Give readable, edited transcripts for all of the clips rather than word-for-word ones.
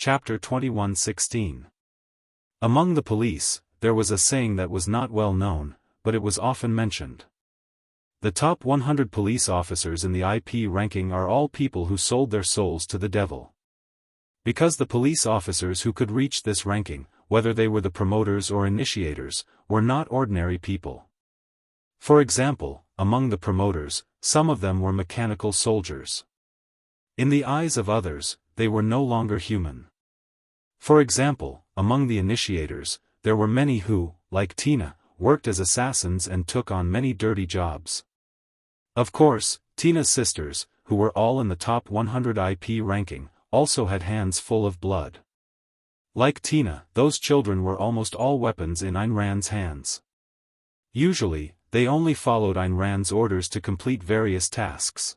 Chapter 21:16. Among the police, there was a saying that was not well known, but it was often mentioned. The top 100 police officers in the IP ranking are all people who sold their souls to the devil. Because the police officers who could reach this ranking, whether they were the promoters or initiators, were not ordinary people. For example, among the promoters, some of them were mechanical soldiers. In the eyes of others, they were no longer human. For example, among the initiators, there were many who, like Tina, worked as assassins and took on many dirty jobs. Of course, Tina's sisters, who were all in the top 100 IP ranking, also had hands full of blood. Like Tina, those children were almost all weapons in Ayn Rand's hands. Usually, they only followed Ayn Rand's orders to complete various tasks.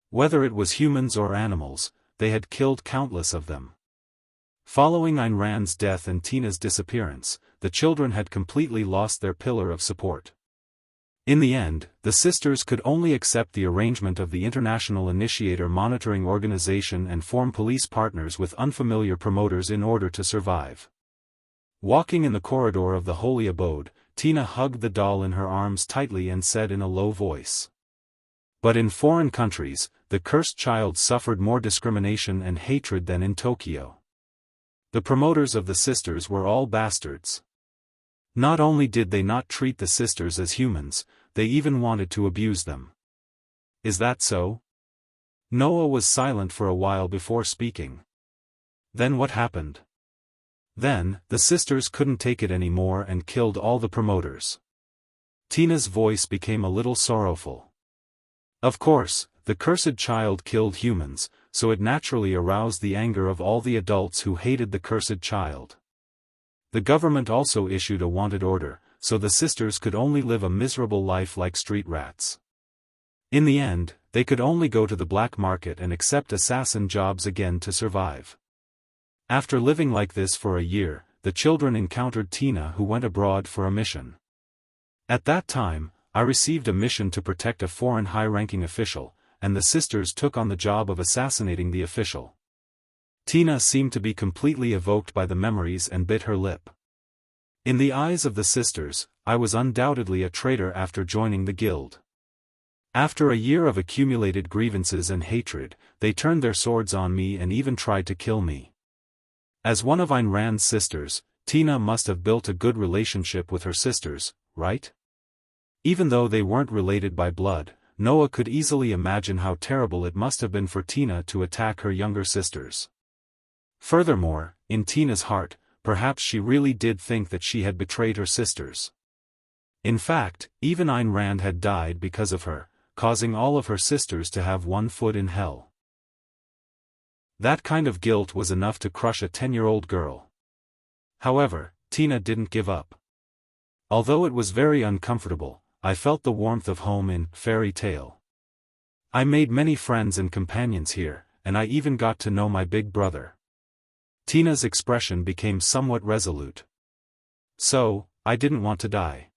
Whether it was humans or animals, they had killed countless of them. Following Ayn Rand's death and Tina's disappearance, the children had completely lost their pillar of support. In the end, the sisters could only accept the arrangement of the International Initiator Monitoring Organization and form police partners with unfamiliar promoters in order to survive. Walking in the corridor of the holy abode, Tina hugged the doll in her arms tightly and said in a low voice. But in foreign countries, the cursed child suffered more discrimination and hatred than in Tokyo. The promoters of the sisters were all bastards. Not only did they not treat the sisters as humans, they even wanted to abuse them. Is that so? Noah was silent for a while before speaking. Then what happened? Then, the sisters couldn't take it anymore and killed all the promoters. Tina's voice became a little sorrowful. Of course, the cursed child killed humans, so it naturally aroused the anger of all the adults who hated the cursed child. The government also issued a wanted order, so the sisters could only live a miserable life like street rats. In the end, they could only go to the black market and accept assassin jobs again to survive. After living like this for a year, the children encountered Tina, who went abroad for a mission. At that time, I received a mission to protect a foreign high-ranking official, and the sisters took on the job of assassinating the official. Tina seemed to be completely evoked by the memories and bit her lip. In the eyes of the sisters, I was undoubtedly a traitor after joining the guild. After a year of accumulated grievances and hatred, they turned their swords on me and even tried to kill me. As one of Ayn Rand's sisters, Tina must have built a good relationship with her sisters, right? Even though they weren't related by blood, Noah could easily imagine how terrible it must have been for Tina to attack her younger sisters. Furthermore, in Tina's heart, perhaps she really did think that she had betrayed her sisters. In fact, even Ayn Rand had died because of her, causing all of her sisters to have one foot in hell. That kind of guilt was enough to crush a 10-year-old girl. However, Tina didn't give up. Although it was very uncomfortable, I felt the warmth of home in Fairy Tale. I made many friends and companions here, and I even got to know my big brother. Tina's expression became somewhat resolute. So, I didn't want to die.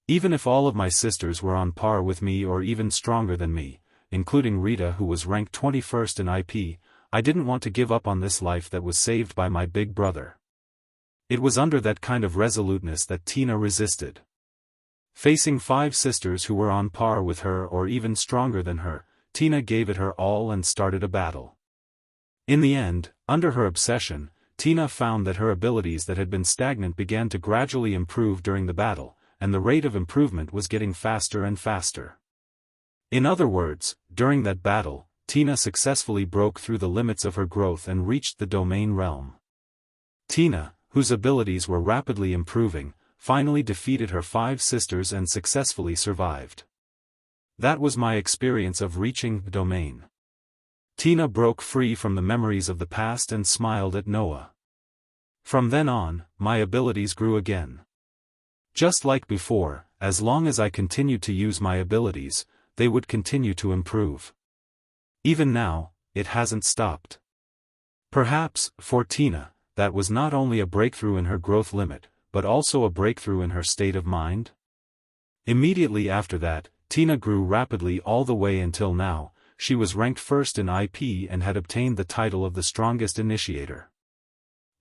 Even if all of my sisters were on par with me or even stronger than me, including Rita, who was ranked 21st in IP, I didn't want to give up on this life that was saved by my big brother. It was under that kind of resoluteness that Tina resisted. Facing 5 sisters who were on par with her or even stronger than her, Tina gave it her all and started a battle. In the end, under her obsession, Tina found that her abilities that had been stagnant began to gradually improve during the battle, and the rate of improvement was getting faster and faster. In other words, during that battle, Tina successfully broke through the limits of her growth and reached the domain realm. Tina, whose abilities were rapidly improving, finally defeated her 5 sisters and successfully survived. That was my experience of reaching the domain. Tina broke free from the memories of the past and smiled at Noah. From then on, my abilities grew again. Just like before, as long as I continued to use my abilities, they would continue to improve. Even now, it hasn't stopped. Perhaps, for Tina, that was not only a breakthrough in her growth limit, but also a breakthrough in her state of mind? Immediately after that, Tina grew rapidly all the way until now, she was ranked first in IP and had obtained the title of the strongest initiator.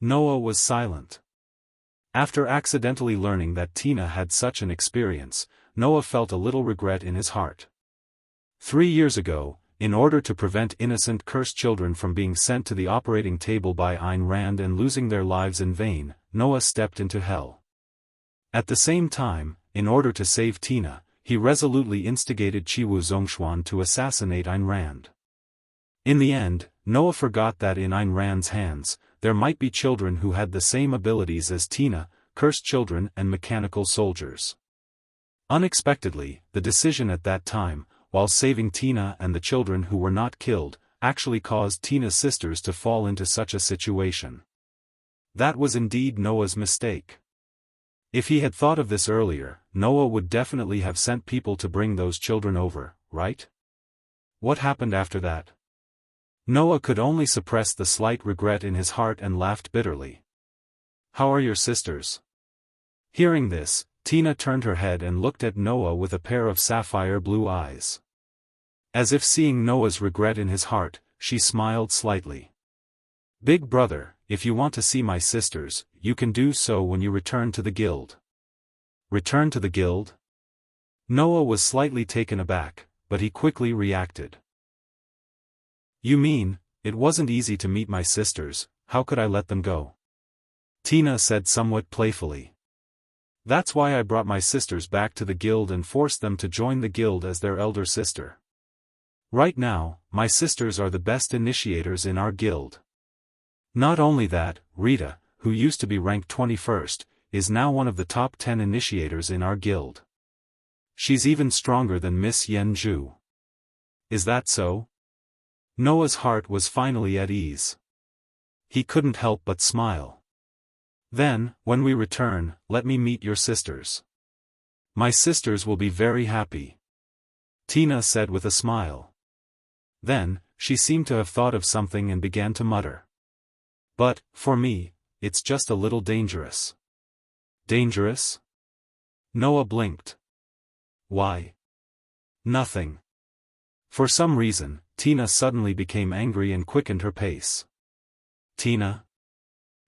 Noah was silent. After accidentally learning that Tina had such an experience, Noah felt a little regret in his heart. 3 years ago, in order to prevent innocent cursed children from being sent to the operating table by Ayn Rand and losing their lives in vain, Noah stepped into hell. At the same time, in order to save Tina, he resolutely instigated Chiwu Zhongshuan to assassinate Ayn Rand. In the end, Noah forgot that in Ayn Rand's hands, there might be children who had the same abilities as Tina, cursed children and mechanical soldiers. Unexpectedly, the decision at that time, while saving Tina and the children who were not killed, actually caused Tina's sisters to fall into such a situation. That was indeed Noah's mistake. If he had thought of this earlier, Noah would definitely have sent people to bring those children over, right? What happened after that? Noah could only suppress the slight regret in his heart and laughed bitterly. "How are your sisters?" Hearing this, Tina turned her head and looked at Noah with a pair of sapphire blue eyes. As if seeing Noah's regret in his heart, she smiled slightly. "Big brother, if you want to see my sisters, you can do so when you return to the guild." Return to the guild? Noah was slightly taken aback, but he quickly reacted. "You mean, it wasn't easy to meet my sisters, how could I let them go?" Tina said somewhat playfully. "That's why I brought my sisters back to the guild and forced them to join the guild as their elder sister. Right now, my sisters are the best initiators in our guild. Not only that, Rita, who used to be ranked 21st, is now one of the top 10 initiators in our guild. She's even stronger than Miss Yen Zhu." "Is that so?" Noah's heart was finally at ease. He couldn't help but smile. "Then, when we return, let me meet your sisters. My sisters will be very happy," Tina said with a smile. Then, she seemed to have thought of something and began to mutter. "But, for me, it's just a little dangerous." "Dangerous?" Noah blinked. "Why?" "Nothing." For some reason, Tina suddenly became angry and quickened her pace. "Tina?"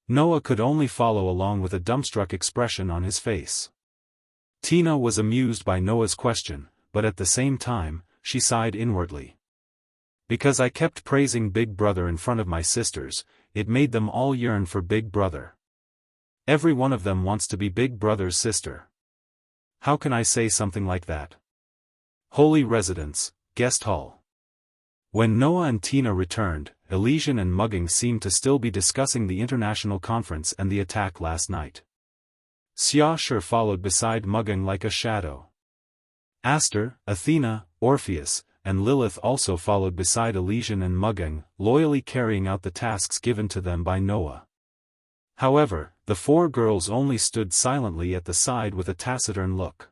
Noah could only follow along with a dumbstruck expression on his face. Tina was amused by Noah's question, but at the same time, she sighed inwardly. "Because I kept praising Big Brother in front of my sisters, it made them all yearn for Big Brother. Every one of them wants to be Big Brother's sister. How can I say something like that?" Holy Residence, Guest Hall. When Noah and Tina returned, Elysian and Mugging seemed to still be discussing the international conference and the attack last night. Xiaoshi followed beside Mugging like a shadow. Aster, Athena, Orpheus, and Lilith also followed beside Elysian and Mugging, loyally carrying out the tasks given to them by Noah. However, the 4 girls only stood silently at the side with a taciturn look.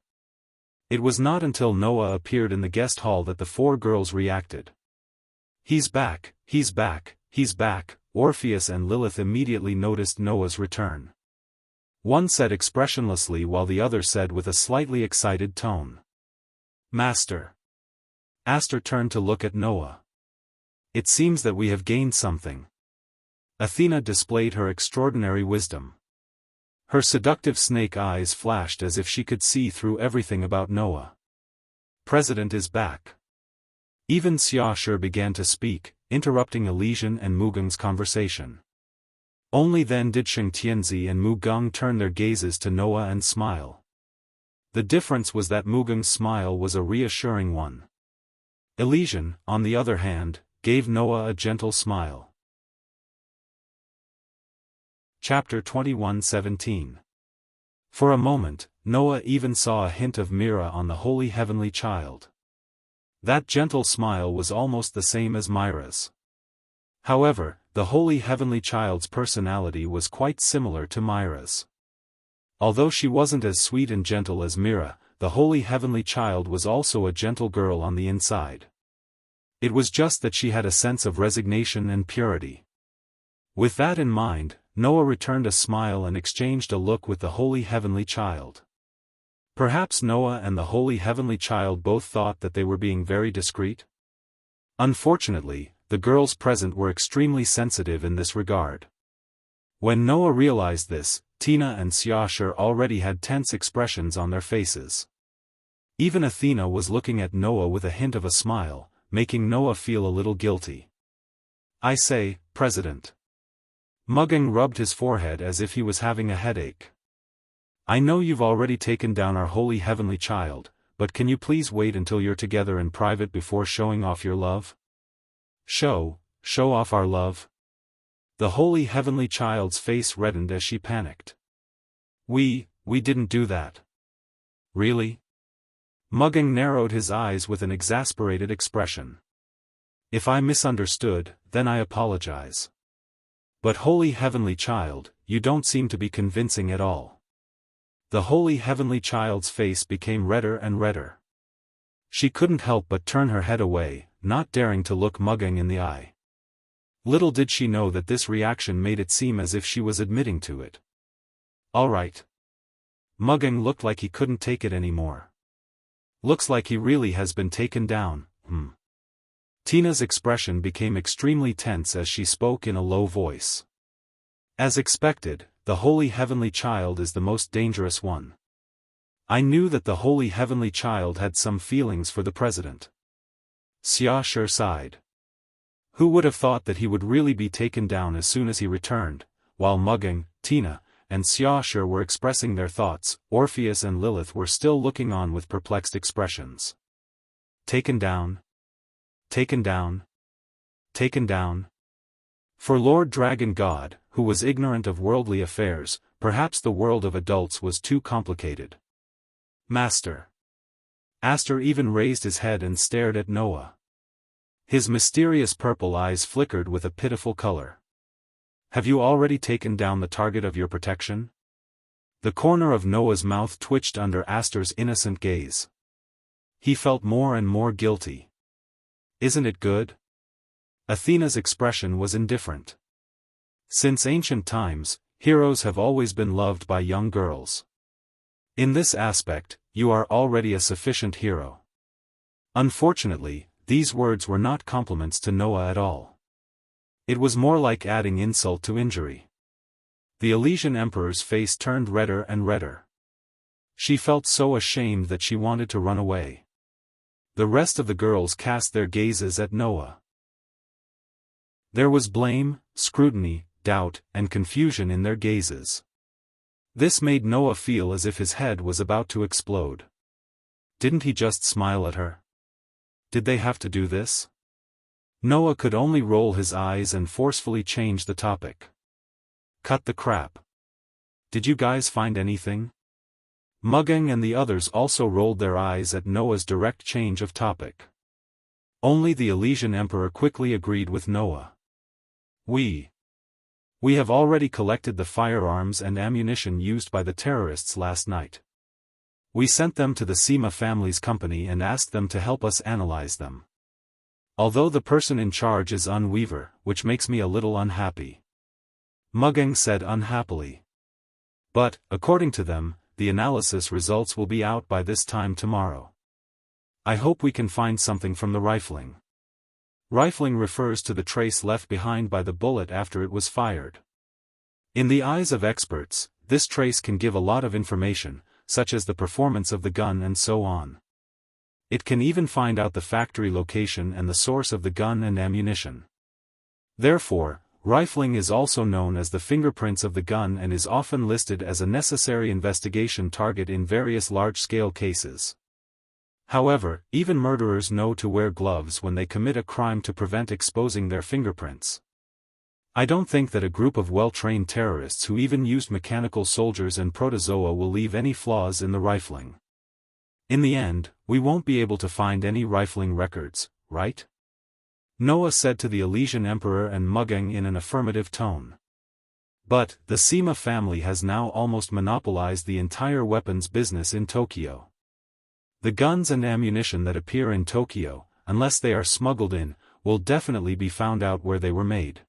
It was not until Noah appeared in the guest hall that the 4 girls reacted. "He's back, he's back, he's back." Orpheus and Lilith immediately noticed Noah's return. One said expressionlessly while the other said with a slightly excited tone, "Master." Aster turned to look at Noah. "It seems that we have gained something." Athena displayed her extraordinary wisdom. Her seductive snake eyes flashed as if she could see through everything about Noah. "President is back." Even Xiaoshi began to speak, interrupting Elysian and Mugung's conversation. Only then did Sheng Tianzi and Mugung turn their gazes to Noah and smile. The difference was that Mugung's smile was a reassuring one. Elysian, on the other hand, gave Noah a gentle smile. Chapter 21:17. For a moment, Noah even saw a hint of Mira on the Holy Heavenly Child. That gentle smile was almost the same as Myra's. However, the Holy Heavenly Child's personality was quite similar to Myra's. Although she wasn't as sweet and gentle as Mira, the Holy Heavenly Child was also a gentle girl on the inside. It was just that she had a sense of resignation and purity. With that in mind, Noah returned a smile and exchanged a look with the Holy Heavenly Child. Perhaps Noah and the Holy Heavenly Child both thought that they were being very discreet? Unfortunately, the girls present were extremely sensitive in this regard. When Noah realized this, Tina and Xiaoshu already had tense expressions on their faces. Even Athena was looking at Noah with a hint of a smile, making Noah feel a little guilty. "I say, President." Mugging rubbed his forehead as if he was having a headache. "I know you've already taken down our holy heavenly child, but can you please wait until you're together in private before showing off your love?" Show off our love?" The holy heavenly child's face reddened as she panicked. We didn't do that." "Really?" Mugging narrowed his eyes with an exasperated expression. "If I misunderstood, then I apologize. But holy heavenly child, you don't seem to be convincing at all." The holy heavenly child's face became redder and redder. She couldn't help but turn her head away, not daring to look Mugging in the eye. Little did she know that this reaction made it seem as if she was admitting to it. "All right." Mugging looked like he couldn't take it anymore. "Looks like he really has been taken down, Tina's expression became extremely tense as she spoke in a low voice. "As expected, the holy heavenly child is the most dangerous one. I knew that the holy heavenly child had some feelings for the president." Xiaoshu sighed. Who would have thought that he would really be taken down as soon as he returned? While Mugging, Tina, and Xiaoshu were expressing their thoughts, Orpheus and Lilith were still looking on with perplexed expressions. Taken down? Taken down? Taken down? For Lord Dragon God, who was ignorant of worldly affairs, perhaps the world of adults was too complicated. "Master." Aster even raised his head and stared at Noah. His mysterious purple eyes flickered with a pitiful color. "Have you already taken down the target of your protection?" The corner of Noah's mouth twitched under Aster's innocent gaze. He felt more and more guilty. "Isn't it good?" Athena's expression was indifferent. Since ancient times, heroes have always been loved by young girls. In this aspect, you are already a sufficient hero. Unfortunately, these words were not compliments to Noah at all. It was more like adding insult to injury. The Elysian Emperor's face turned redder and redder. She felt so ashamed that she wanted to run away. The rest of the girls cast their gazes at Noah. There was blame, scrutiny, doubt, and confusion in their gazes. This made Noah feel as if his head was about to explode. Didn't he just smile at her? Did they have to do this? Noah could only roll his eyes and forcefully change the topic. "Cut the crap. Did you guys find anything?" Mugging and the others also rolled their eyes at Noah's direct change of topic. Only the Elysian Emperor quickly agreed with Noah. We have already collected the firearms and ammunition used by the terrorists last night. We sent them to the Sima family's company and asked them to help us analyze them. Although the person in charge is Unweaver, which makes me a little unhappy." Mugging said unhappily. "But, according to them, the analysis results will be out by this time tomorrow. I hope we can find something from the rifling." Rifling refers to the trace left behind by the bullet after it was fired. In the eyes of experts, this trace can give a lot of information, such as the performance of the gun and so on. It can even find out the factory location and the source of the gun and ammunition. Therefore, rifling is also known as the fingerprints of the gun and is often listed as a necessary investigation target in various large-scale cases. However, even murderers know to wear gloves when they commit a crime to prevent exposing their fingerprints. I don't think that a group of well-trained terrorists who even used mechanical soldiers and protozoa will leave any flaws in the rifling. In the end, we won't be able to find any rifling records, right? Noah said to the Elysian Emperor and Mugging in an affirmative tone. But, the Sima family has now almost monopolized the entire weapons business in Tokyo. The guns and ammunition that appear in Tokyo, unless they are smuggled in, will definitely be found out where they were made.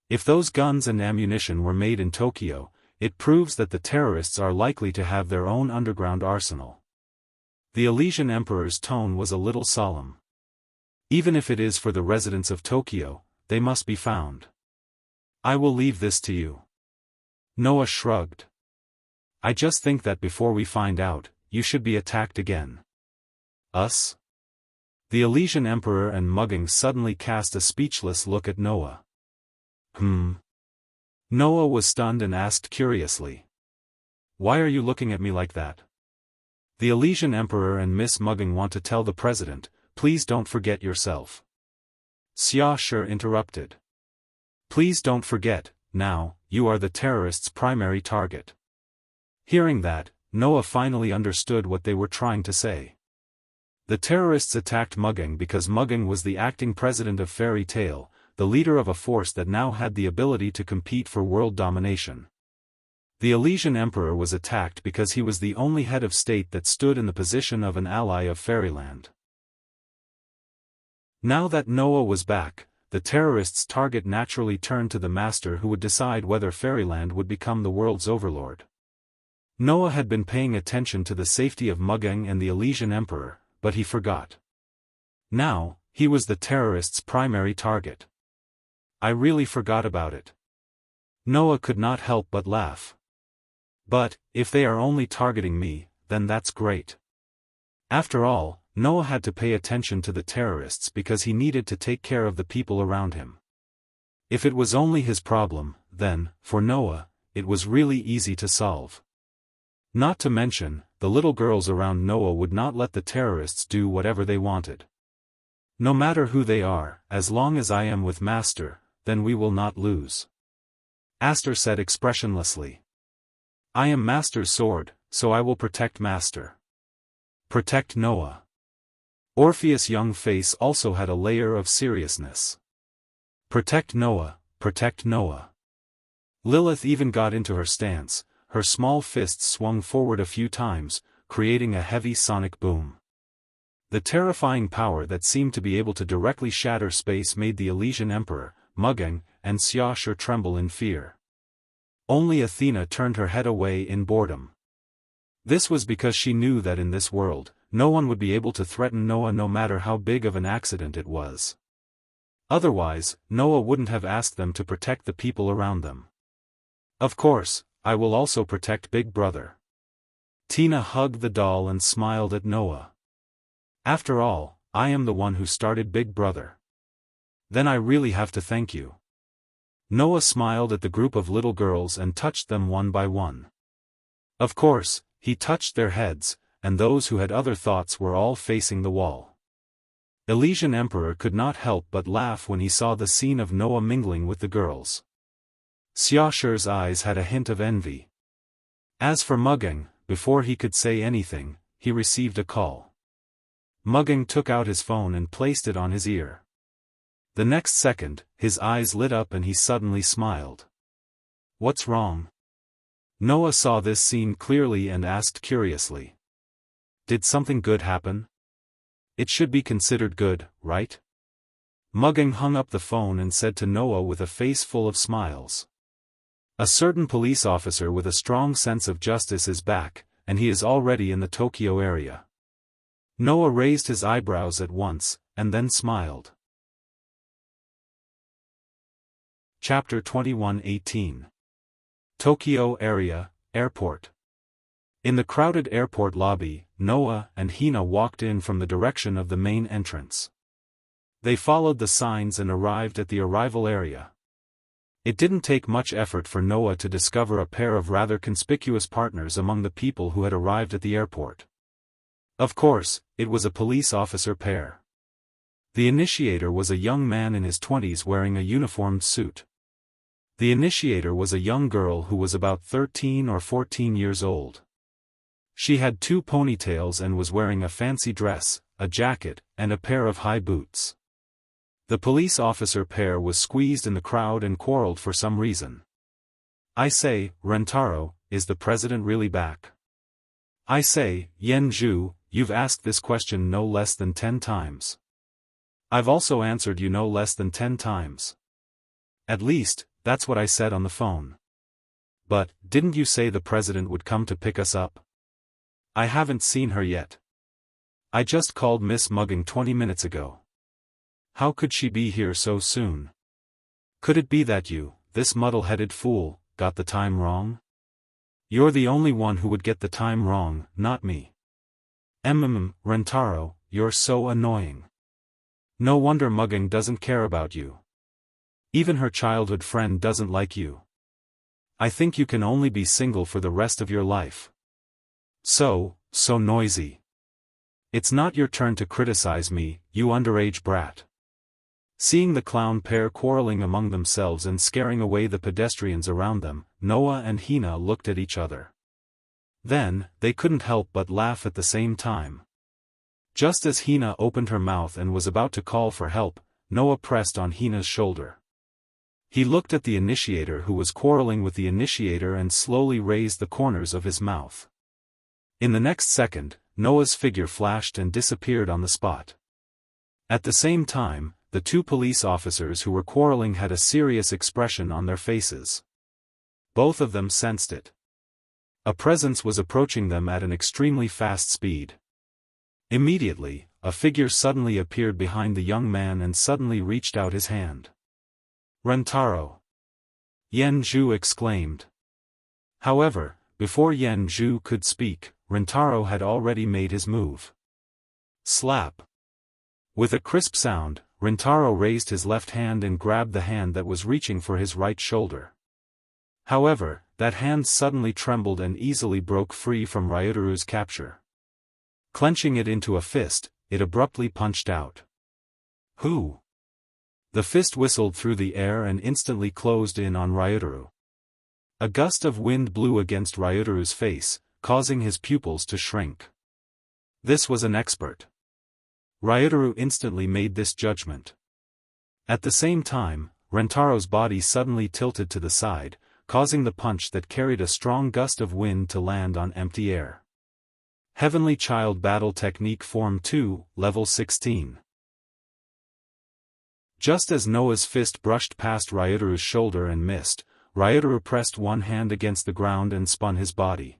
If those guns and ammunition were made in Tokyo, it proves that the terrorists are likely to have their own underground arsenal. The Elysian Emperor's tone was a little solemn. Even if it is for the residents of Tokyo, they must be found. I will leave this to you. Noah shrugged. I just think that before we find out, you should be attacked again. Us? The Elysian Emperor and Mugging suddenly cast a speechless look at Noah. Noah was stunned and asked curiously. Why are you looking at me like that? The Elysian Emperor and Miss Mugging want to tell the President, please don't forget yourself. Xiaoshu interrupted. Please don't forget, now, you are the terrorists' primary target. Hearing that, Noah finally understood what they were trying to say. The terrorists attacked Mugging because Mugging was the acting president of Fairy Tale, the leader of a force that now had the ability to compete for world domination. The Elysian Emperor was attacked because he was the only head of state that stood in the position of an ally of Fairyland. Now that Noah was back, the terrorists' target naturally turned to the master who would decide whether Fairyland would become the world's overlord. Noah had been paying attention to the safety of Mugging and the Elysian Emperor, but he forgot. Now, he was the terrorists' primary target. I really forgot about it. Noah could not help but laugh. But, if they are only targeting me, then that's great. After all, Noah had to pay attention to the terrorists because he needed to take care of the people around him. If it was only his problem, then, for Noah, it was really easy to solve. Not to mention, the little girls around Noah would not let the terrorists do whatever they wanted. No matter who they are, as long as I am with Master, then we will not lose. Aster said expressionlessly. I am Master's sword, so I will protect Master. Protect Noah. Orpheus' young face also had a layer of seriousness. Protect Noah, protect Noah. Lilith even got into her stance, her small fists swung forward a few times, creating a heavy sonic boom. The terrifying power that seemed to be able to directly shatter space made the Elysian Emperor, Mugging, and Xiaoshu tremble in fear. Only Athena turned her head away in boredom. This was because she knew that in this world, no one would be able to threaten Noah no matter how big of an accident it was. Otherwise, Noah wouldn't have asked them to protect the people around them. Of course, I will also protect Big Brother. Tina hugged the doll and smiled at Noah. After all, I am the one who started Big Brother. Then I really have to thank you. Noah smiled at the group of little girls and touched them one by one. Of course, he touched their heads, and those who had other thoughts were all facing the wall. Elysian Emperor could not help but laugh when he saw the scene of Noah mingling with the girls. Xiaoshu's eyes had a hint of envy. As for Mugging, before he could say anything, he received a call. Mugging took out his phone and placed it on his ear. The next second, his eyes lit up and he suddenly smiled. What's wrong? Noah saw this scene clearly and asked curiously. Did something good happen? It should be considered good, right? Mugging hung up the phone and said to Noah with a face full of smiles. A certain police officer with a strong sense of justice is back, and he is already in the Tokyo area. Noah raised his eyebrows at once, and then smiled. Chapter 21:18 Tokyo Area, Airport. In the crowded airport lobby, Noah and Hina walked in from the direction of the main entrance. They followed the signs and arrived at the arrival area. It didn't take much effort for Noah to discover a pair of rather conspicuous partners among the people who had arrived at the airport. Of course, it was a police officer pair. The initiator was a young man in his 20s wearing a uniformed suit. The initiator was a young girl who was about 13 or 14 years old. She had 2 ponytails and was wearing a fancy dress, a jacket, and a pair of high boots. The police officer pair was squeezed in the crowd and quarreled for some reason. I say, Rentaro, is the president really back? I say, Yenju, you've asked this question no less than 10 times. I've also answered you no less than 10 times. At least, that's what I said on the phone. But, didn't you say the president would come to pick us up? I haven't seen her yet. I just called Miss Mugging 20 minutes ago. How could she be here so soon? Could it be that you, this muddle-headed fool, got the time wrong? You're the only one who would get the time wrong, not me. Rentaro, you're so annoying. No wonder Mugging doesn't care about you. Even her childhood friend doesn't like you. I think you can only be single for the rest of your life. So noisy. It's not your turn to criticize me, you underage brat. Seeing the clown pair quarreling among themselves and scaring away the pedestrians around them, Noah and Hina looked at each other. Then, they couldn't help but laugh at the same time. Just as Hina opened her mouth and was about to call for help, Noah pressed on Hina's shoulder. He looked at the initiator who was quarreling with the initiator and slowly raised the corners of his mouth. In the next second, Noah's figure flashed and disappeared on the spot. At the same time, the two police officers who were quarreling had a serious expression on their faces. Both of them sensed it. A presence was approaching them at an extremely fast speed. Immediately, a figure suddenly appeared behind the young man and suddenly reached out his hand. Rentaro! Yen Zhu exclaimed. However, before Yen Zhu could speak, Rentaro had already made his move. Slap! With a crisp sound, Rentaro raised his left hand and grabbed the hand that was reaching for his right shoulder. However, that hand suddenly trembled and easily broke free from Ryuteru's capture. Clenching it into a fist, it abruptly punched out. Who? The fist whistled through the air and instantly closed in on Ryuteru. A gust of wind blew against Ryuteru's face, causing his pupils to shrink. This was an expert. Ryuteru instantly made this judgment. At the same time, Rentaro's body suddenly tilted to the side, causing the punch that carried a strong gust of wind to land on empty air. Heavenly Child Battle Technique Form 2, Level 16. Just as Noah's fist brushed past Ryuteru's shoulder and missed, Ryuteru pressed one hand against the ground and spun his body.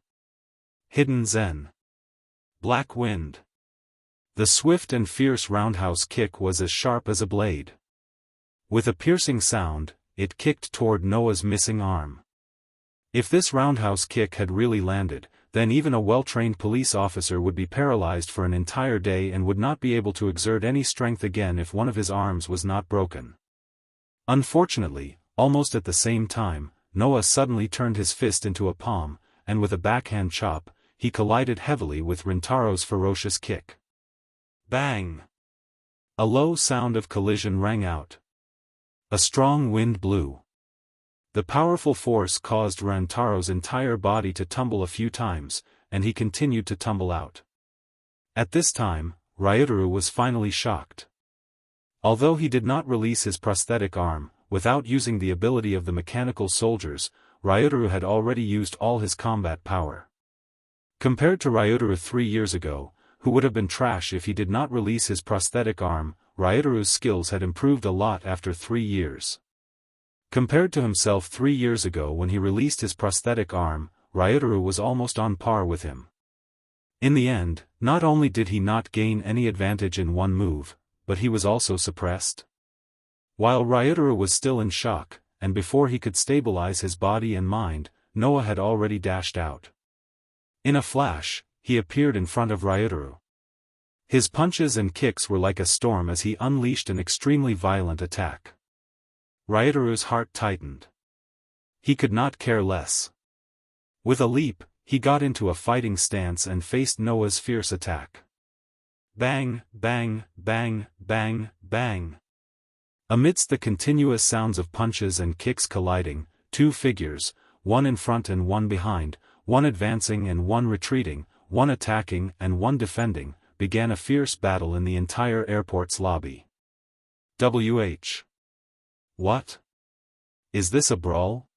Hidden Zen. Black Wind. The swift and fierce roundhouse kick was as sharp as a blade. With a piercing sound, it kicked toward Noah's missing arm. If this roundhouse kick had really landed, then even a well-trained police officer would be paralyzed for an entire day and would not be able to exert any strength again if one of his arms was not broken. Unfortunately, almost at the same time, Noah suddenly turned his fist into a palm, and with a backhand chop, he collided heavily with Rentaro's ferocious kick. Bang! A low sound of collision rang out. A strong wind blew. The powerful force caused Rentaro's entire body to tumble a few times, and he continued to tumble out. At this time, Ryuteru was finally shocked. Although he did not release his prosthetic arm, without using the ability of the mechanical soldiers, Ryuteru had already used all his combat power. Compared to Ryuteru 3 years ago, who would have been trash if he did not release his prosthetic arm, Ryuteru's skills had improved a lot after 3 years. Compared to himself 3 years ago when he released his prosthetic arm, Ryuteru was almost on par with him. In the end, not only did he not gain any advantage in one move, but he was also suppressed. While Ryuteru was still in shock, and before he could stabilize his body and mind, Noah had already dashed out. In a flash, he appeared in front of Ryuteru. His punches and kicks were like a storm as he unleashed an extremely violent attack. Ryuteru's heart tightened. He could not care less. With a leap, he got into a fighting stance and faced Noah's fierce attack. Bang, bang, bang, bang, bang. Amidst the continuous sounds of punches and kicks colliding, two figures, one in front and one behind, one advancing and one retreating, one attacking and one defending, began a fierce battle in the entire airport's lobby. WH. What? Is this a brawl?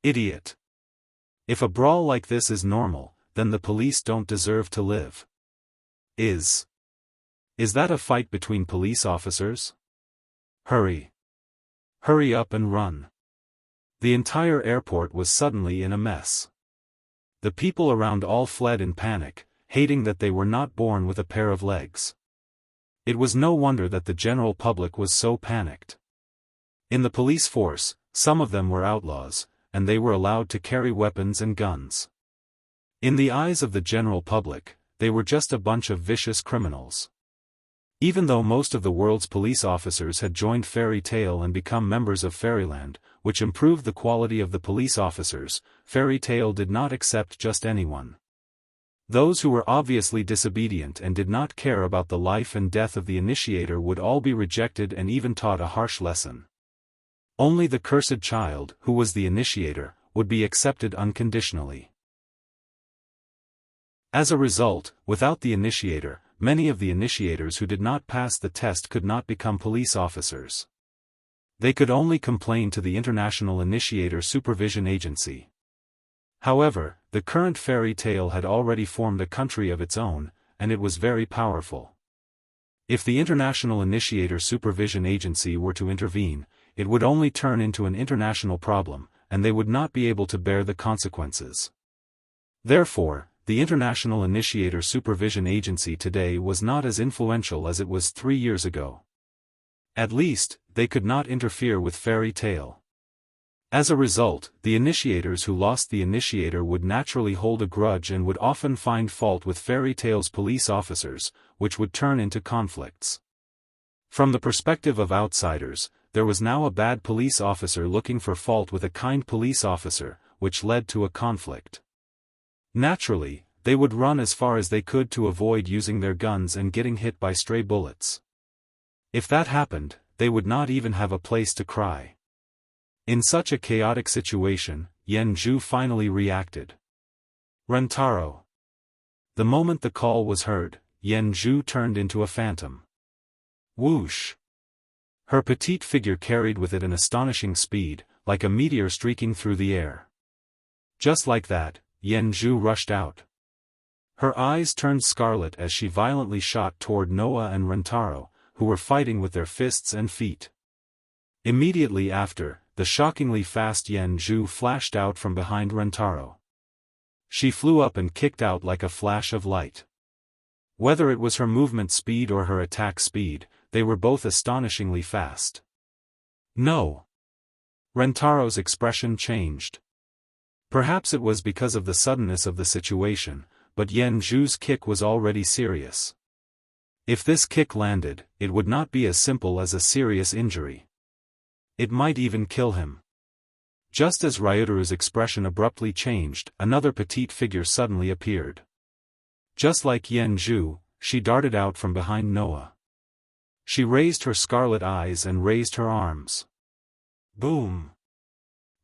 Idiot. If a brawl like this is normal, then the police don't deserve to live. Is that a fight between police officers? Hurry. Hurry up and run. The entire airport was suddenly in a mess. The people around all fled in panic, hating that they were not born with a pair of legs. It was no wonder that the general public was so panicked. In the police force, some of them were outlaws, and they were allowed to carry weapons and guns. In the eyes of the general public, they were just a bunch of vicious criminals. Even though most of the world's police officers had joined Fairy Tale and become members of Fairyland, which improved the quality of the police officers, Fairy Tale did not accept just anyone. Those who were obviously disobedient and did not care about the life and death of the initiator would all be rejected and even taught a harsh lesson. Only the cursed child, who was the initiator, would be accepted unconditionally. As a result, without the initiator, many of the initiators who did not pass the test could not become police officers. They could only complain to the International Initiator Supervision Agency. However, the current Fairy Tale had already formed a country of its own, and it was very powerful. If the International Initiator Supervision Agency were to intervene, it would only turn into an international problem, and they would not be able to bear the consequences. Therefore, the International Initiator Supervision Agency today was not as influential as it was 3 years ago. At least, they could not interfere with Fairy Tale. As a result, the initiators who lost the initiator would naturally hold a grudge and would often find fault with Fairy Tale's police officers, which would turn into conflicts. From the perspective of outsiders, there was now a bad police officer looking for fault with a kind police officer, which led to a conflict. Naturally, they would run as far as they could to avoid using their guns and getting hit by stray bullets. If that happened, they would not even have a place to cry. In such a chaotic situation, Yenju finally reacted. Rentaro. The moment the call was heard, Yenju turned into a phantom. Whoosh! Her petite figure carried with it an astonishing speed, like a meteor streaking through the air. Just like that, Yenju rushed out. Her eyes turned scarlet as she violently shot toward Noah and Rentaro, who were fighting with their fists and feet. Immediately after, the shockingly fast Yenju flashed out from behind Rentaro. She flew up and kicked out like a flash of light. Whether it was her movement speed or her attack speed, they were both astonishingly fast. No! Rentaro's expression changed. Perhaps it was because of the suddenness of the situation, but Yenju's kick was already serious. If this kick landed, it would not be as simple as a serious injury. It might even kill him. Just as Ryutaru's expression abruptly changed, another petite figure suddenly appeared. Just like Yenju, she darted out from behind Noah. She raised her scarlet eyes and raised her arms. Boom!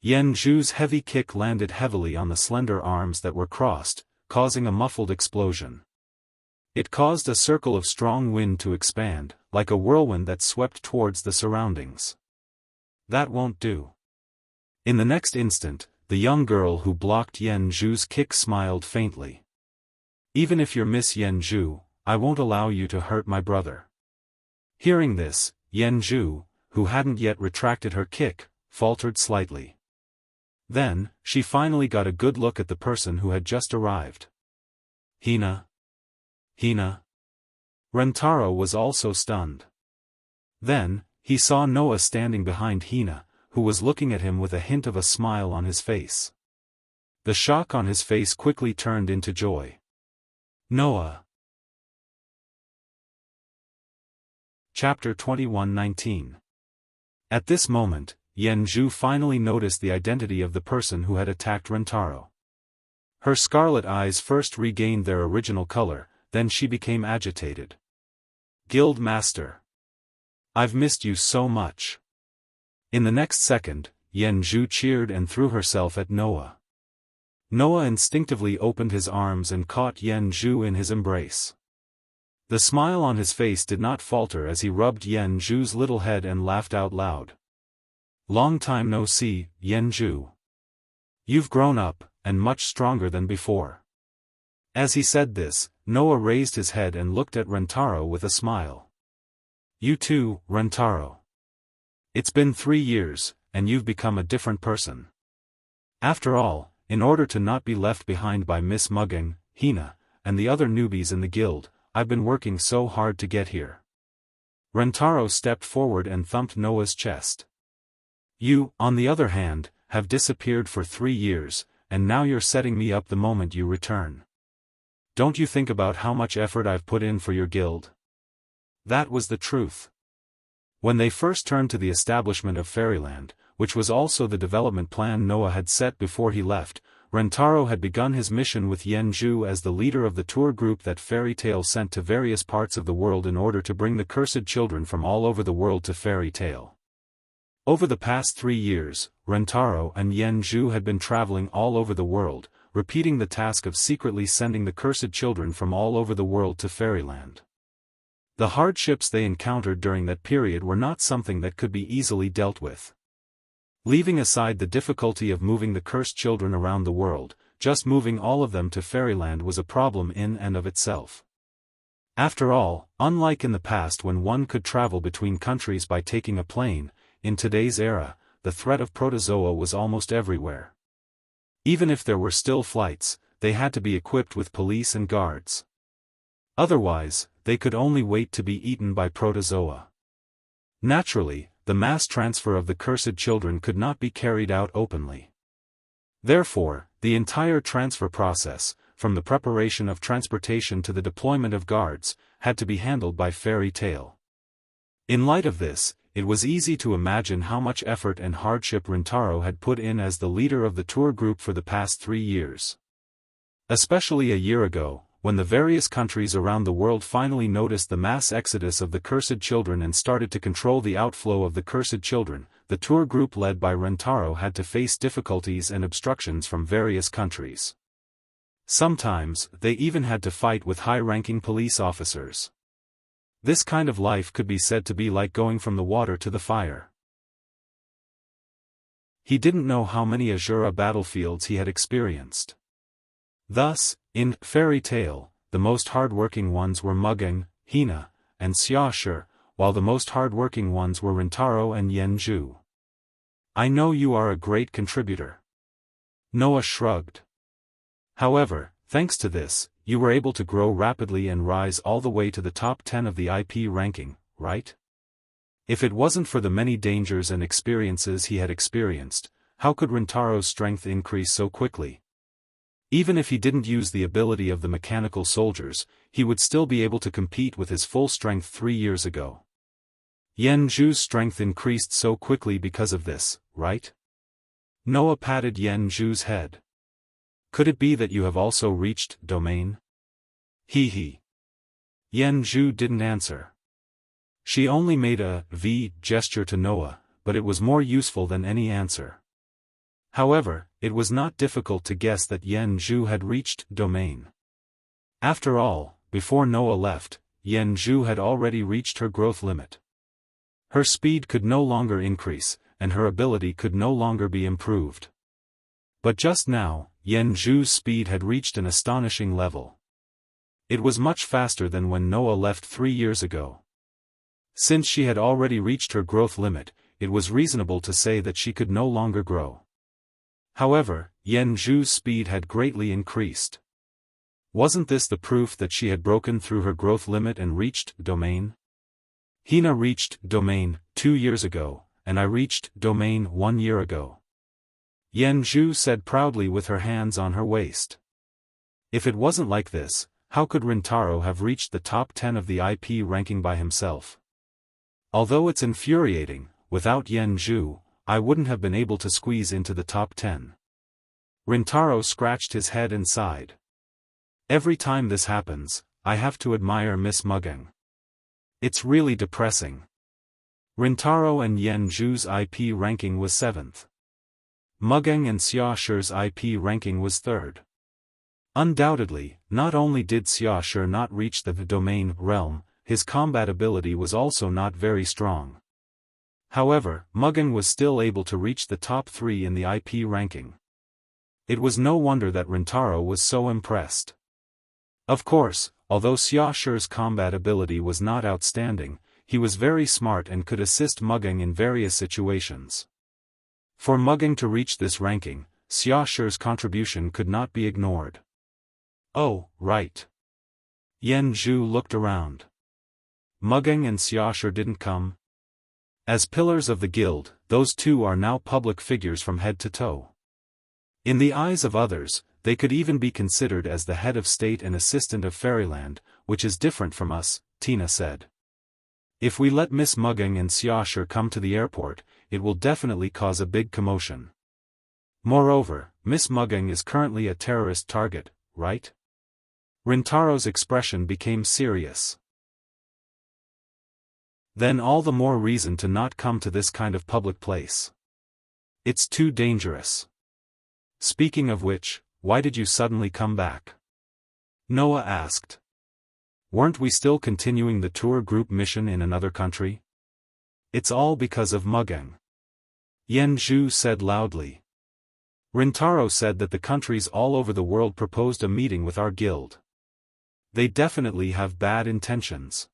Yenju's heavy kick landed heavily on the slender arms that were crossed, causing a muffled explosion. It caused a circle of strong wind to expand, like a whirlwind that swept towards the surroundings. That won't do. In the next instant, the young girl who blocked Yenju's kick smiled faintly. Even if you're Miss Yenju, I won't allow you to hurt my brother. Hearing this, Yenju, who hadn't yet retracted her kick, faltered slightly. Then, she finally got a good look at the person who had just arrived. Hina. Hina. Rentaro was also stunned. Then, he saw Noah standing behind Hina, who was looking at him with a hint of a smile on his face. The shock on his face quickly turned into joy. Noah. Chapter 21:19. At this moment, Yenju finally noticed the identity of the person who had attacked Rentaro. Her scarlet eyes first regained their original color, then she became agitated. Guild Master. I've missed you so much. In the next second, Yenju cheered and threw herself at Noah. Noah instinctively opened his arms and caught Yenju in his embrace. The smile on his face did not falter as he rubbed Yenju's little head and laughed out loud. Long time no see, Yenju. You've grown up, and much stronger than before. As he said this, Noah raised his head and looked at Rentaro with a smile. You too, Rentaro. It's been 3 years, and you've become a different person. After all, in order to not be left behind by Miss Mugging, Hina, and the other newbies in the guild, I've been working so hard to get here. Rentaro stepped forward and thumped Noah's chest. You, on the other hand, have disappeared for 3 years, and now you're setting me up the moment you return. Don't you think about how much effort I've put in for your guild? That was the truth. When they first turned to the establishment of Fairyland, which was also the development plan Noah had set before he left, Rentaro had begun his mission with Yenju as the leader of the tour group that Fairy Tail sent to various parts of the world in order to bring the cursed children from all over the world to Fairy Tail. Over the past 3 years, Rentaro and Yenju had been traveling all over the world, repeating the task of secretly sending the cursed children from all over the world to Fairyland. The hardships they encountered during that period were not something that could be easily dealt with. Leaving aside the difficulty of moving the cursed children around the world, just moving all of them to Fairyland was a problem in and of itself. After all, unlike in the past when one could travel between countries by taking a plane, in today's era, the threat of protozoa was almost everywhere. Even if there were still flights, they had to be equipped with police and guards. Otherwise, they could only wait to be eaten by protozoa. Naturally, the mass transfer of the cursed children could not be carried out openly. Therefore, the entire transfer process, from the preparation of transportation to the deployment of guards, had to be handled by Fairy Tail. In light of this, it was easy to imagine how much effort and hardship Rentaro had put in as the leader of the tour group for the past 3 years. Especially a year ago, when the various countries around the world finally noticed the mass exodus of the cursed children and started to control the outflow of the cursed children, the tour group led by Rentaro had to face difficulties and obstructions from various countries. Sometimes, they even had to fight with high-ranking police officers. This kind of life could be said to be like going from the water to the fire. He didn't know how many Azura battlefields he had experienced. Thus, in Fairy Tail, the most hard-working ones were Mugging, Hina, and Xiaoshi, while the most hard-working ones were Rentaro and Yenju. I know you are a great contributor. Noah shrugged. However, thanks to this, you were able to grow rapidly and rise all the way to the top 10 of the IP ranking, right? If it wasn't for the many dangers and experiences he had experienced, how could Rentaro's strength increase so quickly? Even if he didn't use the ability of the mechanical soldiers, he would still be able to compete with his full strength 3 years ago. Yenju's strength increased so quickly because of this, right? Noah patted Yenju's head. Could it be that you have also reached domain? Hee. Yenju didn't answer. She only made a V gesture to Noah, but it was more useful than any answer. However, it was not difficult to guess that Yenju had reached domain. After all, before Noah left, Yenju had already reached her growth limit. Her speed could no longer increase, and her ability could no longer be improved. But just now, Yenju's speed had reached an astonishing level. It was much faster than when Noah left 3 years ago. Since she had already reached her growth limit, it was reasonable to say that she could no longer grow. However, Yenju's speed had greatly increased. Wasn't this the proof that she had broken through her growth limit and reached domain? Hina reached domain 2 years ago, and I reached domain 1 year ago. Yenju said proudly with her hands on her waist. If it wasn't like this, how could Rentaro have reached the top 10 of the IP ranking by himself? Although it's infuriating, without Yenju, I wouldn't have been able to squeeze into the top 10. Rentaro scratched his head and sighed. Every time this happens, I have to admire Miss Mugging. It's really depressing. Rentaro and Yenju's IP ranking was 7th. Mugging and Xiaoshi's IP ranking was 3rd. Undoubtedly, not only did Xiaoshi not reach the domain realm, his combat ability was also not very strong. However, Mugging was still able to reach the top 3 in the IP ranking. It was no wonder that Rentaro was so impressed. Of course, although Xiaoshi's combat ability was not outstanding, he was very smart and could assist Mugging in various situations. For Mugging to reach this ranking, Xiaoshi's contribution could not be ignored. Oh, right. Yenju looked around. Mugging and Xiaoshu didn't come. As pillars of the guild, those two are now public figures from head to toe. In the eyes of others, they could even be considered as the head of state and assistant of Fairyland, which is different from us, Tina said. If we let Miss Mugging and Xiaoshu come to the airport, it will definitely cause a big commotion. Moreover, Miss Mugging is currently a terrorist target, right? Rintaro's expression became serious. Then all the more reason to not come to this kind of public place. It's too dangerous. Speaking of which, why did you suddenly come back? Noah asked. Weren't we still continuing the tour group mission in another country? It's all because of Mugging. Yen Zhu said loudly. Rintaro said that the countries all over the world proposed a meeting with our guild. They definitely have bad intentions.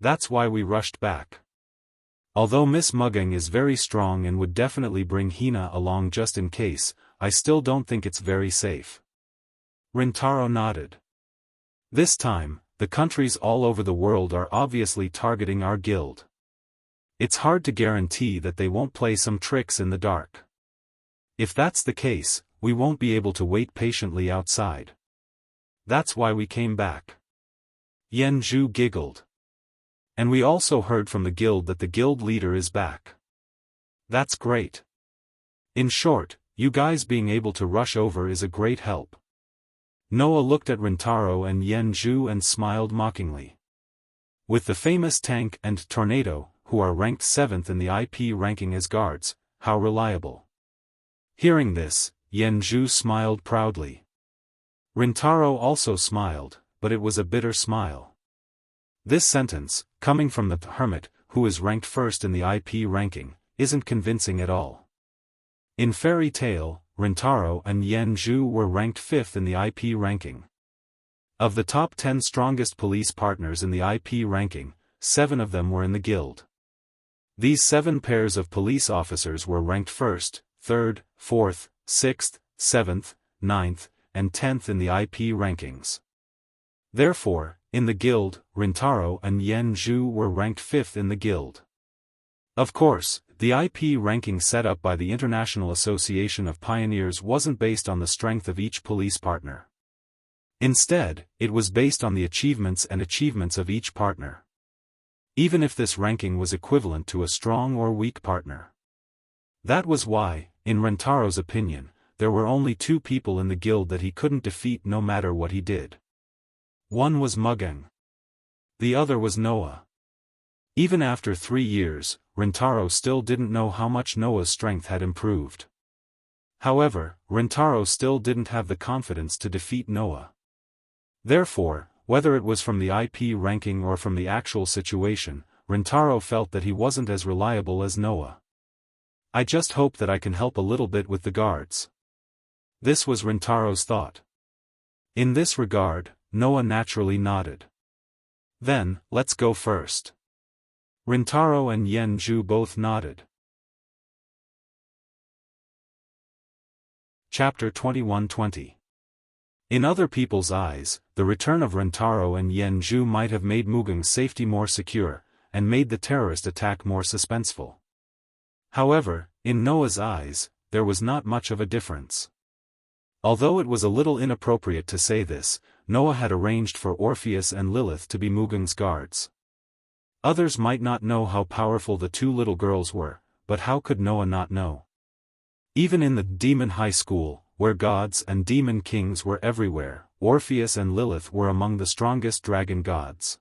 That's why we rushed back. Although Miss Mugging is very strong and would definitely bring Hina along just in case, I still don't think it's very safe. Rintaro nodded. This time, the countries all over the world are obviously targeting our guild. It's hard to guarantee that they won't play some tricks in the dark. If that's the case, we won't be able to wait patiently outside. That's why we came back. Yen Zhu giggled. And we also heard from the guild that the guild leader is back. That's great. In short, you guys being able to rush over is a great help. Noah looked at Rintaro and Yen Zhu and smiled mockingly. With the famous Tank and Tornado, who are ranked 7th in the IP ranking as guards, how reliable. Hearing this, Yen Zhu smiled proudly. Rintaro also smiled, but it was a bitter smile. This sentence, coming from the hermit, who is ranked 1st in the IP ranking, isn't convincing at all. In Fairy Tail, Rintaro and Yen Zhu were ranked 5th in the IP ranking. Of the top 10 strongest police partners in the IP ranking, 7 of them were in the guild. These 7 pairs of police officers were ranked 1st, 3rd, 4th, 6th, 7th, 9th, and 10th in the IP rankings. Therefore, in the guild, Rintaro and Yen Zhu were ranked 5th in the guild. Of course, the IP ranking set up by the International Association of Pioneers wasn't based on the strength of each police partner. Instead, it was based on the achievements of each partner. Even if this ranking was equivalent to a strong or weak partner. That was why, in Rintaro's opinion, there were only 2 people in the guild that he couldn't defeat no matter what he did. One was Mugging. The other was Noah. Even after 3 years, Rintaro still didn't know how much Noah's strength had improved. However, Rintaro still didn't have the confidence to defeat Noah. Therefore, whether it was from the IP ranking or from the actual situation, Rintaro felt that he wasn't as reliable as Noah. I just hope that I can help a little bit with the guards. This was Rintaro's thought. In this regard, Noah naturally nodded. Then, let's go first. Rintaro and Yen Zhu both nodded. Chapter 21-20. In other people's eyes, the return of Rintaro and Yen Zhu might have made Mugeng's safety more secure, and made the terrorist attack more suspenseful. However, in Noah's eyes, there was not much of a difference. Although it was a little inappropriate to say this, Noah had arranged for Orpheus and Lilith to be Mugeng's guards. Others might not know how powerful the 2 little girls were, but how could Noah not know? Even in the demon high school, where gods and demon kings were everywhere, Orpheus and Lilith were among the strongest dragon gods.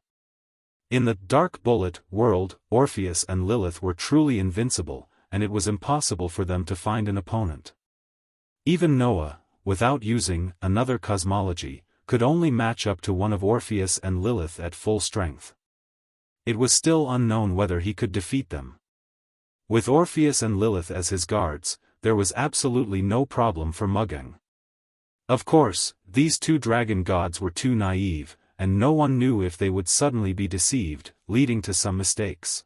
In the Dark Bullet world, Orpheus and Lilith were truly invincible, and it was impossible for them to find an opponent. Even Noah, without using another cosmology, could only match up to one of Orpheus and Lilith at full strength. It was still unknown whether he could defeat them. With Orpheus and Lilith as his guards, there was absolutely no problem for Mugeng. Of course, these 2 dragon gods were too naive, and no one knew if they would suddenly be deceived, leading to some mistakes.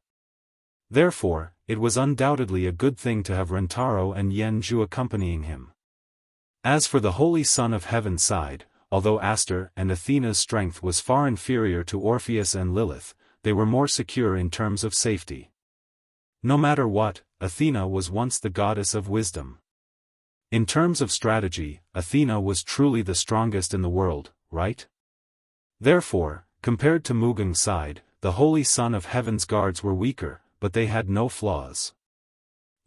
Therefore, it was undoubtedly a good thing to have Rintaro and Yen Zhu accompanying him. As for the Holy Son of Heaven's side, although Aster and Athena's strength was far inferior to Orpheus and Lilith, they were more secure in terms of safety. No matter what, Athena was once the goddess of wisdom. In terms of strategy, Athena was truly the strongest in the world, right? Therefore, compared to Mugung's side, the holy son of heaven's guards were weaker, but they had no flaws.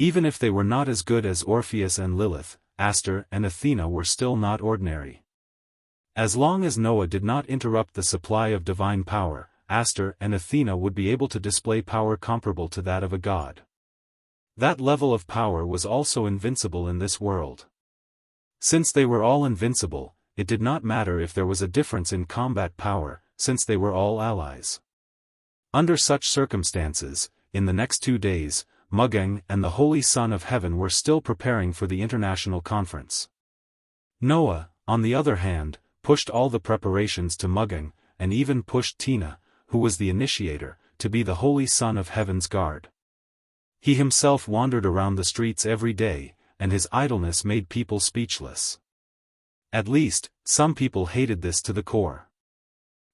Even if they were not as good as Orpheus and Lilith, Aster and Athena were still not ordinary. As long as Noah did not interrupt the supply of divine power, Aster and Athena would be able to display power comparable to that of a god. That level of power was also invincible in this world. Since they were all invincible, it did not matter if there was a difference in combat power, since they were all allies. Under such circumstances, in the next 2 days, Mugung and the Holy Son of Heaven were still preparing for the international conference. Noah, on the other hand, pushed all the preparations to Mugung, and even pushed Tina, who was the initiator, to be the Holy Son of Heaven's guard. He himself wandered around the streets every day, and his idleness made people speechless. At least, some people hated this to the core.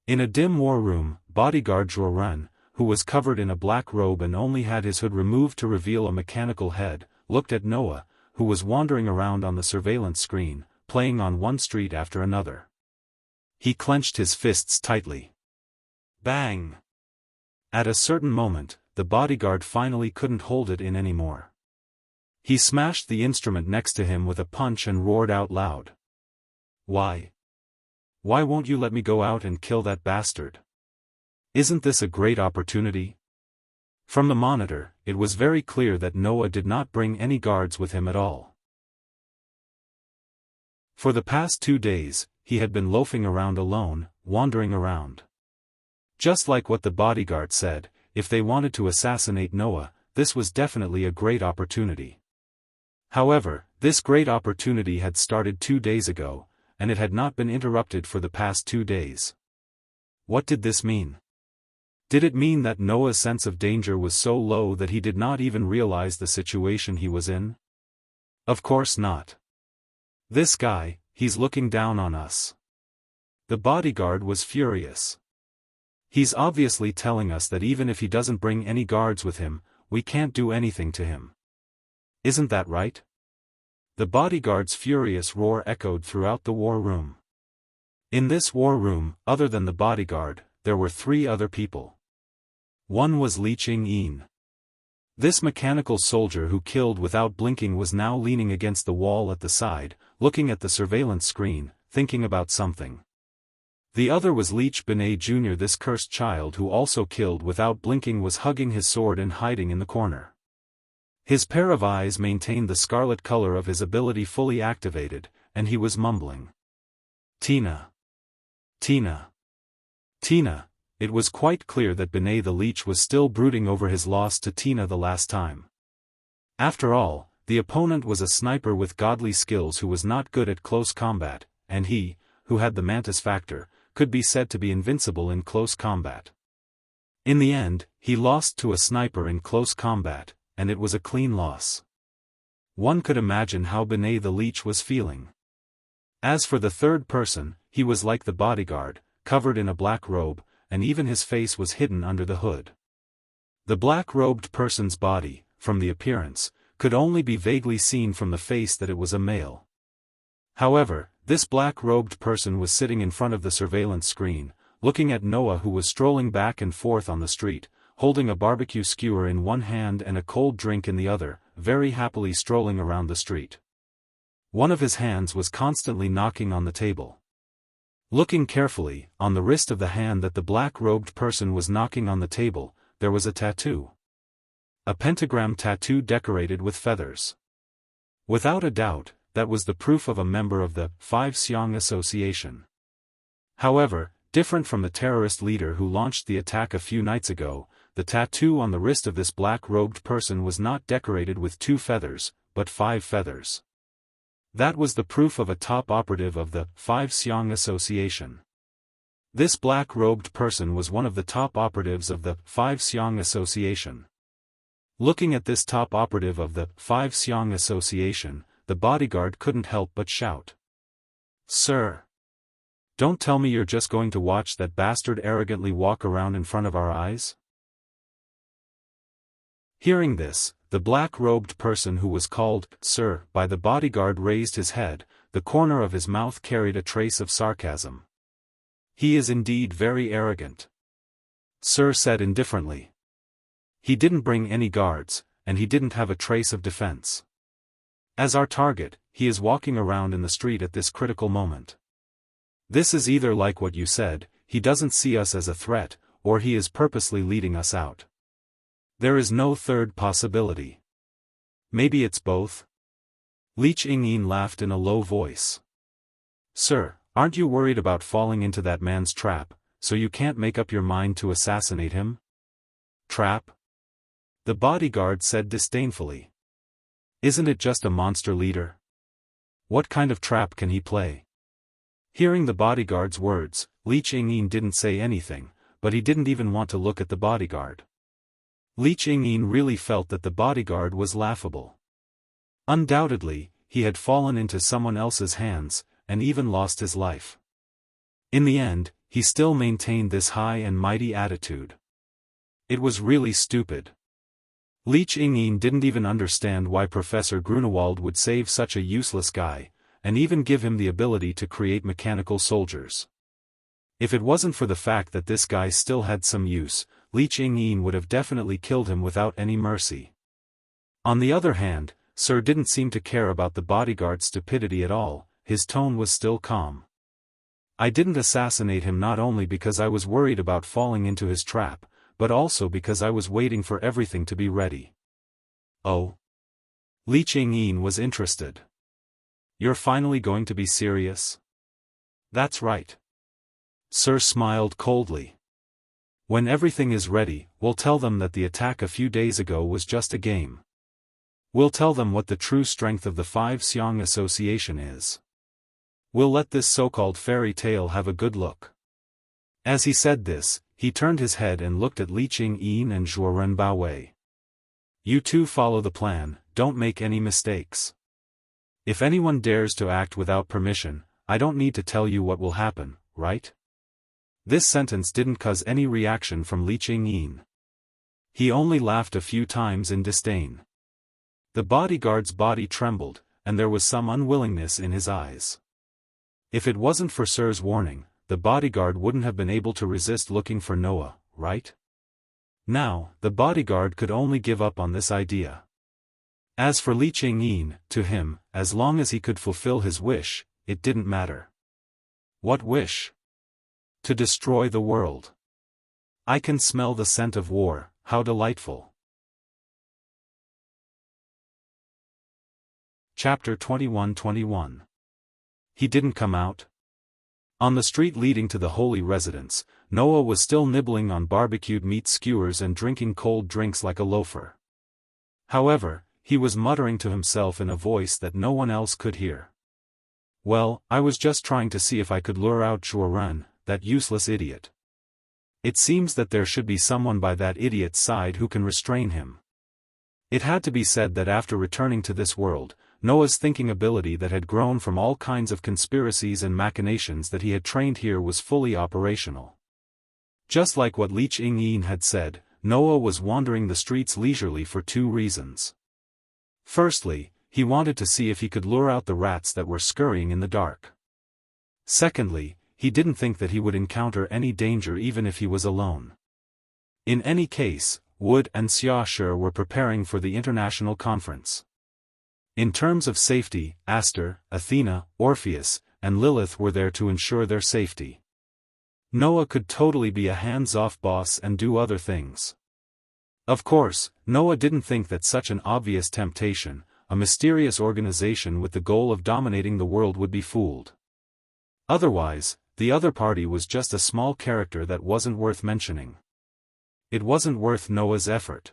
In a dim war room, bodyguard Joran, who was covered in a black robe and only had his hood removed to reveal a mechanical head, looked at Noah, who was wandering around on the surveillance screen, playing on one street after another. He clenched his fists tightly. Bang! At a certain moment, the bodyguard finally couldn't hold it in anymore. He smashed the instrument next to him with a punch and roared out loud. Why? Why won't you let me go out and kill that bastard? Isn't this a great opportunity? From the monitor, it was very clear that Noah did not bring any guards with him at all. For the past 2 days, he had been loafing around alone, wandering around. Just like what the bodyguard said, if they wanted to assassinate Noah, this was definitely a great opportunity. However, this great opportunity had started 2 days ago, and it had not been interrupted for the past 2 days. What did this mean? Did it mean that Noah's sense of danger was so low that he did not even realize the situation he was in? Of course not. This guy, he's looking down on us. The bodyguard was furious. He's obviously telling us that even if he doesn't bring any guards with him, we can't do anything to him. Isn't that right? The bodyguard's furious roar echoed throughout the war room. In this war room, other than the bodyguard, there were 3 other people. One was Li Ching-yin. This mechanical soldier who killed without blinking was now leaning against the wall at the side, looking at the surveillance screen, thinking about something. The other was Leech Benet Jr. This cursed child who also killed without blinking was hugging his sword and hiding in the corner. His pair of eyes maintained the scarlet color of his ability fully activated, and he was mumbling. Tina. Tina. Tina. It was quite clear that Benet the Leech was still brooding over his loss to Tina the last time. After all, the opponent was a sniper with godly skills who was not good at close combat, and he, who had the mantis factor, could be said to be invincible in close combat. In the end, he lost to a sniper in close combat, and it was a clean loss. One could imagine how Benet the Leech was feeling. As for the third person, he was like the bodyguard, covered in a black robe, and even his face was hidden under the hood. The black-robed person's body, from the appearance, could only be vaguely seen from the face that it was a male. However, this black-robed person was sitting in front of the surveillance screen, looking at Noah who was strolling back and forth on the street, holding a barbecue skewer in one hand and a cold drink in the other, very happily strolling around the street. One of his hands was constantly knocking on the table. Looking carefully, on the wrist of the hand that the black-robed person was knocking on the table, there was a tattoo. A pentagram tattoo decorated with feathers. Without a doubt, that was the proof of a member of the Five Siong Association. However, different from the terrorist leader who launched the attack a few nights ago, the tattoo on the wrist of this black-robed person was not decorated with 2 feathers, but 5 feathers. That was the proof of a top operative of the Five Siong Association. This black-robed person was one of the top operatives of the Five Siong Association. Looking at this top operative of the Five Siong Association, the bodyguard couldn't help but shout. "Sir! Don't tell me you're just going to watch that bastard arrogantly walk around in front of our eyes? Hearing this, the black-robed person who was called Sir by the bodyguard raised his head. The corner of his mouth carried a trace of sarcasm. He is indeed very arrogant, Sir said indifferently. He didn't bring any guards, and he didn't have a trace of defense. As our target, he is walking around in the street at this critical moment. This is either like what you said, he doesn't see us as a threat, or he is purposely leading us out. There is no third possibility. Maybe it's both? Li Ching-yin laughed in a low voice. Sir, aren't you worried about falling into that man's trap, so you can't make up your mind to assassinate him? Trap? The bodyguard said disdainfully. Isn't it just a monster leader? What kind of trap can he play? Hearing the bodyguard's words, Li Ching-yin didn't say anything, but he didn't even want to look at the bodyguard. Li Ching-yin really felt that the bodyguard was laughable. Undoubtedly, he had fallen into someone else's hands, and even lost his life. In the end, he still maintained this high and mighty attitude. It was really stupid. Li Ching-yin didn't even understand why Professor Grunewald would save such a useless guy, and even give him the ability to create mechanical soldiers. If it wasn't for the fact that this guy still had some use, Li Ching-yin would have definitely killed him without any mercy. On the other hand, Sir didn't seem to care about the bodyguard's stupidity at all. His tone was still calm. I didn't assassinate him not only because I was worried about falling into his trap, but also because I was waiting for everything to be ready. Oh? Li Ching-yin was interested. You're finally going to be serious? That's right. Sir smiled coldly. When everything is ready, we'll tell them that the attack a few days ago was just a game. We'll tell them what the true strength of the Five Xiong Association is. We'll let this so-called fairy tale have a good look. As he said this, he turned his head and looked at Li Ching-yin and Zhuo Renbaowei. You two follow the plan, don't make any mistakes. If anyone dares to act without permission, I don't need to tell you what will happen, right? This sentence didn't cause any reaction from Li Ching-yin. He only laughed a few times in disdain. The bodyguard's body trembled, and there was some unwillingness in his eyes. If it wasn't for Sir's warning, the bodyguard wouldn't have been able to resist looking for Noah, right? Now, the bodyguard could only give up on this idea. As for Li Ching-yin, to him, as long as he could fulfill his wish, it didn't matter. What wish? To destroy the world. I can smell the scent of war, how delightful. Chapter 21-21. He didn't come out? On the street leading to the holy residence, Noah was still nibbling on barbecued meat skewers and drinking cold drinks like a loafer. However, he was muttering to himself in a voice that no one else could hear. Well, I was just trying to see if I could lure out Zhuo Ren, that useless idiot. It seems that there should be someone by that idiot's side who can restrain him. It had to be said that after returning to this world, Noah's thinking ability that had grown from all kinds of conspiracies and machinations that he had trained here was fully operational. Just like what Li Ching-yin had said, Noah was wandering the streets leisurely for two reasons. Firstly, he wanted to see if he could lure out the rats that were scurrying in the dark. Secondly, he didn't think that he would encounter any danger even if he was alone. In any case, Wood and Xiaoshe were preparing for the international conference. In terms of safety, Aster, Athena, Orpheus, and Lilith were there to ensure their safety. Noah could totally be a hands-off boss and do other things. Of course, Noah didn't think that such an obvious temptation, a mysterious organization with the goal of dominating the world, would be fooled. Otherwise, the other party was just a small character that wasn't worth mentioning. It wasn't worth Noah's effort.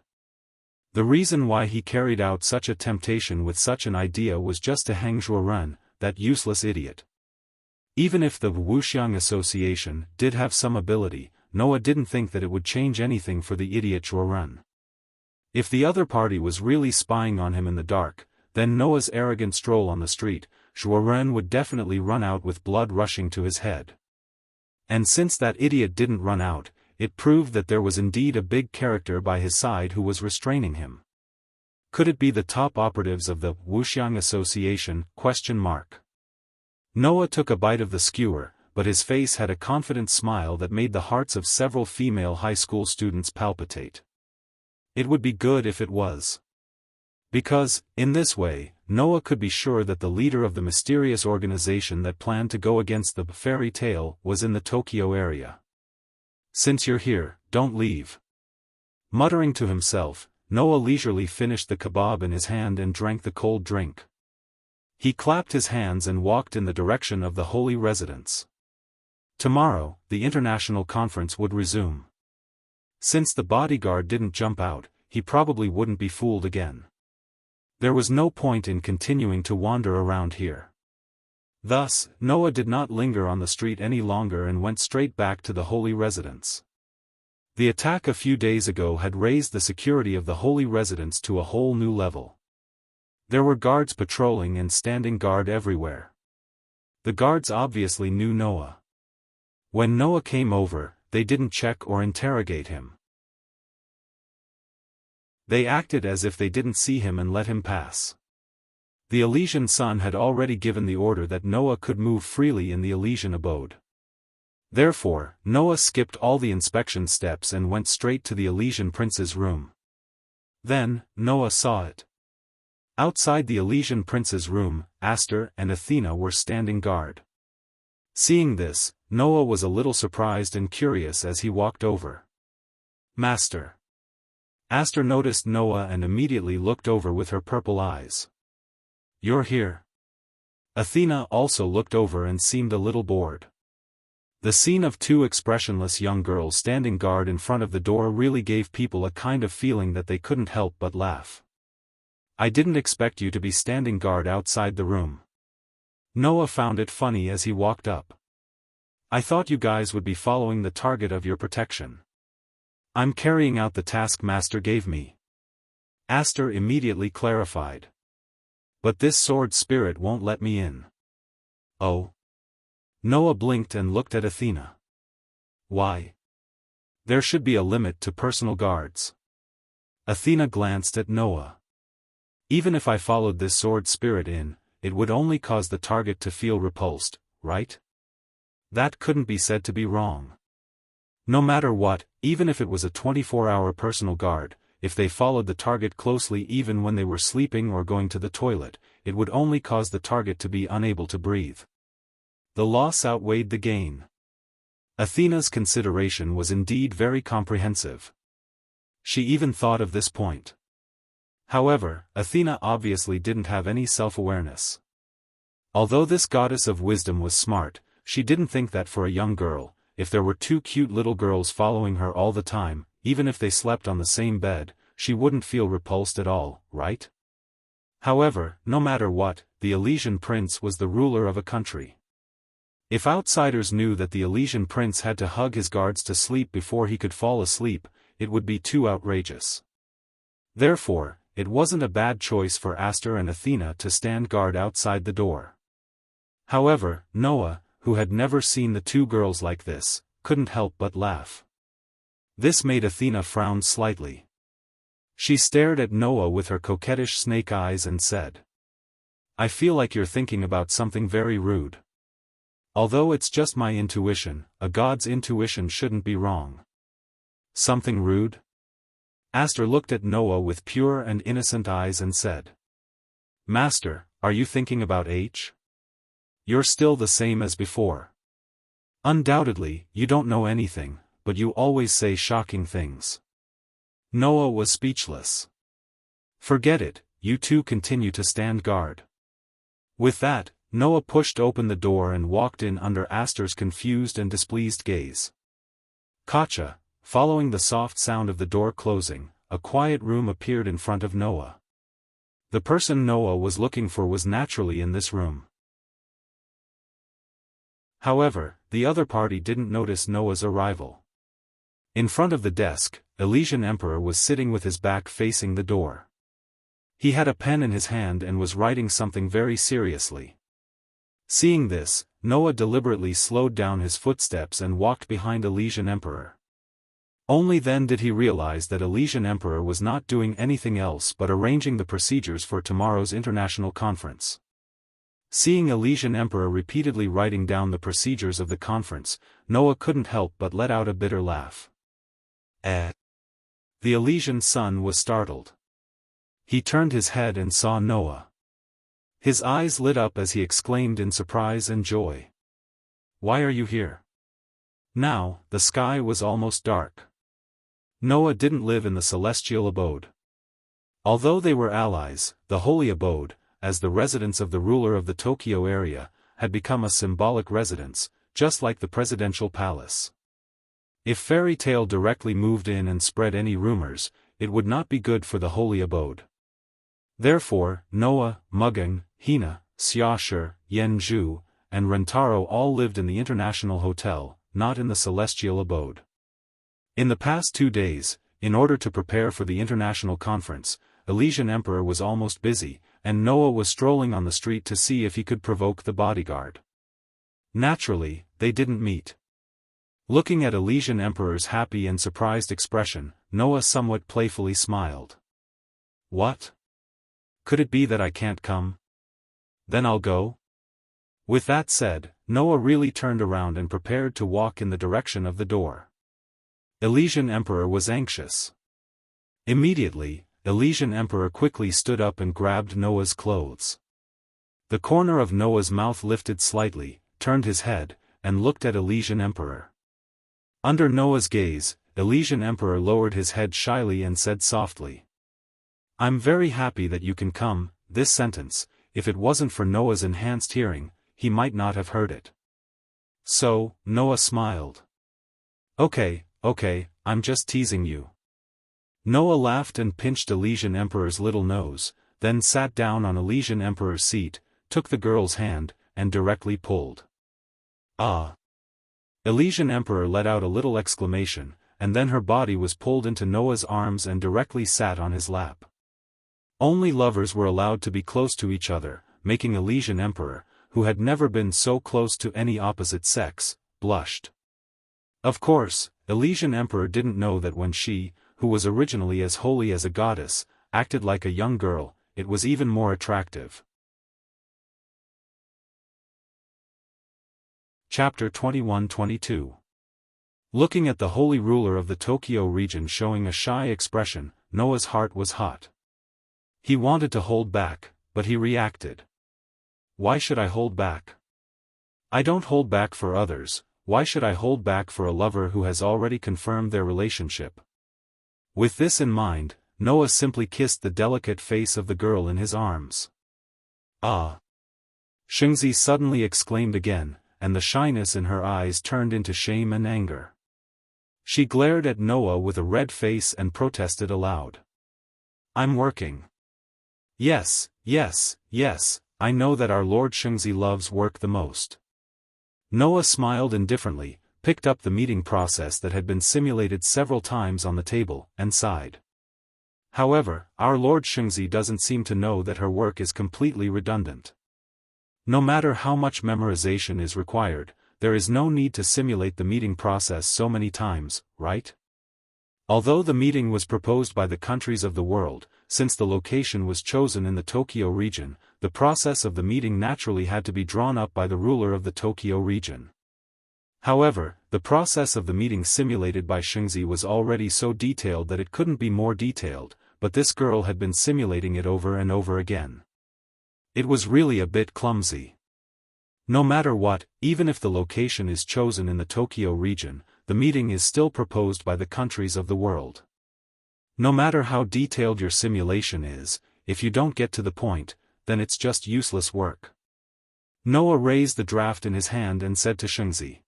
The reason why he carried out such a temptation with such an idea was just to hang Zhuo Ren, that useless idiot. Even if the Wuxiang Association did have some ability, Noah didn't think that it would change anything for the idiot Zhuo Ren. If the other party was really spying on him in the dark, then Noah's arrogant stroll on the street, Zhuo Ren would definitely run out with blood rushing to his head. And since that idiot didn't run out, it proved that there was indeed a big character by his side who was restraining him. Could it be the top operatives of the Wuxiang Association? Noah took a bite of the skewer, but his face had a confident smile that made the hearts of several female high school students palpitate. It would be good if it was. Because, in this way, Noah could be sure that the leader of the mysterious organization that planned to go against the fairy tale was in the Tokyo area. Since you're here, don't leave. Muttering to himself, Noah leisurely finished the kebab in his hand and drank the cold drink. He clapped his hands and walked in the direction of the holy residence. Tomorrow, the international conference would resume. Since the bodyguard didn't jump out, he probably wouldn't be fooled again. There was no point in continuing to wander around here. Thus, Noah did not linger on the street any longer and went straight back to the holy residence. The attack a few days ago had raised the security of the holy residence to a whole new level. There were guards patrolling and standing guard everywhere. The guards obviously knew Noah. When Noah came over, they didn't check or interrogate him. They acted as if they didn't see him and let him pass. The Elysian sun had already given the order that Noah could move freely in the Elysian abode. Therefore, Noah skipped all the inspection steps and went straight to the Elysian prince's room. Then, Noah saw it. Outside the Elysian prince's room, Aster and Athena were standing guard. Seeing this, Noah was a little surprised and curious as he walked over. "Master." Aster noticed Noah and immediately looked over with her purple eyes. "You're here?" Athena also looked over and seemed a little bored. The scene of two expressionless young girls standing guard in front of the door really gave people a kind of feeling that they couldn't help but laugh. "I didn't expect you to be standing guard outside the room." Noah found it funny as he walked up. "I thought you guys would be following the target of your protection." "I'm carrying out the task Master gave me." Aster immediately clarified. "But this sword spirit won't let me in." "Oh?" Noah blinked and looked at Athena. "Why? There should be a limit to personal guards." Athena glanced at Noah. "Even if I followed this sword spirit in, it would only cause the target to feel repulsed, right? That couldn't be said to be wrong. No matter what, even if it was a 24-hour personal guard, if they followed the target closely even when they were sleeping or going to the toilet, it would only cause the target to be unable to breathe. The loss outweighed the gain." Athena's consideration was indeed very comprehensive. She even thought of this point. However, Athena obviously didn't have any self-awareness. Although this goddess of wisdom was smart, she didn't think that for a young girl, if there were two cute little girls following her all the time, even if they slept on the same bed, she wouldn't feel repulsed at all, right? However, no matter what, the Elysian prince was the ruler of a country. If outsiders knew that the Elysian prince had to hug his guards to sleep before he could fall asleep, it would be too outrageous. Therefore, it wasn't a bad choice for Aster and Athena to stand guard outside the door. However, Noah, who had never seen the two girls like this, couldn't help but laugh. This made Athena frown slightly. She stared at Noah with her coquettish snake eyes and said, "I feel like you're thinking about something very rude. Although it's just my intuition, a god's intuition shouldn't be wrong." "Something rude?" Aster looked at Noah with pure and innocent eyes and said, "Master, are you thinking about H? You're still the same as before. Undoubtedly, you don't know anything, but you always say shocking things." Noah was speechless. "Forget it, you two continue to stand guard." With that, Noah pushed open the door and walked in under Aster's confused and displeased gaze. Gotcha. Following the soft sound of the door closing, a quiet room appeared in front of Noah. The person Noah was looking for was naturally in this room. However, the other party didn't notice Noah's arrival. In front of the desk, Elysian Emperor was sitting with his back facing the door. He had a pen in his hand and was writing something very seriously. Seeing this, Noah deliberately slowed down his footsteps and walked behind Elysian Emperor. Only then did he realize that Elysian Emperor was not doing anything else but arranging the procedures for tomorrow's international conference. Seeing Elysian Emperor repeatedly writing down the procedures of the conference, Noah couldn't help but let out a bitter laugh. The Elysian son was startled. He turned his head and saw Noah. His eyes lit up as he exclaimed in surprise and joy. "Why are you here?" Now, the sky was almost dark. Noah didn't live in the celestial abode. Although they were allies, the holy abode, as the residence of the ruler of the Tokyo area, had become a symbolic residence, just like the presidential palace. If Fairy Tale directly moved in and spread any rumors, it would not be good for the holy abode. Therefore, Noah, Mugen, Hina, Xiaoshi, Yanzhu, and Rentaro all lived in the International Hotel, not in the celestial abode. In the past 2 days, in order to prepare for the international conference, Elysian Emperor was almost busy, and Noah was strolling on the street to see if he could provoke the bodyguard. Naturally, they didn't meet. Looking at Elysian Emperor's happy and surprised expression, Noah somewhat playfully smiled. "What? Could it be that I can't come? Then I'll go?" With that said, Noah really turned around and prepared to walk in the direction of the door. Elysian Emperor was anxious. Immediately, Elysian Emperor quickly stood up and grabbed Noah's clothes. The corner of Noah's mouth lifted slightly, turned his head, and looked at Elysian Emperor. Under Noah's gaze, Elysian Emperor lowered his head shyly and said softly, "I'm very happy that you can come." This sentence, if it wasn't for Noah's enhanced hearing, he might not have heard it. So, Noah smiled. Okay, I'm just teasing you." Noah laughed and pinched Elysian Emperor's little nose, then sat down on Elysian Emperor's seat, took the girl's hand, and directly pulled. "Ah!" Elysian Emperor let out a little exclamation, and then her body was pulled into Noah's arms and directly sat on his lap. Only lovers were allowed to be close to each other, making Elysian Emperor, who had never been so close to any opposite sex, blushed. Of course, Elysian Emperor didn't know that when she, who was originally as holy as a goddess, acted like a young girl, it was even more attractive. Chapter 21-22. Looking at the holy ruler of the Tokyo region showing a shy expression, Noah's heart was hot. He wanted to hold back, but he reacted. "Why should I hold back? I don't hold back for others. Why should I hold back for a lover who has already confirmed their relationship?" With this in mind, Noah simply kissed the delicate face of the girl in his arms. "Ah!" Shungzi suddenly exclaimed again, and the shyness in her eyes turned into shame and anger. She glared at Noah with a red face and protested aloud. "I'm working." Yes, I know that our Lord Shungzi loves work the most." Noah smiled indifferently, picked up the meeting process that had been simulated several times on the table, and sighed. However, our Lord Shungzi doesn't seem to know that her work is completely redundant. No matter how much memorization is required, there is no need to simulate the meeting process so many times, right? Although the meeting was proposed by the countries of the world, since the location was chosen in the Tokyo region, the process of the meeting naturally had to be drawn up by the ruler of the Tokyo region. However, the process of the meeting simulated by Shungzi was already so detailed that it couldn't be more detailed, but this girl had been simulating it over and over again. It was really a bit clumsy. No matter what, even if the location is chosen in the Tokyo region, the meeting is still proposed by the countries of the world. No matter how detailed your simulation is, if you don't get to the point, then it's just useless work. Noah raised the draft in his hand and said to Shungzi,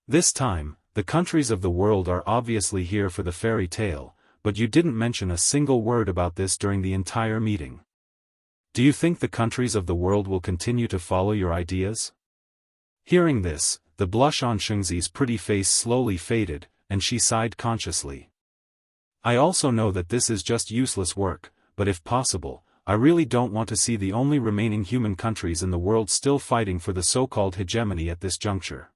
"This time, the countries of the world are obviously here for the fairy tale, but you didn't mention a single word about this during the entire meeting. Do you think the countries of the world will continue to follow your ideas?" Hearing this, the blush on Shungzi's pretty face slowly faded, and she sighed consciously. "I also know that this is just useless work, but if possible, I really don't want to see the only remaining human countries in the world still fighting for the so-called hegemony at this juncture.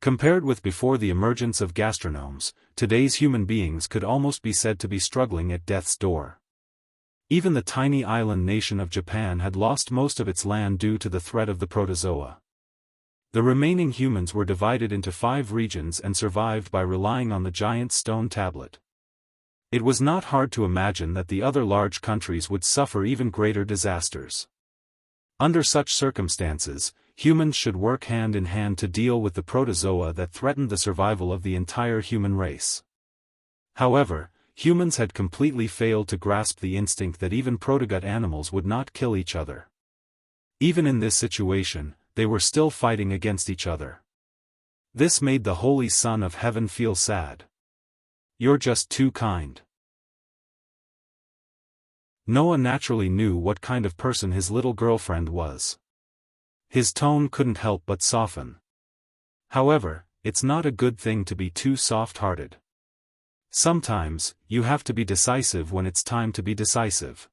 Compared with before the emergence of gastronomes, today's human beings could almost be said to be struggling at death's door. Even the tiny island nation of Japan had lost most of its land due to the threat of the protozoa. The remaining humans were divided into 5 regions and survived by relying on the giant stone tablet. It was not hard to imagine that the other large countries would suffer even greater disasters. Under such circumstances, humans should work hand in hand to deal with the protozoa that threatened the survival of the entire human race. However, humans had completely failed to grasp the instinct that even protogut animals would not kill each other. Even in this situation, they were still fighting against each other. This made the Holy Son of Heaven feel sad. You're just too kind. Noah naturally knew what kind of person his little girlfriend was. His tone couldn't help but soften. However, it's not a good thing to be too soft-hearted. Sometimes, you have to be decisive when it's time to be decisive.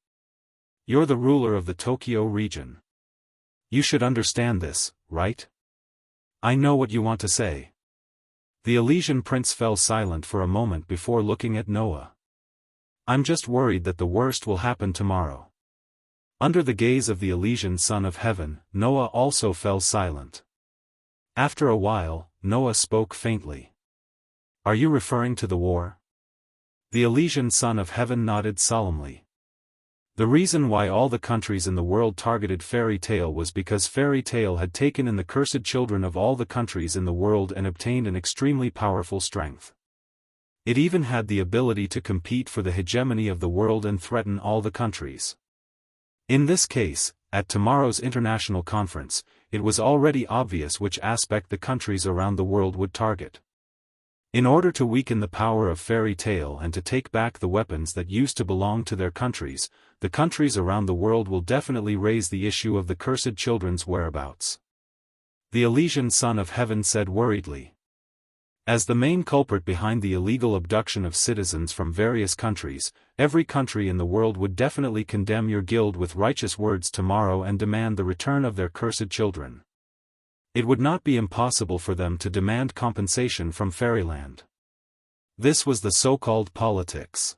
You're the ruler of the Tokyo region. You should understand this, right? I know what you want to say. The Elysian prince fell silent for a moment before looking at Noah. I'm just worried that the worst will happen tomorrow. Under the gaze of the Elysian Son of Heaven, Noah also fell silent. After a while, Noah spoke faintly. Are you referring to the war? The Elysian Son of Heaven nodded solemnly. The reason why all the countries in the world targeted Fairy Tail was because Fairy Tail had taken in the cursed children of all the countries in the world and obtained an extremely powerful strength. It even had the ability to compete for the hegemony of the world and threaten all the countries. In this case, at tomorrow's international conference, it was already obvious which aspect the countries around the world would target. In order to weaken the power of Fairy Tail and to take back the weapons that used to belong to their countries, the countries around the world will definitely raise the issue of the cursed children's whereabouts. The Elysian Son of Heaven said worriedly. As the main culprit behind the illegal abduction of citizens from various countries, every country in the world would definitely condemn your guild with righteous words tomorrow and demand the return of their cursed children. It would not be impossible for them to demand compensation from Fairyland. This was the so-called politics.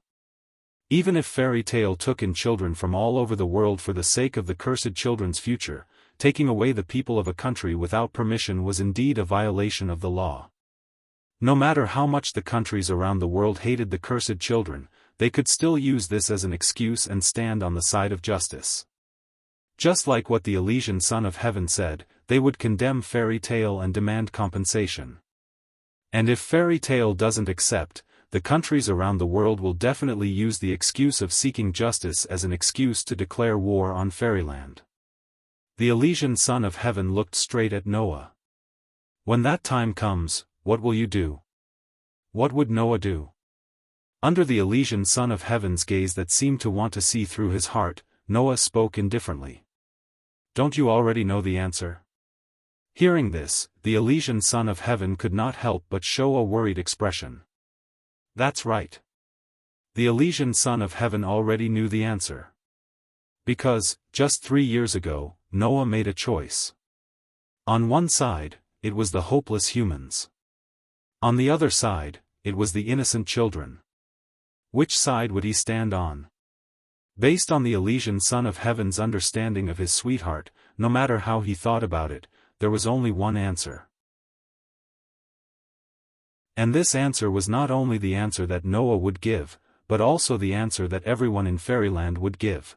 Even if Fairy Tail took in children from all over the world for the sake of the cursed children's future, taking away the people of a country without permission was indeed a violation of the law. No matter how much the countries around the world hated the cursed children, they could still use this as an excuse and stand on the side of justice. Just like what the Elysian Son of Heaven said, they would condemn Fairy Tail and demand compensation. And if Fairy Tail doesn't accept, the countries around the world will definitely use the excuse of seeking justice as an excuse to declare war on Fairyland. The Elysian Son of Heaven looked straight at Noah. When that time comes, what will you do? What would Noah do? Under the Elysian Son of Heaven's gaze that seemed to want to see through his heart, Noah spoke indifferently. Don't you already know the answer? Hearing this, the Elysian Son of Heaven could not help but show a worried expression. That's right. The Elysian Son of Heaven already knew the answer. Because, just 3 years ago, Noah made a choice. On one side, it was the hopeless humans. On the other side, it was the innocent children. Which side would he stand on? Based on the Elysian Son of Heaven's understanding of his sweetheart, no matter how he thought about it, there was only one answer. And this answer was not only the answer that Noah would give, but also the answer that everyone in Fairyland would give.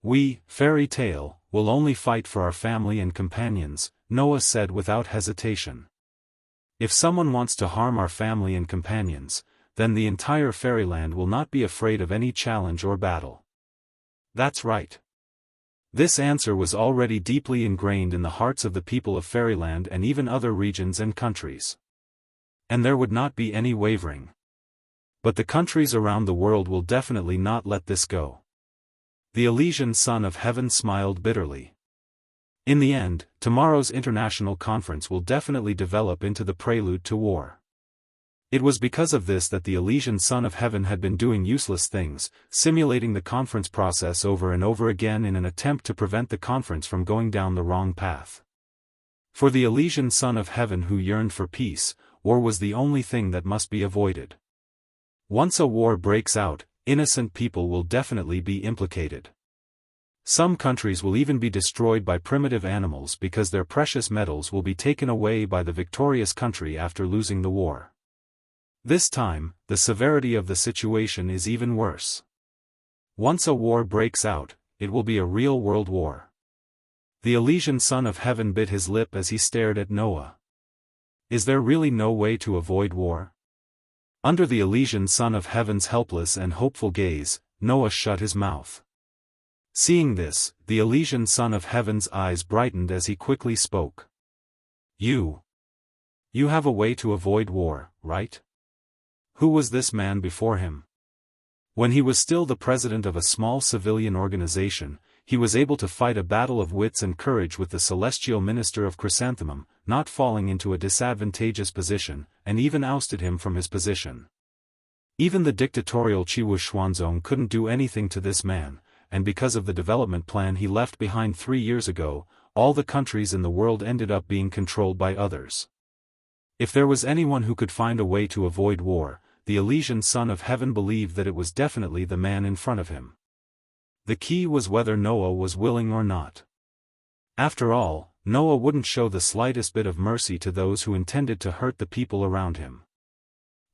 We, Fairy Tail, will only fight for our family and companions, Noah said without hesitation. If someone wants to harm our family and companions, then the entire Fairyland will not be afraid of any challenge or battle. That's right. This answer was already deeply ingrained in the hearts of the people of Fairyland and even other regions and countries. And there would not be any wavering. But the countries around the world will definitely not let this go. The Elysian Son of Heaven smiled bitterly. In the end, tomorrow's international conference will definitely develop into the prelude to war. It was because of this that the Elysian Son of Heaven had been doing useless things, simulating the conference process over and over again in an attempt to prevent the conference from going down the wrong path. For the Elysian Son of Heaven who yearned for peace, war was the only thing that must be avoided. Once a war breaks out, innocent people will definitely be implicated. Some countries will even be destroyed by primitive animals because their precious metals will be taken away by the victorious country after losing the war. This time, the severity of the situation is even worse. Once a war breaks out, it will be a real world war. The Elysian Son of Heaven bit his lip as he stared at Noah. Is there really no way to avoid war? Under the Elysian Son of Heaven's helpless and hopeful gaze, Noah shut his mouth. Seeing this, the Elysian Son of Heaven's eyes brightened as he quickly spoke. You have a way to avoid war, right? Who was this man before him? When he was still the president of a small civilian organization, he was able to fight a battle of wits and courage with the celestial minister of Chrysanthemum, not falling into a disadvantageous position, and even ousted him from his position. Even the dictatorial Chiwu Xuanzong couldn't do anything to this man, and because of the development plan he left behind 3 years ago, all the countries in the world ended up being controlled by others. If there was anyone who could find a way to avoid war, the Elysian Son of Heaven believed that it was definitely the man in front of him. The key was whether Noah was willing or not. After all, Noah wouldn't show the slightest bit of mercy to those who intended to hurt the people around him.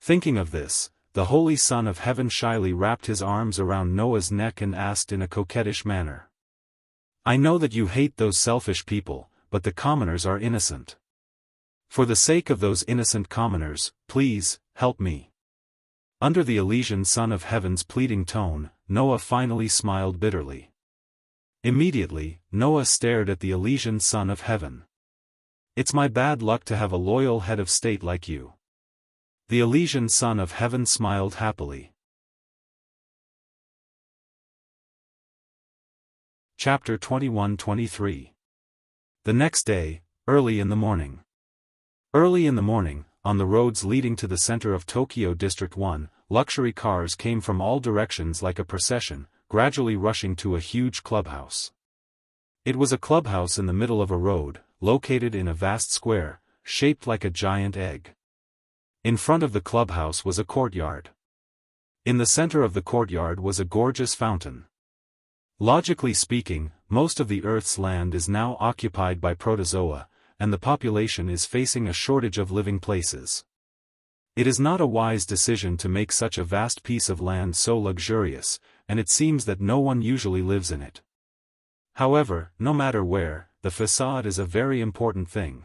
Thinking of this, the Holy Son of Heaven shyly wrapped his arms around Noah's neck and asked in a coquettish manner. I know that you hate those selfish people, but the commoners are innocent. For the sake of those innocent commoners, please, help me. Under the Elysian Son of Heaven's pleading tone, Noah finally smiled bitterly. Immediately, Noah stared at the Elysian Son of Heaven. It's my bad luck to have a loyal head of state like you. The Elysian Son of Heaven smiled happily. Chapter 21-23. The next day, early in the morning. Early in the morning, on the roads leading to the center of Tokyo District 1, luxury cars came from all directions like a procession, gradually rushing to a huge clubhouse. It was a clubhouse in the middle of a road, located in a vast square, shaped like a giant egg. In front of the clubhouse was a courtyard. In the center of the courtyard was a gorgeous fountain. Logically speaking, most of the Earth's land is now occupied by protozoa, and the population is facing a shortage of living places. It is not a wise decision to make such a vast piece of land so luxurious, and it seems that no one usually lives in it. However, no matter where, the facade is a very important thing.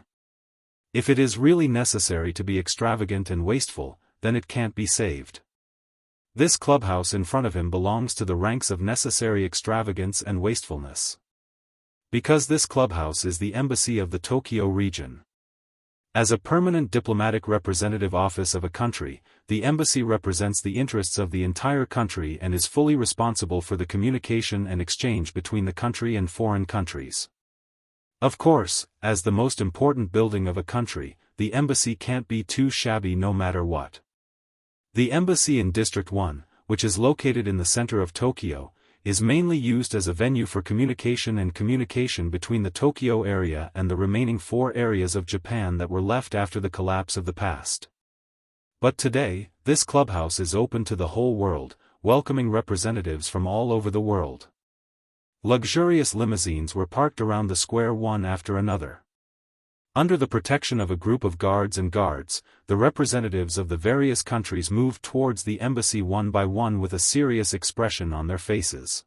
If it is really necessary to be extravagant and wasteful, then it can't be saved. This clubhouse in front of him belongs to the ranks of necessary extravagance and wastefulness. Because this clubhouse is the embassy of the Tokyo region. As a permanent diplomatic representative office of a country, the embassy represents the interests of the entire country and is fully responsible for the communication and exchange between the country and foreign countries. Of course, as the most important building of a country, the embassy can't be too shabby no matter what. The embassy in District 1, which is located in the center of Tokyo, is mainly used as a venue for communication between the Tokyo area and the remaining 4 areas of Japan that were left after the collapse of the past. But today, this clubhouse is open to the whole world, welcoming representatives from all over the world. Luxurious limousines were parked around the square one after another. Under the protection of a group of guards, the representatives of the various countries moved towards the embassy one by one with a serious expression on their faces.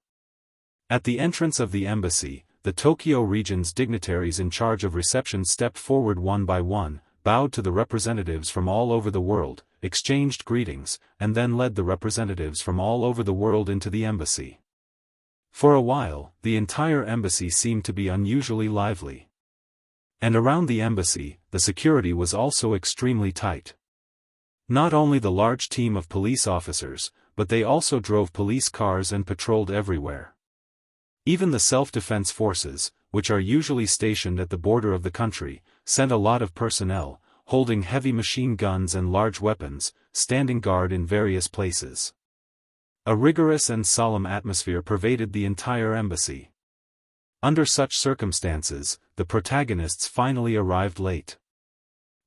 At the entrance of the embassy, the Tokyo region's dignitaries in charge of reception stepped forward one by one, bowed to the representatives from all over the world, exchanged greetings, and then led the representatives from all over the world into the embassy. For a while, the entire embassy seemed to be unusually lively. And around the embassy, the security was also extremely tight. Not only the large team of police officers, but they also drove police cars and patrolled everywhere. Even the self-defense forces, which are usually stationed at the border of the country, sent a lot of personnel, holding heavy machine guns and large weapons, standing guard in various places. A rigorous and solemn atmosphere pervaded the entire embassy. Under such circumstances, the protagonists finally arrived late.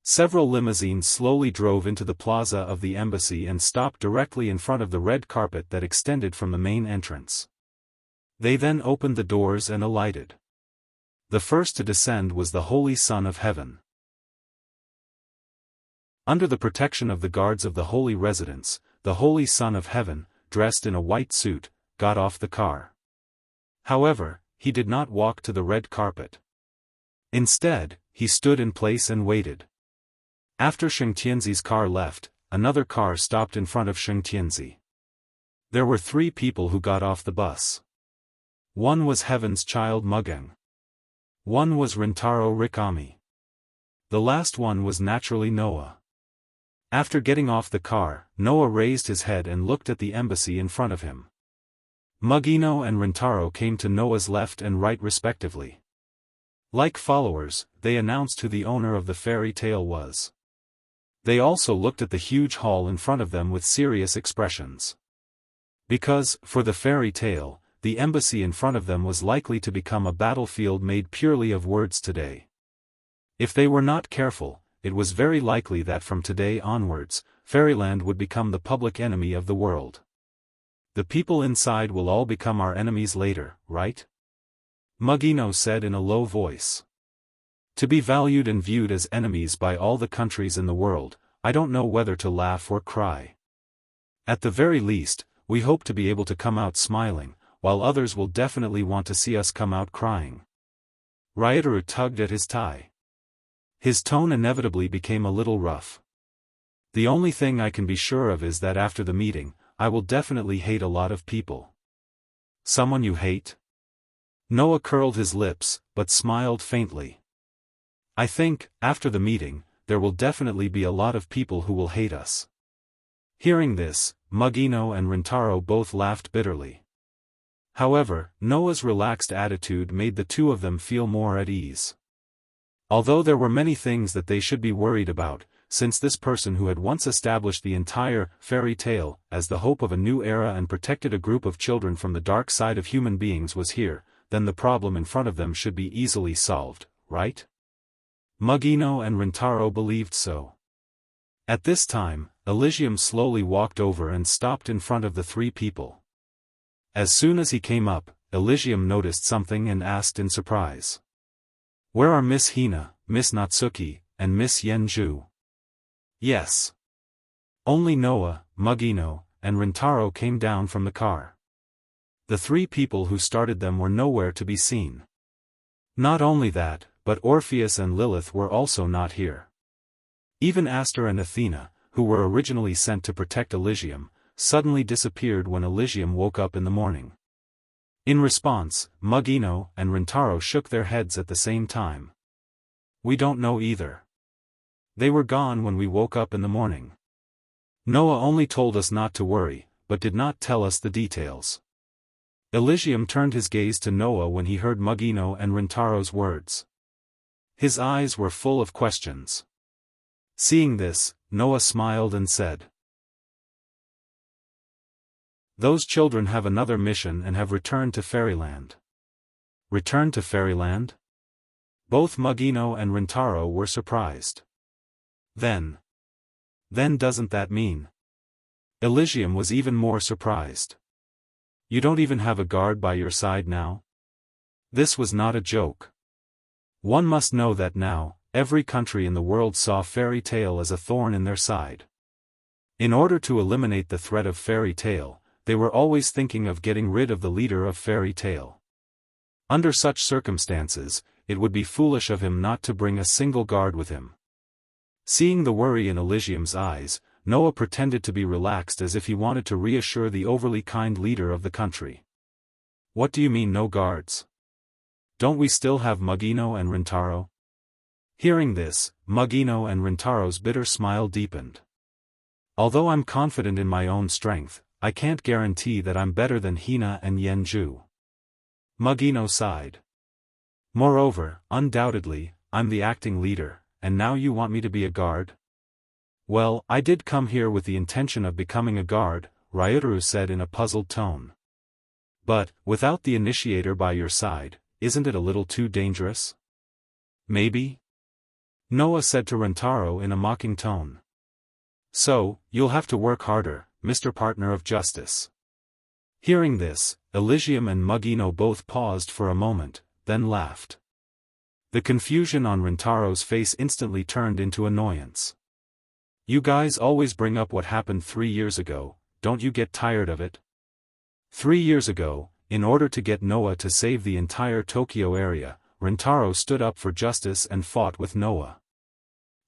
Several limousines slowly drove into the plaza of the embassy and stopped directly in front of the red carpet that extended from the main entrance. They then opened the doors and alighted. The first to descend was the Holy Son of Heaven. Under the protection of the guards of the holy residence, the Holy Son of Heaven, dressed in a white suit, got off the car. However, he did not walk to the red carpet. Instead, he stood in place and waited. After Sheng Tianzi's car left, another car stopped in front of Sheng Tianzi. There were 3 people who got off the bus. One was Heaven's child Mugeng. One was Rintaro Rikami. The last one was naturally Noah. After getting off the car, Noah raised his head and looked at the embassy in front of him. Mugino and Rintaro came to Noah's left and right respectively. Like followers, they announced who the owner of the fairy tale was. They also looked at the huge hall in front of them with serious expressions. Because, for the fairy tale, the embassy in front of them was likely to become a battlefield made purely of words today. If they were not careful, it was very likely that from today onwards, Fairyland would become the public enemy of the world. The people inside will all become our enemies later, right? Mugino said in a low voice. To be valued and viewed as enemies by all the countries in the world, I don't know whether to laugh or cry. At the very least, we hope to be able to come out smiling, while others will definitely want to see us come out crying. Ryotaro tugged at his tie. His tone inevitably became a little rough. The only thing I can be sure of is that after the meeting, I will definitely hate a lot of people. Someone you hate? Noah curled his lips, but smiled faintly. I think, after the meeting, there will definitely be a lot of people who will hate us. Hearing this, Mugino and Rintaro both laughed bitterly. However, Noah's relaxed attitude made the two of them feel more at ease. Although there were many things that they should be worried about, since this person who had once established the entire fairy tale as the hope of a new era and protected a group of children from the dark side of human beings was here, then the problem in front of them should be easily solved, right? Mugino and Rintaro believed so. At this time, Elysium slowly walked over and stopped in front of the 3 people. As soon as he came up, Elysium noticed something and asked in surprise. Where are Miss Hina, Miss Natsuki, and Miss Yenju? Yes. Only Noah, Mugino, and Rintaro came down from the car. The 3 people who started them were nowhere to be seen. Not only that, but Orpheus and Lilith were also not here. Even Aster and Athena, who were originally sent to protect Elysium, suddenly disappeared when Elysium woke up in the morning. In response, Mugino and Rintaro shook their heads at the same time. We don't know either. They were gone when we woke up in the morning. Noah only told us not to worry, but did not tell us the details. Elysium turned his gaze to Noah when he heard Mugino and Rintaro's words. His eyes were full of questions. Seeing this, Noah smiled and said, Those children have another mission and have returned to Fairyland. Returned to Fairyland? Both Mugino and Rintaro were surprised. Then doesn't that mean? Elysium was even more surprised. You don't even have a guard by your side now? This was not a joke. One must know that now, every country in the world saw fairy tale as a thorn in their side. In order to eliminate the threat of fairy tale, they were always thinking of getting rid of the leader of fairy tale. Under such circumstances, it would be foolish of him not to bring a single guard with him. Seeing the worry in Elysium's eyes, Noah pretended to be relaxed as if he wanted to reassure the overly kind leader of the country. What do you mean no guards? Don't we still have Mugino and Rintaro? Hearing this, Mugino and Rintaro's bitter smile deepened. Although I'm confident in my own strength, I can't guarantee that I'm better than Hina and Yenju. Mugino sighed. Moreover, undoubtedly, I'm the acting leader, and now you want me to be a guard? Well, I did come here with the intention of becoming a guard, Ryutaru said in a puzzled tone. But, without the initiator by your side, isn't it a little too dangerous? Maybe? Noah said to Rentaro in a mocking tone. So, you'll have to work harder, Mr. Partner of Justice. Hearing this, Elysium and Mugino both paused for a moment, then laughed. The confusion on Rentaro's face instantly turned into annoyance. You guys always bring up what happened 3 years ago, don't you get tired of it? 3 years ago, in order to get Noah to save the entire Tokyo area, Rentaro stood up for justice and fought with Noah.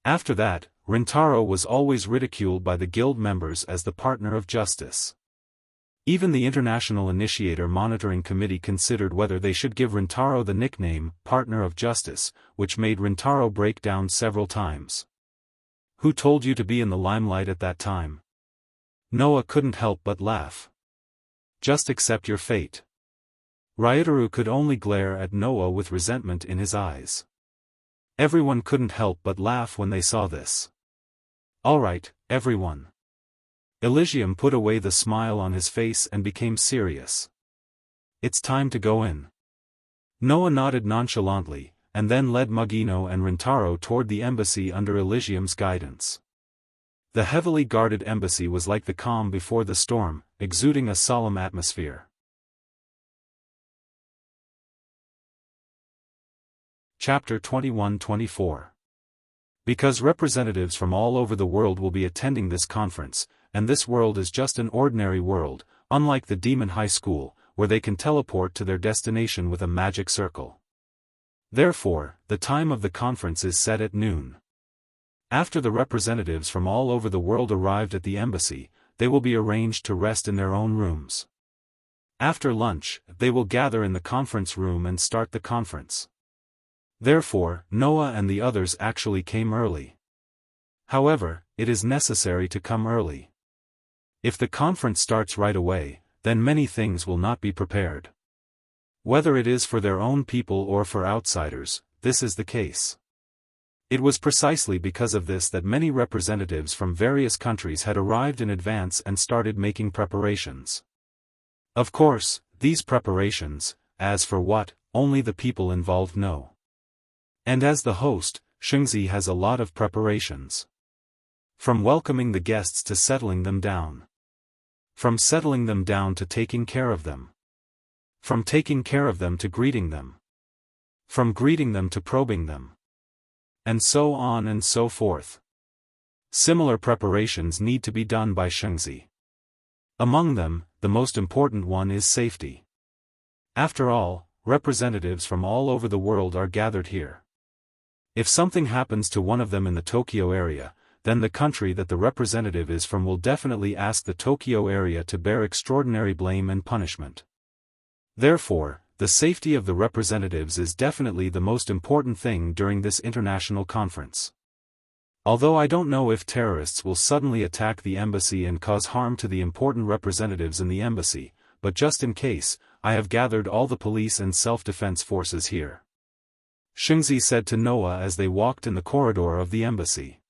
After that, Rentaro was always ridiculed by the guild members as the partner of justice. Even the International Initiator Monitoring Committee considered whether they should give Rentaro the nickname, Partner of Justice, which made Rentaro break down several times. Who told you to be in the limelight at that time? Noah couldn't help but laugh. Just accept your fate. Ryutaru could only glare at Noah with resentment in his eyes. Everyone couldn't help but laugh when they saw this. Alright, everyone. Elysium put away the smile on his face and became serious. It's time to go in. Noah nodded nonchalantly, and then led Mugino and Rentaro toward the embassy under Elysium's guidance. The heavily guarded embassy was like the calm before the storm, exuding a solemn atmosphere. Chapter 21-24. Because representatives from all over the world will be attending this conference, and this world is just an ordinary world, unlike the Demon High School, where they can teleport to their destination with a magic circle. Therefore, the time of the conference is set at noon. After the representatives from all over the world arrived at the embassy, they will be arranged to rest in their own rooms. After lunch, they will gather in the conference room and start the conference. Therefore, Noah and the others actually came early. However, it is necessary to come early. If the conference starts right away, then many things will not be prepared. Whether it is for their own people or for outsiders, this is the case. It was precisely because of this that many representatives from various countries had arrived in advance and started making preparations. Of course, these preparations, as for what, only the people involved know. And as the host, Shungzi has a lot of preparations. From welcoming the guests to settling them down. From settling them down to taking care of them. From taking care of them to greeting them. From greeting them to probing them. And so on and so forth. Similar preparations need to be done by Shungzi. Among them, the most important one is safety. After all, representatives from all over the world are gathered here. If something happens to one of them in the Tokyo area, then the country that the representative is from will definitely ask the Tokyo area to bear extraordinary blame and punishment. Therefore, the safety of the representatives is definitely the most important thing during this international conference. Although I don't know if terrorists will suddenly attack the embassy and cause harm to the important representatives in the embassy, but just in case, I have gathered all the police and self-defense forces here. Shungzi said to Noah as they walked in the corridor of the embassy.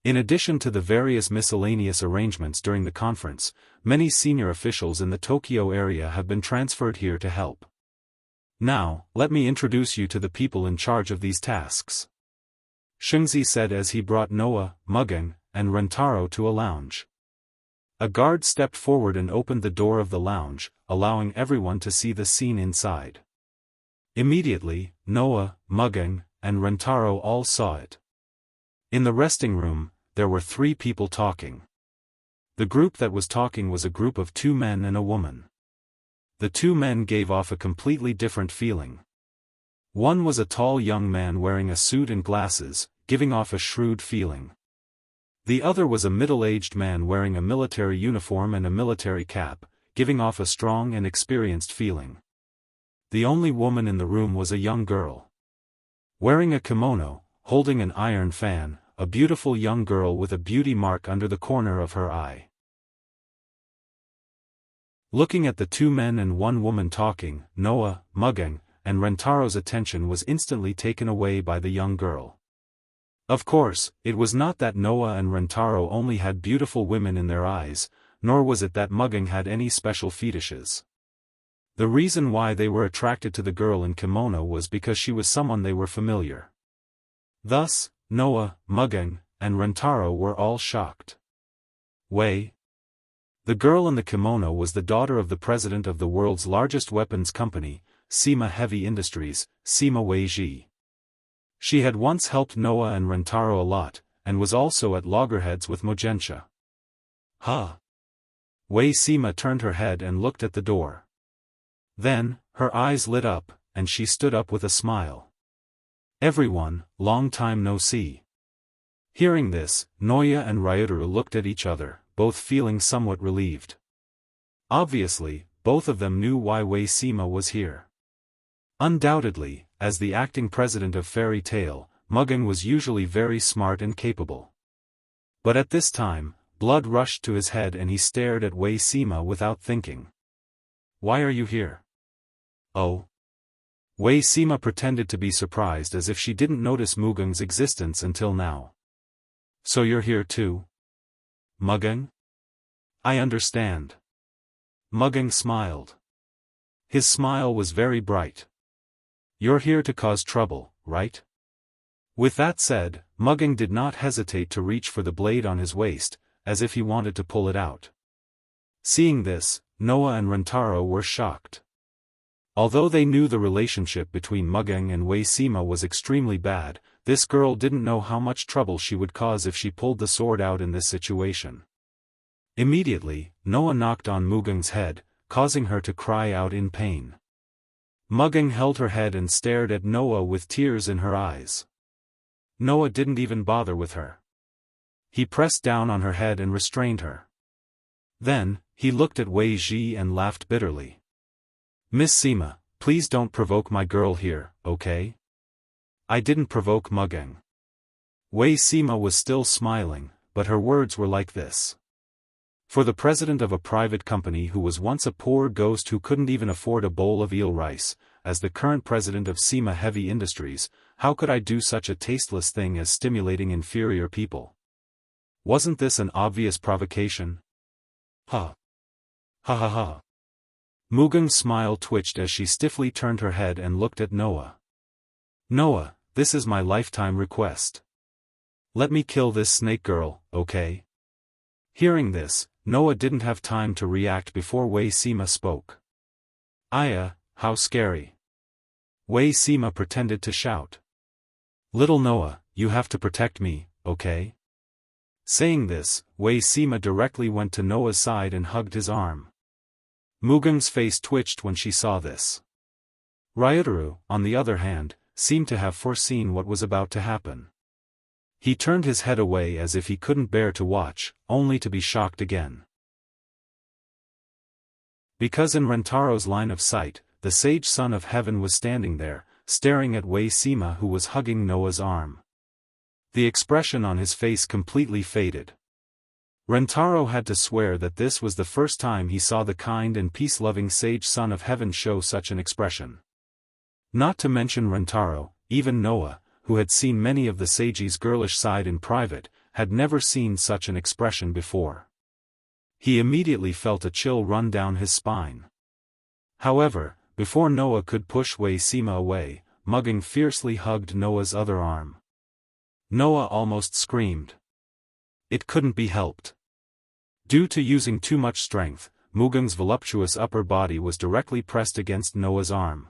In addition to the various miscellaneous arrangements during the conference, many senior officials in the Tokyo area have been transferred here to help. Now, let me introduce you to the people in charge of these tasks. Shungzi said as he brought Noah, Mugen, and Rentaro to a lounge. A guard stepped forward and opened the door of the lounge, allowing everyone to see the scene inside. Immediately, Noah, Mugen, and Rentaro all saw it. In the resting room, there were 3 people talking. The group that was talking was a group of 2 men and a woman. The 2 men gave off a completely different feeling. One was a tall young man wearing a suit and glasses, giving off a shrewd feeling. The other was a middle-aged man wearing a military uniform and a military cap, giving off a strong and experienced feeling. The only woman in the room was a young girl. Wearing a kimono, holding an iron fan, a beautiful young girl with a beauty mark under the corner of her eye. Looking at the 2 men and 1 woman talking, Noah, Mugen, and Rentaro's attention was instantly taken away by the young girl. Of course, it was not that Noah and Rentaro only had beautiful women in their eyes, nor was it that Mugging had any special fetishes. The reason why they were attracted to the girl in kimono was because she was someone they were familiar. Thus, Noah, Mugging, and Rentaro were all shocked. Wei. The girl in the kimono was the daughter of the president of the world's largest weapons company, Sima Heavy Industries, Sima Weiji. She had once helped Noah and Rentaro a lot, and was also at loggerheads with Mogensha. Huh. Wei Sima turned her head and looked at the door. Then, her eyes lit up, and she stood up with a smile. Everyone, long time no see. Hearing this, Noya and Ryutaru looked at each other, both feeling somewhat relieved. Obviously, both of them knew why Wei Sima was here. Undoubtedly, as the acting president of Fairy Tail, Mugging was usually very smart and capable. But at this time, blood rushed to his head and he stared at Wei Sima without thinking. Why are you here? Oh. Wei Sima pretended to be surprised as if she didn't notice Mugging's existence until now. So you're here too? Mugging? I understand. Mugging smiled. His smile was very bright. You're here to cause trouble, right? With that said, Mugging did not hesitate to reach for the blade on his waist, as if he wanted to pull it out. Seeing this, Noah and Rentaro were shocked. Although they knew the relationship between Mugging and Wei Sima was extremely bad, this girl didn't know how much trouble she would cause if she pulled the sword out in this situation. Immediately, Noah knocked on Mugging's head, causing her to cry out in pain. Mugging held her head and stared at Noah with tears in her eyes. Noah didn't even bother with her. He pressed down on her head and restrained her. Then, he looked at Wei Ji and laughed bitterly. Miss Sima, please don't provoke my girl here, okay? I didn't provoke Mugging. Wei Sima was still smiling, but her words were like this. For the president of a private company who was once a poor ghost who couldn't even afford a bowl of eel rice, as the current president of Sima Heavy Industries, how could I do such a tasteless thing as stimulating inferior people? Wasn't this an obvious provocation? Ha. Ha ha ha. Mugging's smile twitched as she stiffly turned her head and looked at Noah. Noah, this is my lifetime request. Let me kill this snake girl, okay? Hearing this, Noah didn't have time to react before Wei Sima spoke. Aya, how scary. Wei Sima pretended to shout. Little Noah, you have to protect me, okay? Saying this, Wei Sima directly went to Noah's side and hugged his arm. Mugging's face twitched when she saw this. Ryutaru, on the other hand, seemed to have foreseen what was about to happen. He turned his head away as if he couldn't bear to watch, only to be shocked again. Because in Rentaro's line of sight, the sage son of heaven was standing there, staring at Wei Sima who was hugging Noah's arm. The expression on his face completely faded. Rentaro had to swear that this was the first time he saw the kind and peace-loving sage son of heaven show such an expression. Not to mention Rentaro, even Noah, who had seen many of the sage's girlish side in private, had never seen such an expression before. He immediately felt a chill run down his spine. However, before Noah could push Wei Sima away, Mugging fiercely hugged Noah's other arm. Noah almost screamed. It couldn't be helped. Due to using too much strength, Mugging's voluptuous upper body was directly pressed against Noah's arm.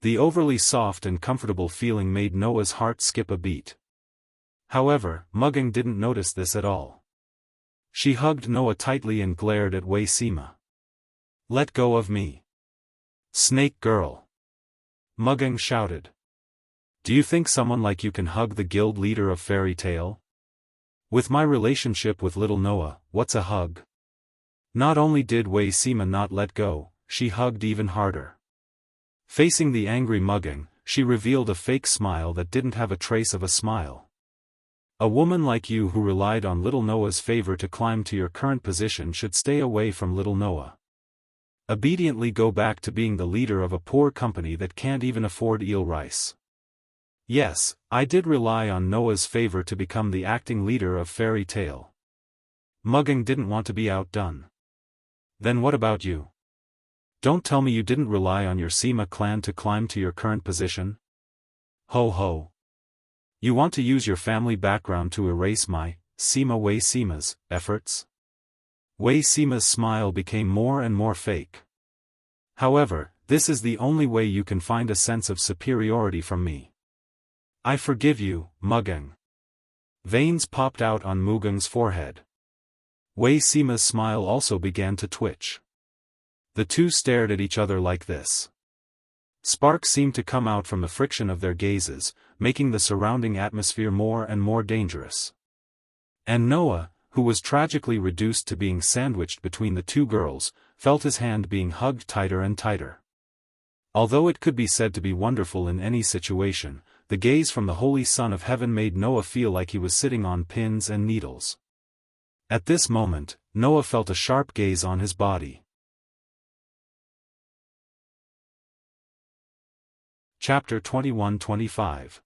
The overly soft and comfortable feeling made Noah's heart skip a beat. However, Mugging didn't notice this at all. She hugged Noah tightly and glared at Wei Sima. Let go of me. Snake girl. Mugging shouted. Do you think someone like you can hug the guild leader of Fairy Tail? With my relationship with little Noah, what's a hug? Not only did Wei Sima not let go, she hugged even harder. Facing the angry Mugging, she revealed a fake smile that didn't have a trace of a smile. A woman like you who relied on little Noah's favor to climb to your current position should stay away from little Noah. Obediently go back to being the leader of a poor company that can't even afford eel rice. Yes, I did rely on Noah's favor to become the acting leader of Fairy Tale. Mugging didn't want to be outdone. Then what about you? Don't tell me you didn't rely on your Sema clan to climb to your current position? Ho ho. You want to use your family background to erase my, Sema Wei Sema's, efforts? Wei Sema's smile became more and more fake. However, this is the only way you can find a sense of superiority from me. I forgive you, Mugging. Veins popped out on Mugeng's forehead. Wei Sema's smile also began to twitch. The two stared at each other like this. Sparks seemed to come out from the friction of their gazes, making the surrounding atmosphere more and more dangerous. And Noah, who was tragically reduced to being sandwiched between the two girls, felt his hand being hugged tighter and tighter. Although it could be said to be wonderful in any situation, the gaze from the Holy Son of Heaven made Noah feel like he was sitting on pins and needles. At this moment, Noah felt a sharp gaze on his body. Chapter 21-25.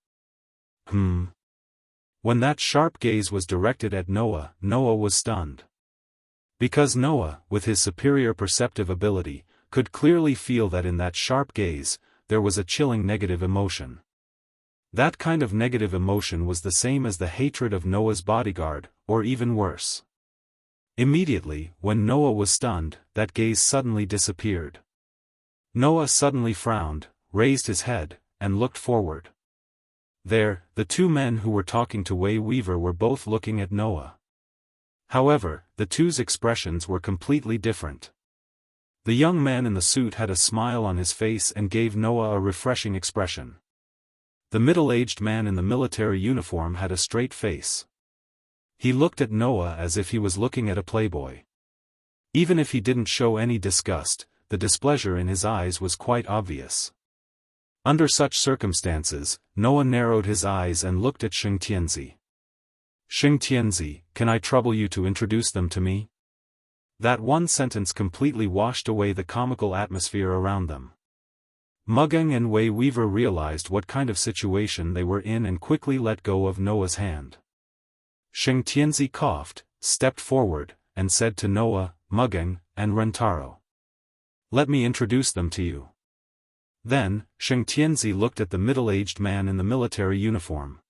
When that sharp gaze was directed at Noah, Noah was stunned. Because Noah, with his superior perceptive ability, could clearly feel that in that sharp gaze, there was a chilling negative emotion. That kind of negative emotion was the same as the hatred of Noah's bodyguard, or even worse. Immediately, when Noah was stunned, that gaze suddenly disappeared. Noah suddenly frowned, raised his head, and looked forward. There, the two men who were talking to Wei Weaver were both looking at Noah. However, the two's expressions were completely different. The young man in the suit had a smile on his face and gave Noah a refreshing expression. The middle-aged man in the military uniform had a straight face. He looked at Noah as if he was looking at a playboy. Even if he didn't show any disgust, the displeasure in his eyes was quite obvious. Under such circumstances, Noah narrowed his eyes and looked at Sheng Tianzi. Sheng Tianzi, can I trouble you to introduce them to me? That one sentence completely washed away the comical atmosphere around them. Mugging and Wei Weaver realized what kind of situation they were in and quickly let go of Noah's hand. Sheng Tianzi coughed, stepped forward, and said to Noah, Mugging, and Rentaro, "Let me introduce them to you." Then, Sheng Tianzi looked at the middle-aged man in the military uniform.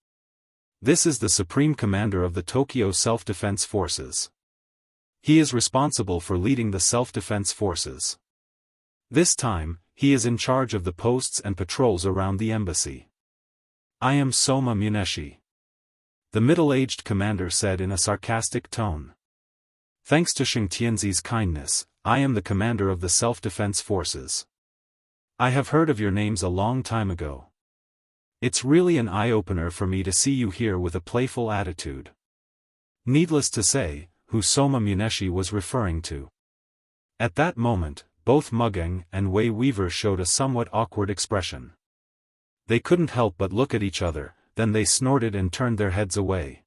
This is the Supreme Commander of the Tokyo Self-Defense Forces. He is responsible for leading the self-defense forces. This time, he is in charge of the posts and patrols around the embassy. I am Soma Muneshi. The middle-aged commander said in a sarcastic tone. Thanks to Sheng Tianzi's kindness, I am the commander of the self-defense forces. I have heard of your names a long time ago. It's really an eye-opener for me to see you here with a playful attitude. Needless to say, who Soma Muneshi was referring to. At that moment, both Mugging and Wei Weaver showed a somewhat awkward expression. They couldn't help but look at each other, then they snorted and turned their heads away.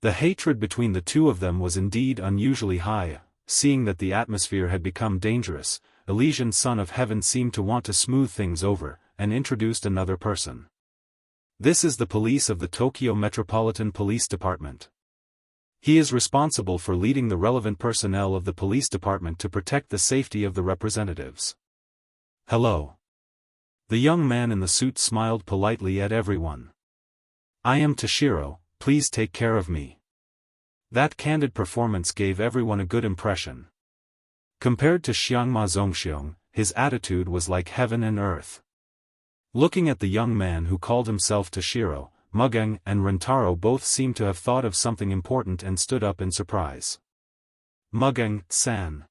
The hatred between the two of them was indeed unusually high. Seeing that the atmosphere had become dangerous, Elysian Son of Heaven seemed to want to smooth things over, and introduced another person. This is the police of the Tokyo Metropolitan Police Department. He is responsible for leading the relevant personnel of the police department to protect the safety of the representatives. Hello. The young man in the suit smiled politely at everyone. I am Toshiro, please take care of me. That candid performance gave everyone a good impression. Compared to Xiangma Zongxiong, his attitude was like heaven and earth. Looking at the young man who called himself Toshiro, Mugging and Rentaro both seemed to have thought of something important and stood up in surprise. Mugging-san.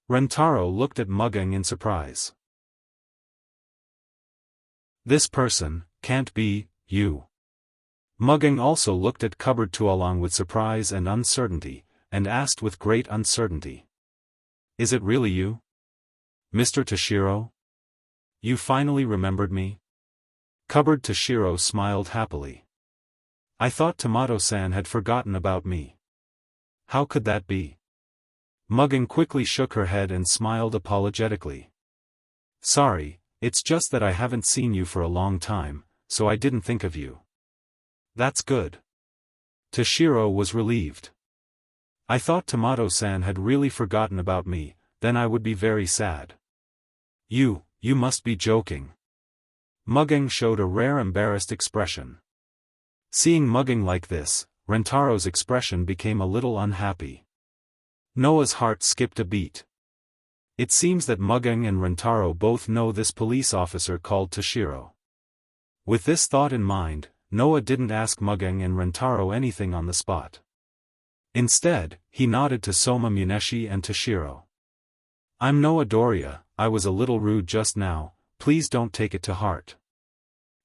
Rentaro looked at Mugging in surprise. This person can't be you. Mugging also looked at Cupboard Tuolang with surprise and uncertainty, and asked with great uncertainty. Is it really you? Mr. Toshiro? You finally remembered me? Cupboard Toshiro smiled happily. I thought Tomato-san had forgotten about me. How could that be? Mugging quickly shook her head and smiled apologetically. Sorry, it's just that I haven't seen you for a long time, so I didn't think of you. That's good. Toshiro was relieved. I thought Tomato-san had really forgotten about me, then I would be very sad. You must be joking. Mugging showed a rare embarrassed expression. Seeing Mugging like this, Rentaro's expression became a little unhappy. Noah's heart skipped a beat. It seems that Mugging and Rentaro both know this police officer called Toshiro. With this thought in mind, Noah didn't ask Mugging and Rentaro anything on the spot. Instead, he nodded to Soma Muneshi and Toshiro. I'm Noah Doria, I was a little rude just now, please don't take it to heart.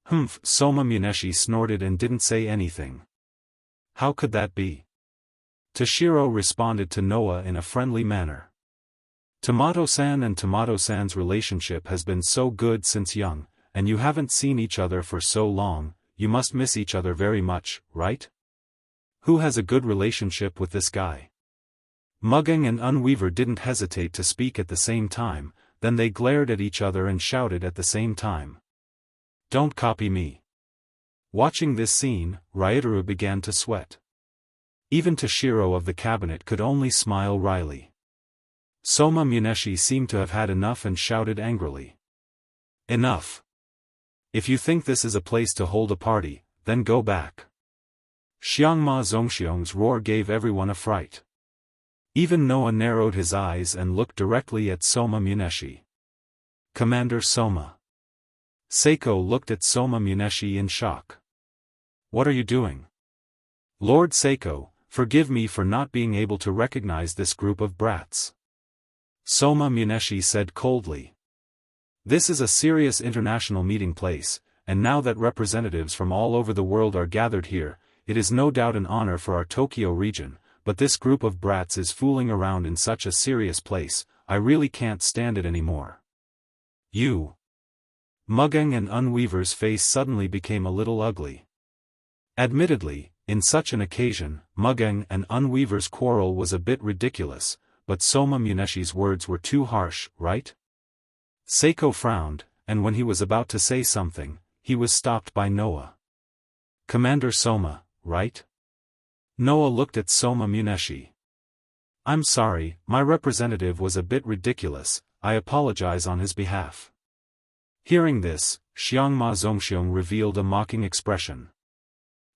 Humph, Soma Muneshi snorted and didn't say anything. How could that be? Toshiro responded to Noah in a friendly manner. Tomato-san and Tomato-san's relationship has been so good since young, and you haven't seen each other for so long, you must miss each other very much, right? Who has a good relationship with this guy? Mugging and Unweaver didn't hesitate to speak at the same time, then they glared at each other and shouted at the same time. Don't copy me. Watching this scene, Ryutaru began to sweat. Even Toshiro of the cabinet could only smile wryly. Soma Muneshi seemed to have had enough and shouted angrily. Enough. If you think this is a place to hold a party, then go back. Xiangma Zongxiong's roar gave everyone a fright. Even Noah narrowed his eyes and looked directly at Soma Muneshi. Commander Soma. Seiko looked at Soma Muneshi in shock. What are you doing? Lord Seiko, forgive me for not being able to recognize this group of brats. Soma Muneshi said coldly. This is a serious international meeting place, and now that representatives from all over the world are gathered here, it is no doubt an honor for our Tokyo region, but this group of brats is fooling around in such a serious place, I really can't stand it anymore. You. Mugging and Unweaver's face suddenly became a little ugly. Admittedly, in such an occasion, Mugging and Unweaver's quarrel was a bit ridiculous, but Soma Muneshi's words were too harsh, right? Seiko frowned, and when he was about to say something, he was stopped by Noah. Commander Soma, right? Noah looked at Soma Muneshi. I'm sorry, my representative was a bit ridiculous, I apologize on his behalf. Hearing this, Xiangma Zongxiong revealed a mocking expression.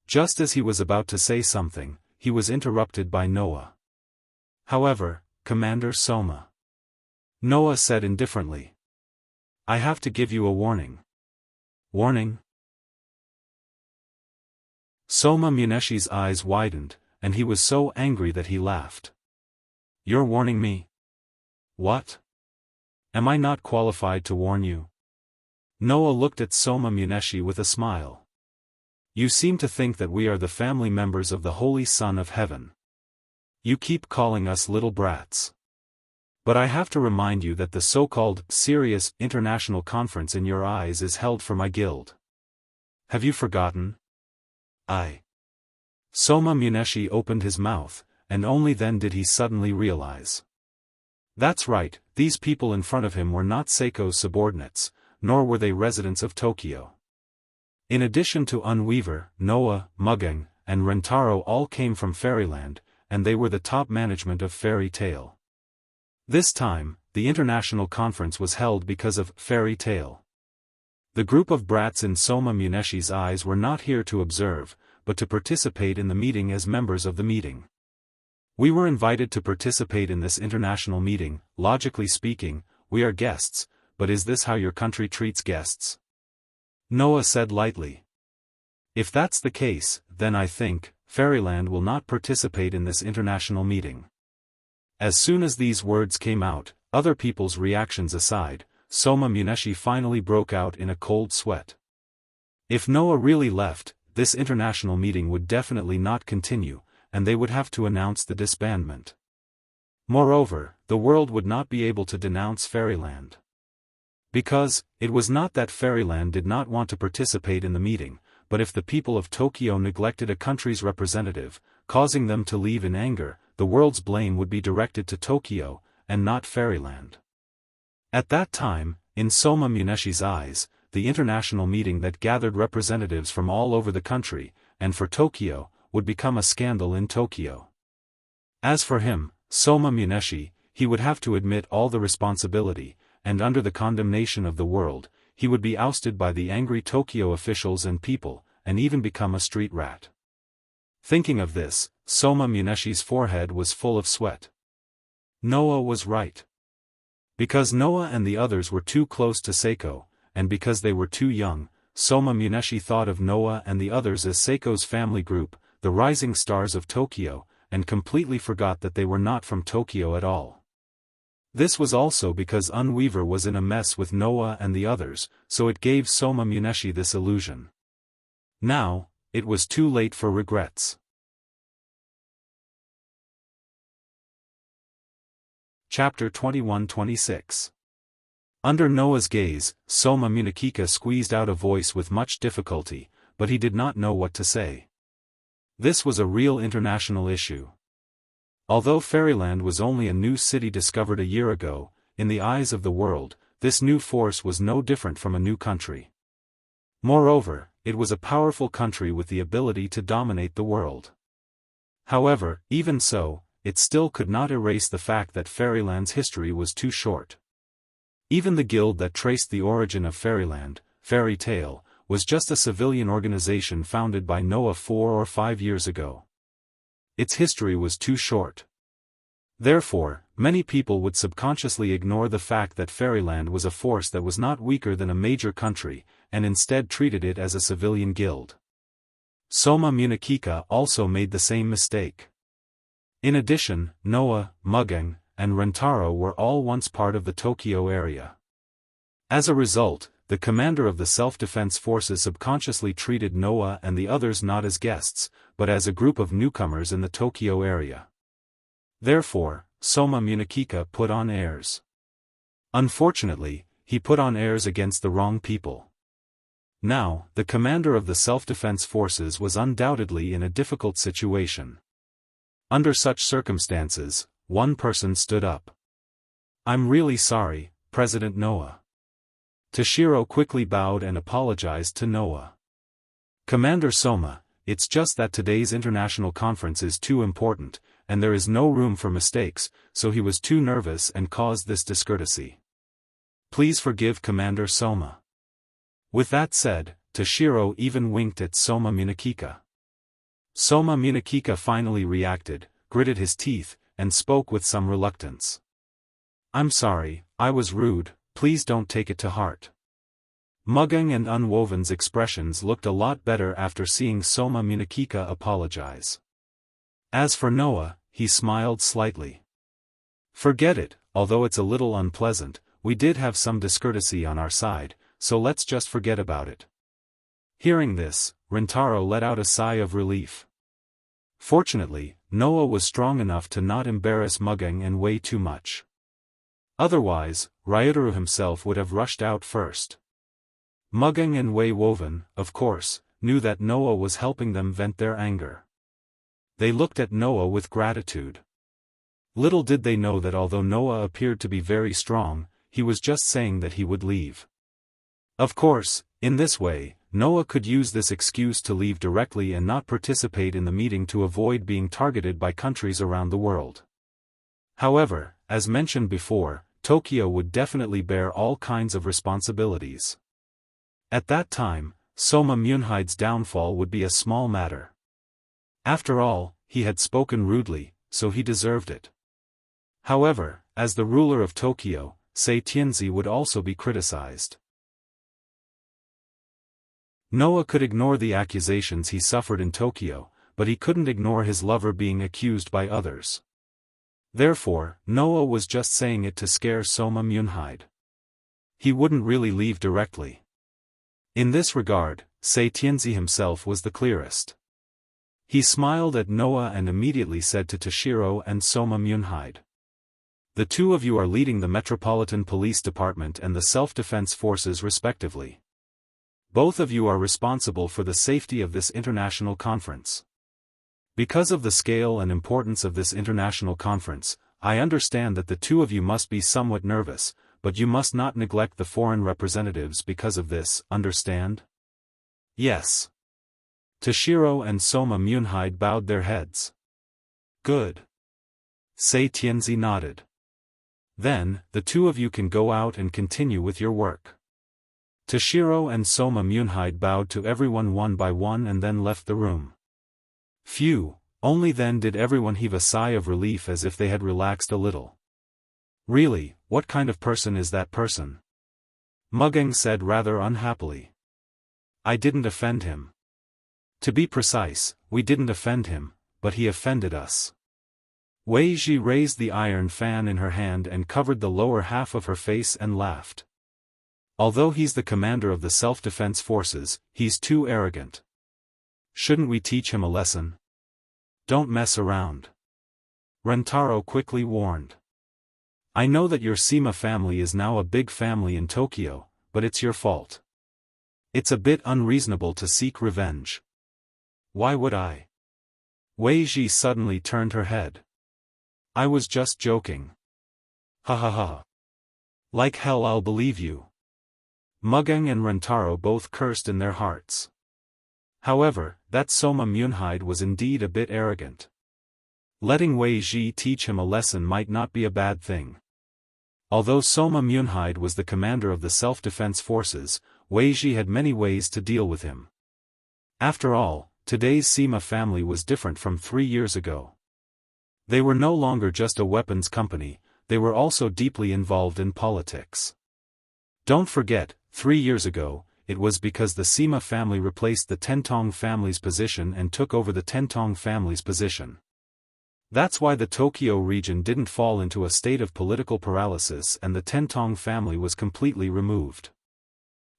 Just as he was about to say something, he was interrupted by Noah. However, Commander Soma. Noah said indifferently. I have to give you a warning. Warning? Soma Muneshi's eyes widened, and he was so angry that he laughed. You're warning me? What? Am I not qualified to warn you? Noah looked at Soma Muneshi with a smile. You seem to think that we are the family members of the Holy Son of Heaven. You keep calling us little brats. But I have to remind you that the so-called serious international conference in your eyes is held for my guild. Have you forgotten? Soma Muneshi opened his mouth, and only then did he suddenly realize. That's right, these people in front of him were not Seiko's subordinates, nor were they residents of Tokyo. In addition to Unweaver, Noah, Mugging, and Rentaro all came from Fairyland, and they were the top management of Fairy Tail. This time, the international conference was held because of Fairy Tail. The group of brats in Soma Muneshi's eyes were not here to observe, but to participate in the meeting as members of the meeting. We were invited to participate in this international meeting, logically speaking, we are guests, but is this how your country treats guests? Noah said lightly. If that's the case, then I think, Fairyland will not participate in this international meeting. As soon as these words came out, other people's reactions aside, Soma Muneshi finally broke out in a cold sweat. If Noah really left, this international meeting would definitely not continue, and they would have to announce the disbandment. Moreover, the world would not be able to denounce Fairyland. Because, it was not that Fairyland did not want to participate in the meeting, but if the people of Tokyo neglected a country's representative, causing them to leave in anger, the world's blame would be directed to Tokyo, and not Fairyland. At that time, in Soma Muneshi's eyes, the international meeting that gathered representatives from all over the country, and for Tokyo, would become a scandal in Tokyo. As for him, Soma Muneshi, he would have to admit all the responsibility, and under the condemnation of the world, he would be ousted by the angry Tokyo officials and people, and even become a street rat. Thinking of this, Soma Muneshi's forehead was full of sweat. Noah was right. Because Noah and the others were too close to Seiko, and because they were too young, Soma Muneshi thought of Noah and the others as Seiko's family group, the rising stars of Tokyo, and completely forgot that they were not from Tokyo at all. This was also because Unweaver was in a mess with Noah and the others, so it gave Soma Muneshi this illusion. Now, it was too late for regrets. Chapter 21-26. Under Noah's gaze, Soma Munekica squeezed out a voice with much difficulty, but he did not know what to say. This was a real international issue. Although Fairyland was only a new city discovered a year ago, in the eyes of the world, this new force was no different from a new country. Moreover, it was a powerful country with the ability to dominate the world. However, even so, it still could not erase the fact that Fairyland's history was too short. Even the guild that traced the origin of Fairyland, Fairy Tale, was just a civilian organization founded by Noah 4 or 5 years ago. Its history was too short. Therefore, many people would subconsciously ignore the fact that Fairyland was a force that was not weaker than a major country, and instead treated it as a civilian guild. Soma Munekica also made the same mistake. In addition, Noah, Mugang, and Rentaro were all once part of the Tokyo area. As a result, the commander of the self-defense forces subconsciously treated Noah and the others not as guests, but as a group of newcomers in the Tokyo area. Therefore, Soma Munekica put on airs. Unfortunately, he put on airs against the wrong people. Now, the commander of the self-defense forces was undoubtedly in a difficult situation. Under such circumstances, one person stood up. "I'm really sorry, President Noah." Toshiro quickly bowed and apologized to Noah. "Commander Soma, it's just that today's international conference is too important, and there is no room for mistakes, so he was too nervous and caused this discourtesy. Please forgive Commander Soma." With that said, Toshiro even winked at Soma Munekica. Soma Munekica finally reacted, gritted his teeth, and spoke with some reluctance. "I'm sorry, I was rude, please don't take it to heart." Mugang and Unwoven's expressions looked a lot better after seeing Soma Munekica apologize. As for Noah, he smiled slightly. "Forget it, although it's a little unpleasant, we did have some discourtesy on our side, so let's just forget about it." Hearing this, Rentaro let out a sigh of relief. Fortunately, Noah was strong enough to not embarrass Mugang and Wei too much. Otherwise, Ryutaru himself would have rushed out first. Mugang and Wei Woven, of course, knew that Noah was helping them vent their anger. They looked at Noah with gratitude. Little did they know that although Noah appeared to be very strong, he was just saying that he would leave. Of course, in this way, Noah could use this excuse to leave directly and not participate in the meeting to avoid being targeted by countries around the world. However, as mentioned before, Tokyo would definitely bear all kinds of responsibilities. At that time, Soma Munehide's downfall would be a small matter. After all, he had spoken rudely, so he deserved it. However, as the ruler of Tokyo, Sei Tianzi would also be criticized. Noah could ignore the accusations he suffered in Tokyo, but he couldn't ignore his lover being accused by others. Therefore, Noah was just saying it to scare Soma Munehide. He wouldn't really leave directly. In this regard, Sei Tianzi himself was the clearest. He smiled at Noah and immediately said to Toshiro and Soma Munehide, "The two of you are leading the Metropolitan Police Department and the Self-Defense Forces respectively. Both of you are responsible for the safety of this international conference. Because of the scale and importance of this international conference, I understand that the two of you must be somewhat nervous, but you must not neglect the foreign representatives because of this, understand? Yes. Toshiro and Soma Munhide bowed their heads. Good. Sei Tianzi nodded. Then, the two of you can go out and continue with your work. Toshiro and Soma Munhide bowed to everyone one by one and then left the room. Phew, only then did everyone heave a sigh of relief as if they had relaxed a little. Really, what kind of person is that person? Mugang said rather unhappily. I didn't offend him. To be precise, we didn't offend him, but he offended us. Wei Ji raised the iron fan in her hand and covered the lower half of her face and laughed. Although he's the commander of the self-defense forces, he's too arrogant. Shouldn't we teach him a lesson? Don't mess around. Rentaro quickly warned. I know that your Sima family is now a big family in Tokyo, but it's your fault. It's a bit unreasonable to seek revenge. Why would I? Wei Ji suddenly turned her head. I was just joking. Ha ha ha. Like hell I'll believe you. Mugang and Rentaro both cursed in their hearts. However, that Soma Munhide was indeed a bit arrogant. Letting Wei Ji teach him a lesson might not be a bad thing. Although Soma Munhide was the commander of the self-defense forces, Wei Ji had many ways to deal with him. After all, today's Sima family was different from 3 years ago. They were no longer just a weapons company, they were also deeply involved in politics. Don't forget, 3 years ago, it was because the Sima family replaced the Tentong family's position and took over the Tentong family's position. That's why the Tokyo region didn't fall into a state of political paralysis and the Tentong family was completely removed.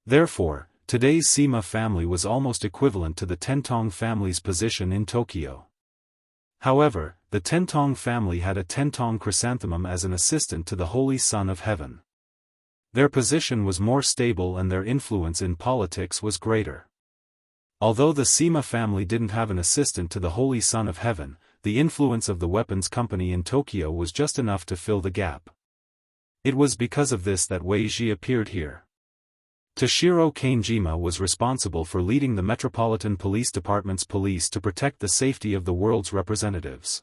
Therefore, today's Sima family was almost equivalent to the Tentong family's position in Tokyo. However, the Tentong family had a Tentong chrysanthemum as an assistant to the Holy Son of Heaven. Their position was more stable and their influence in politics was greater. Although the Sima family didn't have an assistant to the Holy Son of Heaven, the influence of the weapons company in Tokyo was just enough to fill the gap. It was because of this that Wei Ji appeared here. Toshiro Kanejima was responsible for leading the Metropolitan Police Department's police to protect the safety of the world's representatives.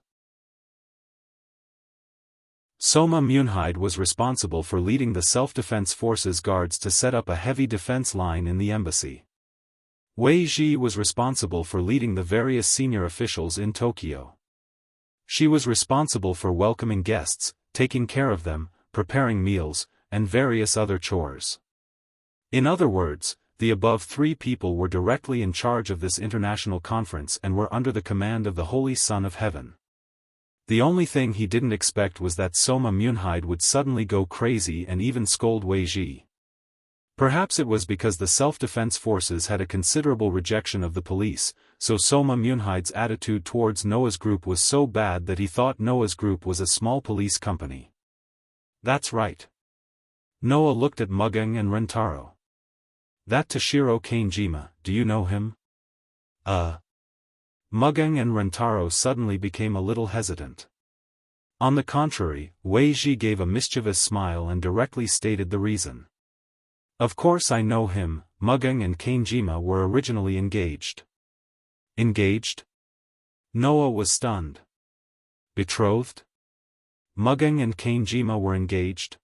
Soma Munhide was responsible for leading the self-defense forces guards to set up a heavy defense line in the embassy. Wei Ji was responsible for leading the various senior officials in Tokyo. She was responsible for welcoming guests, taking care of them, preparing meals, and various other chores. In other words, the above 3 people were directly in charge of this international conference and were under the command of the Holy Son of Heaven. The only thing he didn't expect was that Soma Munhide would suddenly go crazy and even scold Wei Ji. Perhaps it was because the self-defense forces had a considerable rejection of the police, so Soma Munhide's attitude towards Noah's group was so bad that he thought Noah's group was a small police company. That's right. Noah looked at Mugang and Rentaro. That Toshiro Kanejima, do you know him? Mugang and Rentaro suddenly became a little hesitant. On the contrary, Wei Ji gave a mischievous smile and directly stated the reason. Of course I know him. Mugang and Kanejima were originally engaged. Engaged? Noah was stunned. Betrothed? Mugang and Kanejima were engaged?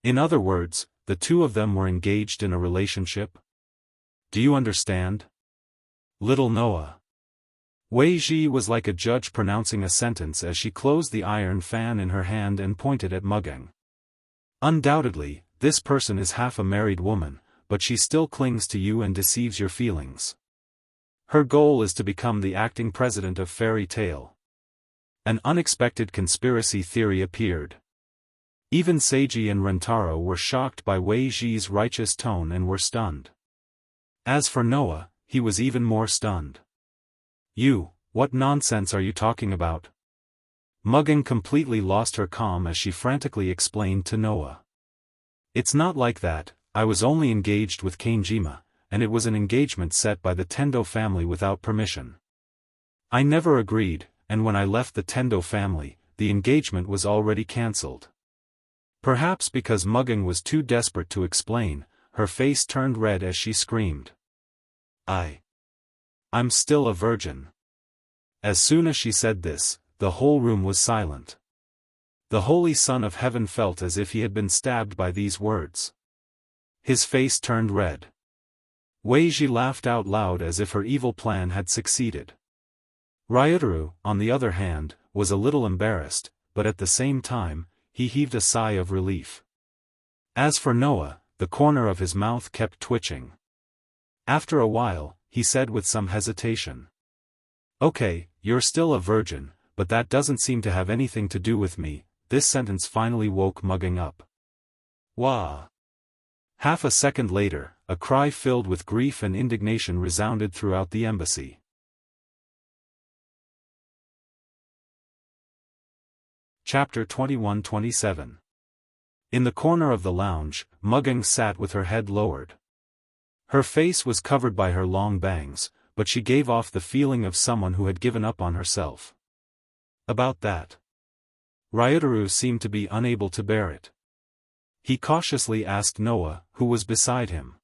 In other words, the two of them were engaged in a relationship? Do you understand? Little Noah. Wei Ji was like a judge pronouncing a sentence as she closed the iron fan in her hand and pointed at Mugang. Undoubtedly, this person is half a married woman, but she still clings to you and deceives your feelings. Her goal is to become the acting president of Fairy Tale. An unexpected conspiracy theory appeared. Even Seiji and Rentaro were shocked by Wei Ji's righteous tone and were stunned. As for Noah, he was even more stunned. What nonsense are you talking about? Mugang completely lost her calm as she frantically explained to Noah. It's not like that, I was only engaged with Kanejima, and it was an engagement set by the Tendo family without permission. I never agreed, and when I left the Tendo family, the engagement was already cancelled. Perhaps because Mugging was too desperate to explain, her face turned red as she screamed. I'm still a virgin. As soon as she said this, the whole room was silent. The Holy Son of Heaven felt as if he had been stabbed by these words. His face turned red. Wei Ji laughed out loud as if her evil plan had succeeded. Ryutaru, on the other hand, was a little embarrassed, but at the same time, he heaved a sigh of relief. As for Noah, the corner of his mouth kept twitching. After a while, he said with some hesitation. Okay, you're still a virgin, but that doesn't seem to have anything to do with me. This sentence finally woke Mugging up. Wah! Half a second later, a cry filled with grief and indignation resounded throughout the embassy. Chapter 21-27. In the corner of the lounge, Mugging sat with her head lowered. Her face was covered by her long bangs, but she gave off the feeling of someone who had given up on herself. About that. Ryutaru seemed to be unable to bear it. He cautiously asked Noah, who was beside him.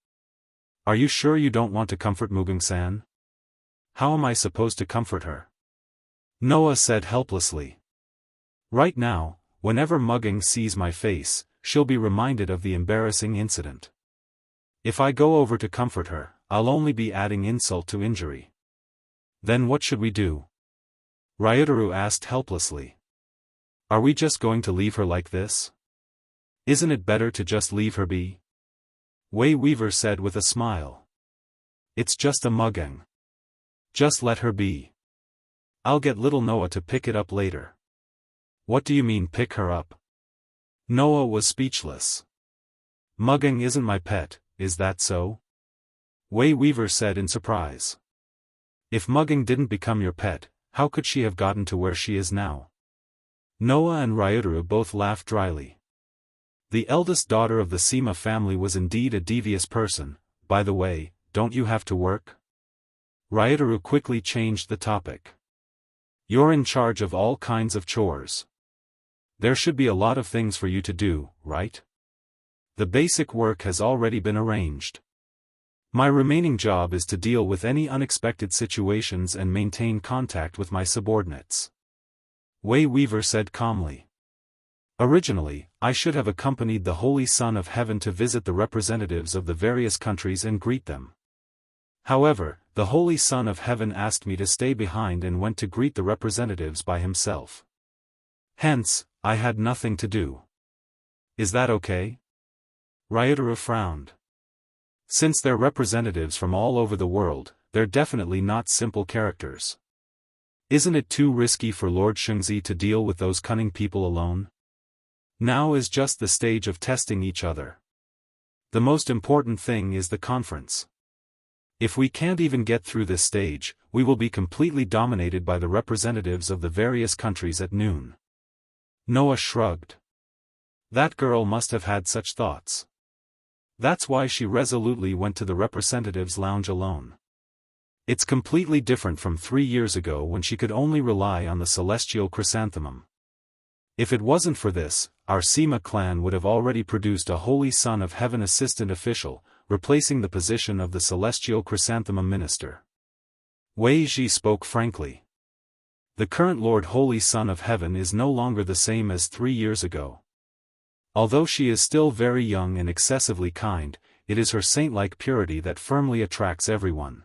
Are you sure you don't want to comfort Mugen-san? How am I supposed to comfort her? Noah said helplessly. Right now, whenever Mugging sees my face, she'll be reminded of the embarrassing incident. If I go over to comfort her, I'll only be adding insult to injury. Then what should we do? Ryutaru asked helplessly. Are we just going to leave her like this? Isn't it better to just leave her be? Wei Weaver said with a smile. It's just a Mugging. Just let her be. I'll get little Noah to pick it up later. What do you mean pick her up? Noah was speechless. Mugging isn't my pet, is that so? Wei Weaver said in surprise. If Mugging didn't become your pet, how could she have gotten to where she is now? Noah and Ryutaru both laughed dryly. The eldest daughter of the Sima family was indeed a devious person. By the way, don't you have to work? Ryutaru quickly changed the topic. You're in charge of all kinds of chores. There should be a lot of things for you to do, right? The basic work has already been arranged. My remaining job is to deal with any unexpected situations and maintain contact with my subordinates. Wei Weaver said calmly. Originally, I should have accompanied the Holy Son of Heaven to visit the representatives of the various countries and greet them. However, the Holy Son of Heaven asked me to stay behind and went to greet the representatives by himself. Hence, I had nothing to do. Is that okay? Ryutaru frowned. Since they're representatives from all over the world, they're definitely not simple characters. Isn't it too risky for Lord Shungzi to deal with those cunning people alone? Now is just the stage of testing each other. The most important thing is the conference. If we can't even get through this stage, we will be completely dominated by the representatives of the various countries at noon. Noah shrugged. That girl must have had such thoughts. That's why she resolutely went to the representatives' lounge alone. It's completely different from 3 years ago when she could only rely on the celestial chrysanthemum. If it wasn't for this, our Sima clan would have already produced a Holy Son of Heaven assistant official, replacing the position of the celestial chrysanthemum minister. Wei Ji spoke frankly. The current Lord Holy Son of Heaven is no longer the same as 3 years ago. Although she is still very young and excessively kind, it is her saint-like purity that firmly attracts everyone.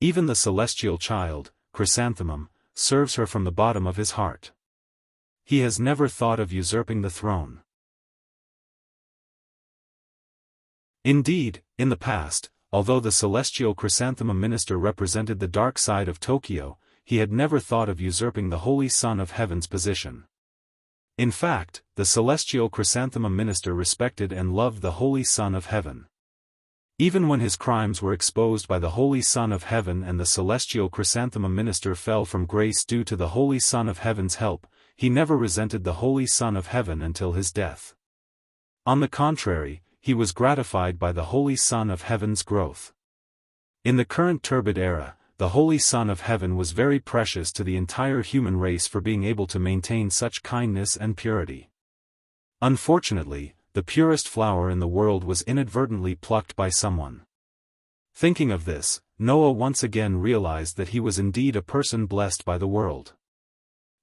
Even the celestial child, Chrysanthemum, serves her from the bottom of his heart. He has never thought of usurping the throne. Indeed, in the past, although the celestial chrysanthemum minister represented the dark side of Tokyo, he had never thought of usurping the Holy Son of Heaven's position. In fact, the celestial chrysanthemum minister respected and loved the Holy Son of Heaven. Even when his crimes were exposed by the Holy Son of Heaven and the celestial chrysanthemum minister fell from grace due to the Holy Son of Heaven's help, he never resented the Holy Son of Heaven until his death. On the contrary, he was gratified by the Holy Son of Heaven's growth. In the current turbid era, the Holy Son of Heaven was very precious to the entire human race for being able to maintain such kindness and purity. Unfortunately, the purest flower in the world was inadvertently plucked by someone. Thinking of this, Noah once again realized that he was indeed a person blessed by the world.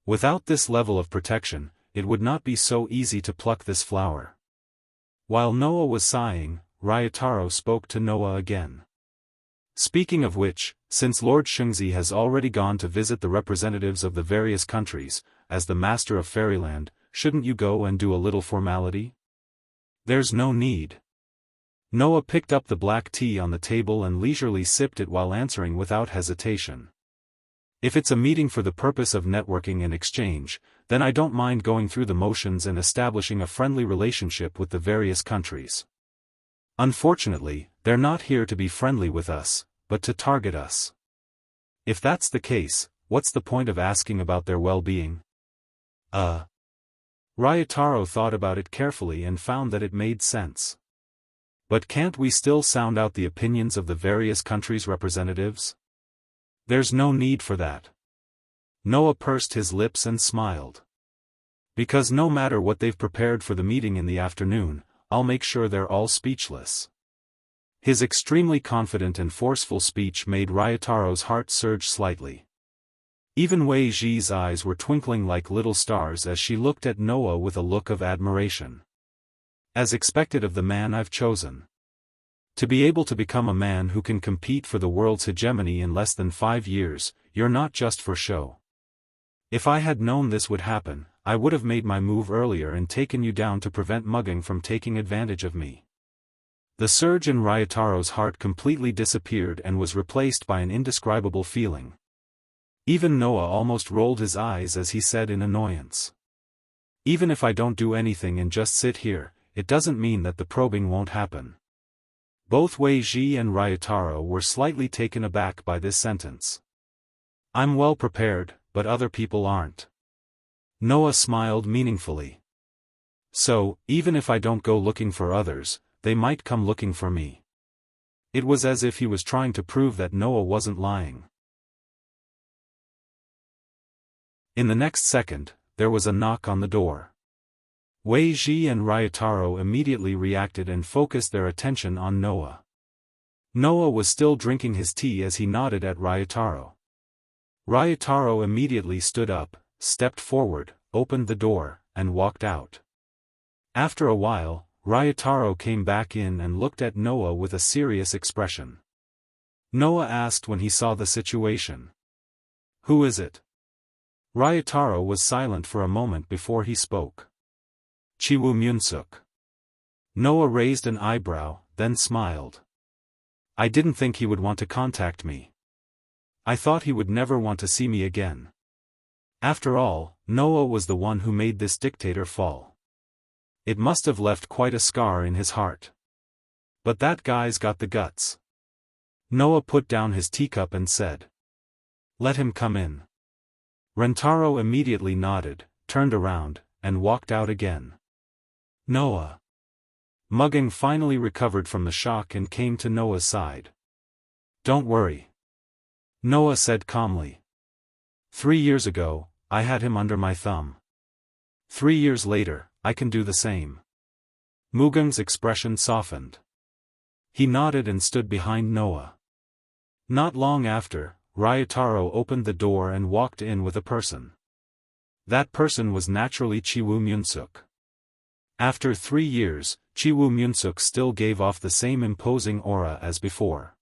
Without this level of protection, it would not be so easy to pluck this flower. While Noah was sighing, Ryotaro spoke to Noah again. Speaking of which, since Lord Shungzi has already gone to visit the representatives of the various countries, as the master of Fairyland, shouldn't you go and do a little formality? There's no need. Noah picked up the black tea on the table and leisurely sipped it while answering without hesitation. If it's a meeting for the purpose of networking and exchange, then I don't mind going through the motions and establishing a friendly relationship with the various countries. Unfortunately, they're not here to be friendly with us, but to target us. If that's the case, what's the point of asking about their well-being? Ryotaro thought about it carefully and found that it made sense. But can't we still sound out the opinions of the various countries' representatives? There's no need for that. Noah pursed his lips and smiled. Because no matter what they've prepared for the meeting in the afternoon, I'll make sure they're all speechless. His extremely confident and forceful speech made Ryotaro's heart surge slightly. Even Wei Ji's eyes were twinkling like little stars as she looked at Noah with a look of admiration. As expected of the man I've chosen. To be able to become a man who can compete for the world's hegemony in less than 5 years, you're not just for show. If I had known this would happen, I would have made my move earlier and taken you down to prevent mugging from taking advantage of me. The surge in Ryotaro's heart completely disappeared and was replaced by an indescribable feeling. Even Noah almost rolled his eyes as he said in annoyance. Even if I don't do anything and just sit here, it doesn't mean that the probing won't happen. Both Wei Ji and Ryotaro were slightly taken aback by this sentence. I'm well prepared, but other people aren't. Noah smiled meaningfully. So, even if I don't go looking for others, they might come looking for me. It was as if he was trying to prove that Noah wasn't lying. In the next second, there was a knock on the door. Wei Ji and Ryotaro immediately reacted and focused their attention on Noah. Noah was still drinking his tea as he nodded at Ryotaro. Ryotaro immediately stood up, stepped forward, opened the door, and walked out. After a while, Ryotaro came back in and looked at Noah with a serious expression. Noah asked when he saw the situation. Who is it? Ryotaro was silent for a moment before he spoke. Chiwoo Myunsuk. Noah raised an eyebrow, then smiled. I didn't think he would want to contact me. I thought he would never want to see me again. After all, Noah was the one who made this dictator fall. It must have left quite a scar in his heart. But that guy's got the guts. Noah put down his teacup and said. Let him come in. Rentaro immediately nodded, turned around, and walked out again. Noah. Mugging finally recovered from the shock and came to Noah's side. Don't worry. Noah said calmly. 3 years ago, I had him under my thumb. 3 years later, I can do the same. Mugang's expression softened. He nodded and stood behind Noah. Not long after, Ryotaro opened the door and walked in with a person. That person was naturally Chiwoo Myunsuk. After 3 years, Chiwoo Myunsuk still gave off the same imposing aura as before.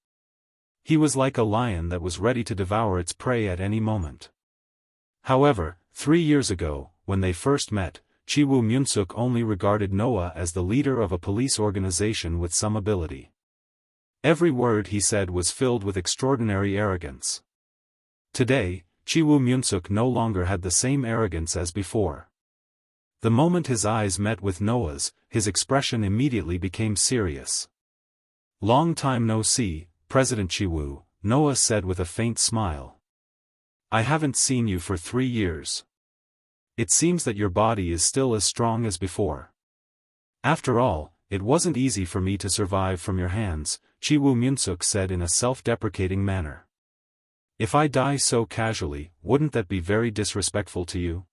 He was like a lion that was ready to devour its prey at any moment. However, 3 years ago, when they first met, Chiwoo Myunsuk only regarded Noah as the leader of a police organization with some ability. Every word he said was filled with extraordinary arrogance. Today, Chiwoo Myunsuk no longer had the same arrogance as before. The moment his eyes met with Noah's, his expression immediately became serious. Long time no see, President Chiwoo, Noah said with a faint smile. I haven't seen you for 3 years. It seems that your body is still as strong as before. After all, it wasn't easy for me to survive from your hands, Chiwoo Myunsuk said in a self-deprecating manner. If I die so casually, wouldn't that be very disrespectful to you?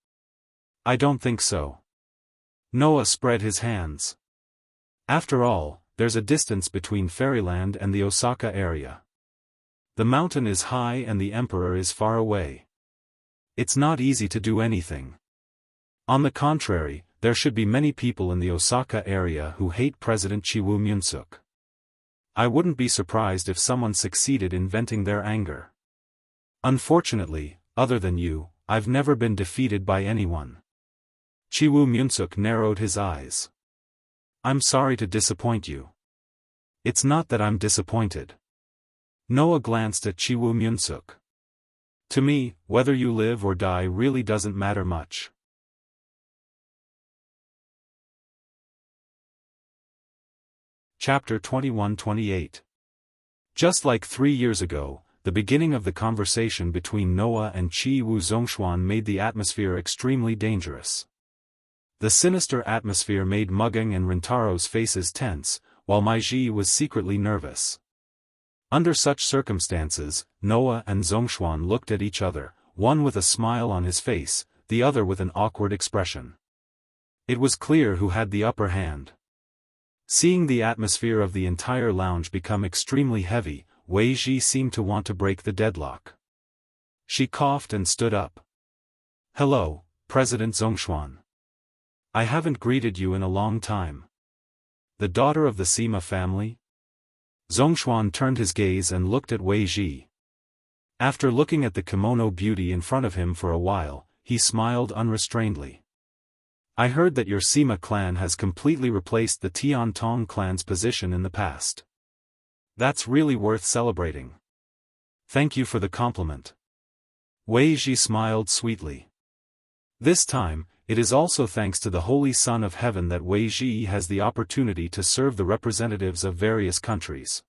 I don't think so. Noah spread his hands. After all, there's a distance between Fairyland and the Osaka area. The mountain is high and the emperor is far away. It's not easy to do anything. On the contrary, there should be many people in the Osaka area who hate President Chiwu Myunsuk. I wouldn't be surprised if someone succeeded in venting their anger. Unfortunately, other than you, I've never been defeated by anyone. Chiwu Myunsuk narrowed his eyes. I'm sorry to disappoint you. It's not that I'm disappointed. Noah glanced at Chiwu Myunsuk. To me, whether you live or die really doesn't matter much. Chapter 21-28. Just like 3 years ago, the beginning of the conversation between Noah and Chiwu Zhongshuan made the atmosphere extremely dangerous. The sinister atmosphere made Mugang and Rintaro's faces tense, while Meiji was secretly nervous. Under such circumstances, Noah and Zhongshuan looked at each other, one with a smile on his face, the other with an awkward expression. It was clear who had the upper hand. Seeing the atmosphere of the entire lounge become extremely heavy, Wei Ji seemed to want to break the deadlock. She coughed and stood up. Hello, President Zhongshuan. I haven't greeted you in a long time. The daughter of the Sima family? Zhongshuan turned his gaze and looked at Wei Ji. After looking at the kimono beauty in front of him for a while, he smiled unrestrainedly. I heard that your Sima clan has completely replaced the Tian Tong clan's position in the past. That's really worth celebrating. Thank you for the compliment. Wei Ji smiled sweetly. This time, it is also thanks to the Holy Son of Heaven that Wei Ji has the opportunity to serve the representatives of various countries.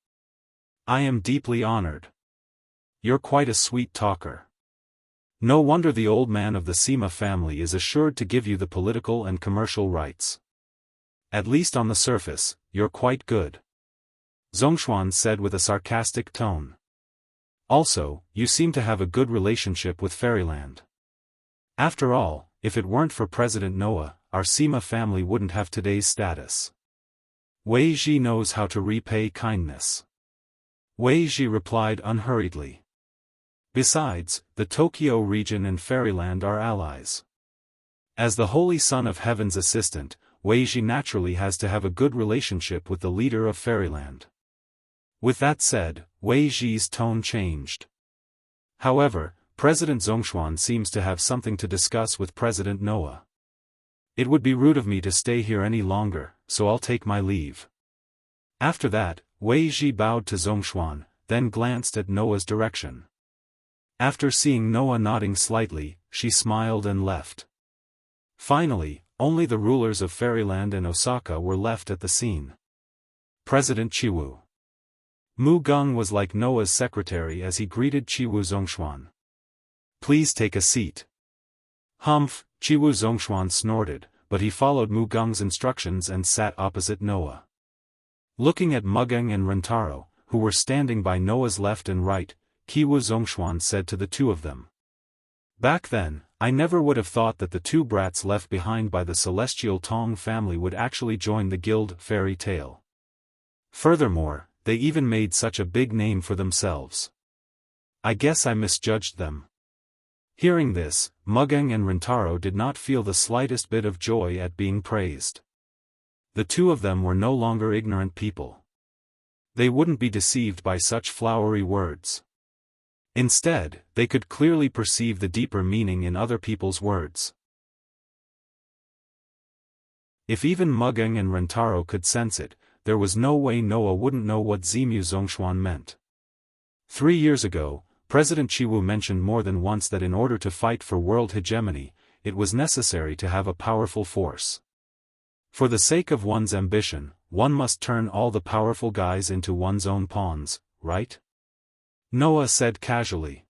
I am deeply honored. You're quite a sweet talker. No wonder the old man of the Sima family is assured to give you the political and commercial rights. At least on the surface, you're quite good. Zhongshuan said with a sarcastic tone. Also, you seem to have a good relationship with Fairyland. After all, if it weren't for President Noah, our Sima family wouldn't have today's status. Wei Ji knows how to repay kindness. Wei Ji replied unhurriedly. Besides, the Tokyo region and Fairyland are allies. As the Holy Son of Heaven's assistant, Wei Ji naturally has to have a good relationship with the leader of Fairyland. With that said, Wei Ji's tone changed. However, President Zhongshuan seems to have something to discuss with President Noah. It would be rude of me to stay here any longer, so I'll take my leave. After that, Wei Ji bowed to Zhongshuan, then glanced at Noah's direction. After seeing Noah nodding slightly, she smiled and left. Finally, only the rulers of Fairyland and Osaka were left at the scene. President Chiwu. Mu Gung was like Noah's secretary as he greeted Chiwu Zhongshuan. Please take a seat. Humph, Chiwu Zhongshuan snorted, but he followed Mu Gung's instructions and sat opposite Noah. Looking at Mugang and Rentaro, who were standing by Noah's left and right, Chiwu Zhongshuan said to the two of them. Back then, I never would have thought that the two brats left behind by the celestial Tong family would actually join the guild fairy tale. Furthermore, they even made such a big name for themselves. I guess I misjudged them. Hearing this, Mugang and Rentaro did not feel the slightest bit of joy at being praised. The two of them were no longer ignorant people. They wouldn't be deceived by such flowery words. Instead, they could clearly perceive the deeper meaning in other people's words. If even Mugang and Rentaro could sense it, there was no way Noah wouldn't know what Zimu Zhongshuan meant. 3 years ago, President Chiwu mentioned more than once that in order to fight for world hegemony, it was necessary to have a powerful force. For the sake of one's ambition, one must turn all the powerful guys into one's own pawns, right? Noah said casually.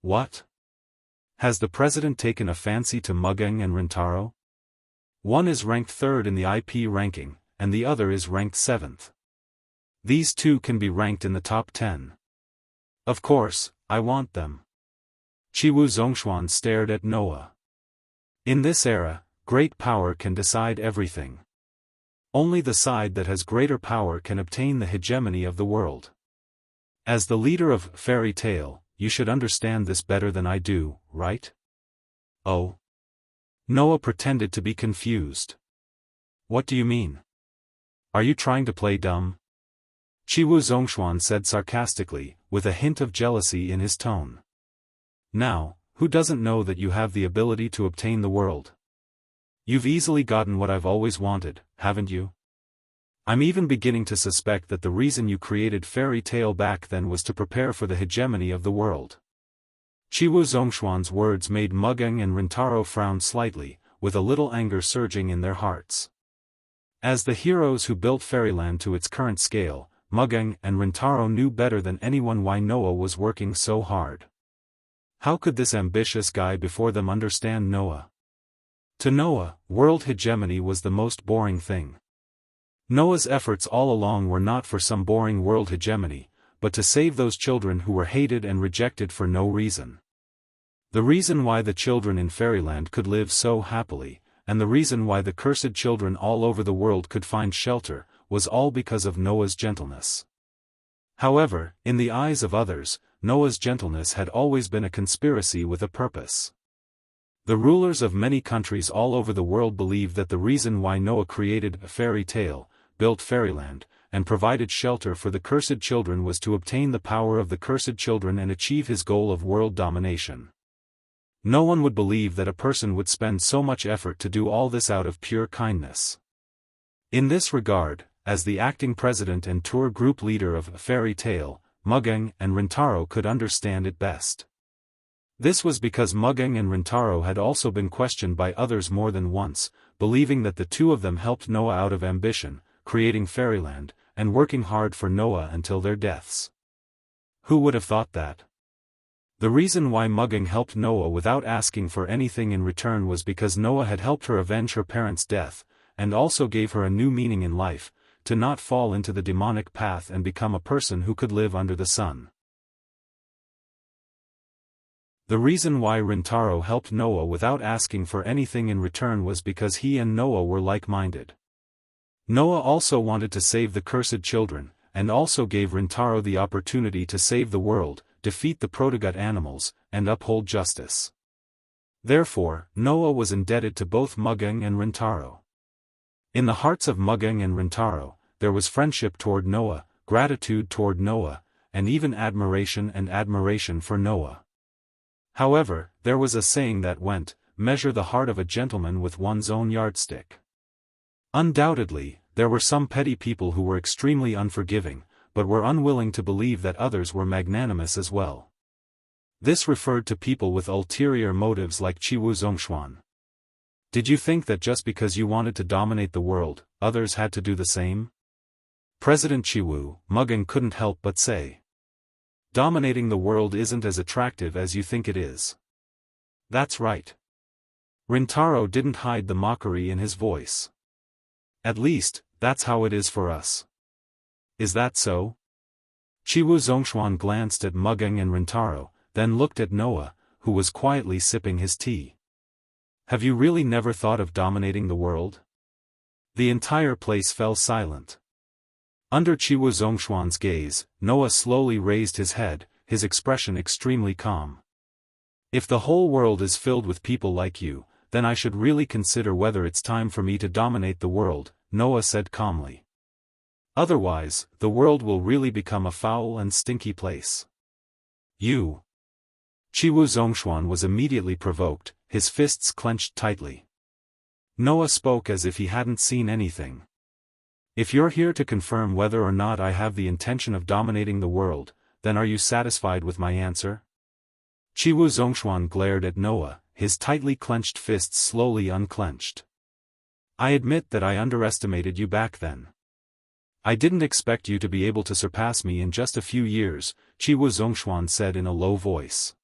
What? Has the president taken a fancy to Mugang and Rentaro? One is ranked 3rd in the IP ranking, and the other is ranked 7th. These two can be ranked in the top 10. Of course, I want them. Chiwu Zhongshuan stared at Noah. In this era, great power can decide everything. Only the side that has greater power can obtain the hegemony of the world. As the leader of fairy tale, you should understand this better than I do, right? Oh. Noah pretended to be confused. What do you mean? Are you trying to play dumb? Chiwu Zhongshuan said sarcastically, with a hint of jealousy in his tone. Now, who doesn't know that you have the ability to obtain the world? You've easily gotten what I've always wanted, haven't you? I'm even beginning to suspect that the reason you created fairy tale back then was to prepare for the hegemony of the world. Chiwu Zhongshuan's words made Mugang and Rintaro frown slightly, with a little anger surging in their hearts. As the heroes who built Fairyland to its current scale, Mugang and Rintaro knew better than anyone why Noah was working so hard. How could this ambitious guy before them understand Noah? To Noah, world hegemony was the most boring thing. Noah's efforts all along were not for some boring world hegemony, but to save those children who were hated and rejected for no reason. The reason why the children in Fairyland could live so happily, and the reason why the cursed children all over the world could find shelter, was all because of Noah's gentleness. However, in the eyes of others, Noah's gentleness had always been a conspiracy with a purpose. The rulers of many countries all over the world believed that the reason why Noah created a fairy tale, built Fairyland, and provided shelter for the cursed children was to obtain the power of the cursed children and achieve his goal of world domination. No one would believe that a person would spend so much effort to do all this out of pure kindness. In this regard, as the acting president and tour group leader of Fairy Tale, Mugang and Rintaro could understand it best. This was because Mugang and Rintaro had also been questioned by others more than once, believing that the two of them helped Noah out of ambition, creating Fairyland, and working hard for Noah until their deaths. Who would have thought that? The reason why Mugang helped Noah without asking for anything in return was because Noah had helped her avenge her parents' death, and also gave her a new meaning in life, to not fall into the demonic path and become a person who could live under the sun. The reason why Rintaro helped Noah without asking for anything in return was because he and Noah were like-minded. Noah also wanted to save the cursed children, and also gave Rintaro the opportunity to save the world, defeat the protogut animals, and uphold justice. Therefore, Noah was indebted to both Mugang and Rintaro. In the hearts of Mugang and Rintaro, there was friendship toward Noah, gratitude toward Noah, and even admiration for Noah. However, there was a saying that went, "Measure the heart of a gentleman with one's own yardstick." Undoubtedly, there were some petty people who were extremely unforgiving, but were unwilling to believe that others were magnanimous as well. This referred to people with ulterior motives like Chiwu Zhongshuan. Did you think that just because you wanted to dominate the world, others had to do the same? President Chiwu, Mugang couldn't help but say. Dominating the world isn't as attractive as you think it is. That's right. Rintaro didn't hide the mockery in his voice. At least, that's how it is for us. Is that so? Chiwu Zhongshuan glanced at Mugang and Rintaro, then looked at Noah, who was quietly sipping his tea. Have you really never thought of dominating the world? The entire place fell silent. Under Chiwu Zhongshuan's gaze, Noah slowly raised his head, his expression extremely calm. If the whole world is filled with people like you, then I should really consider whether it's time for me to dominate the world, Noah said calmly. Otherwise, the world will really become a foul and stinky place. You. Chiwu Zhongshuan was immediately provoked, his fists clenched tightly. Noah spoke as if he hadn't seen anything. If you're here to confirm whether or not I have the intention of dominating the world, then are you satisfied with my answer? Chiwu Zhongshuan glared at Noah, his tightly clenched fists slowly unclenched. I admit that I underestimated you back then. I didn't expect you to be able to surpass me in just a few years, Chiwu Zhongshuan said in a low voice.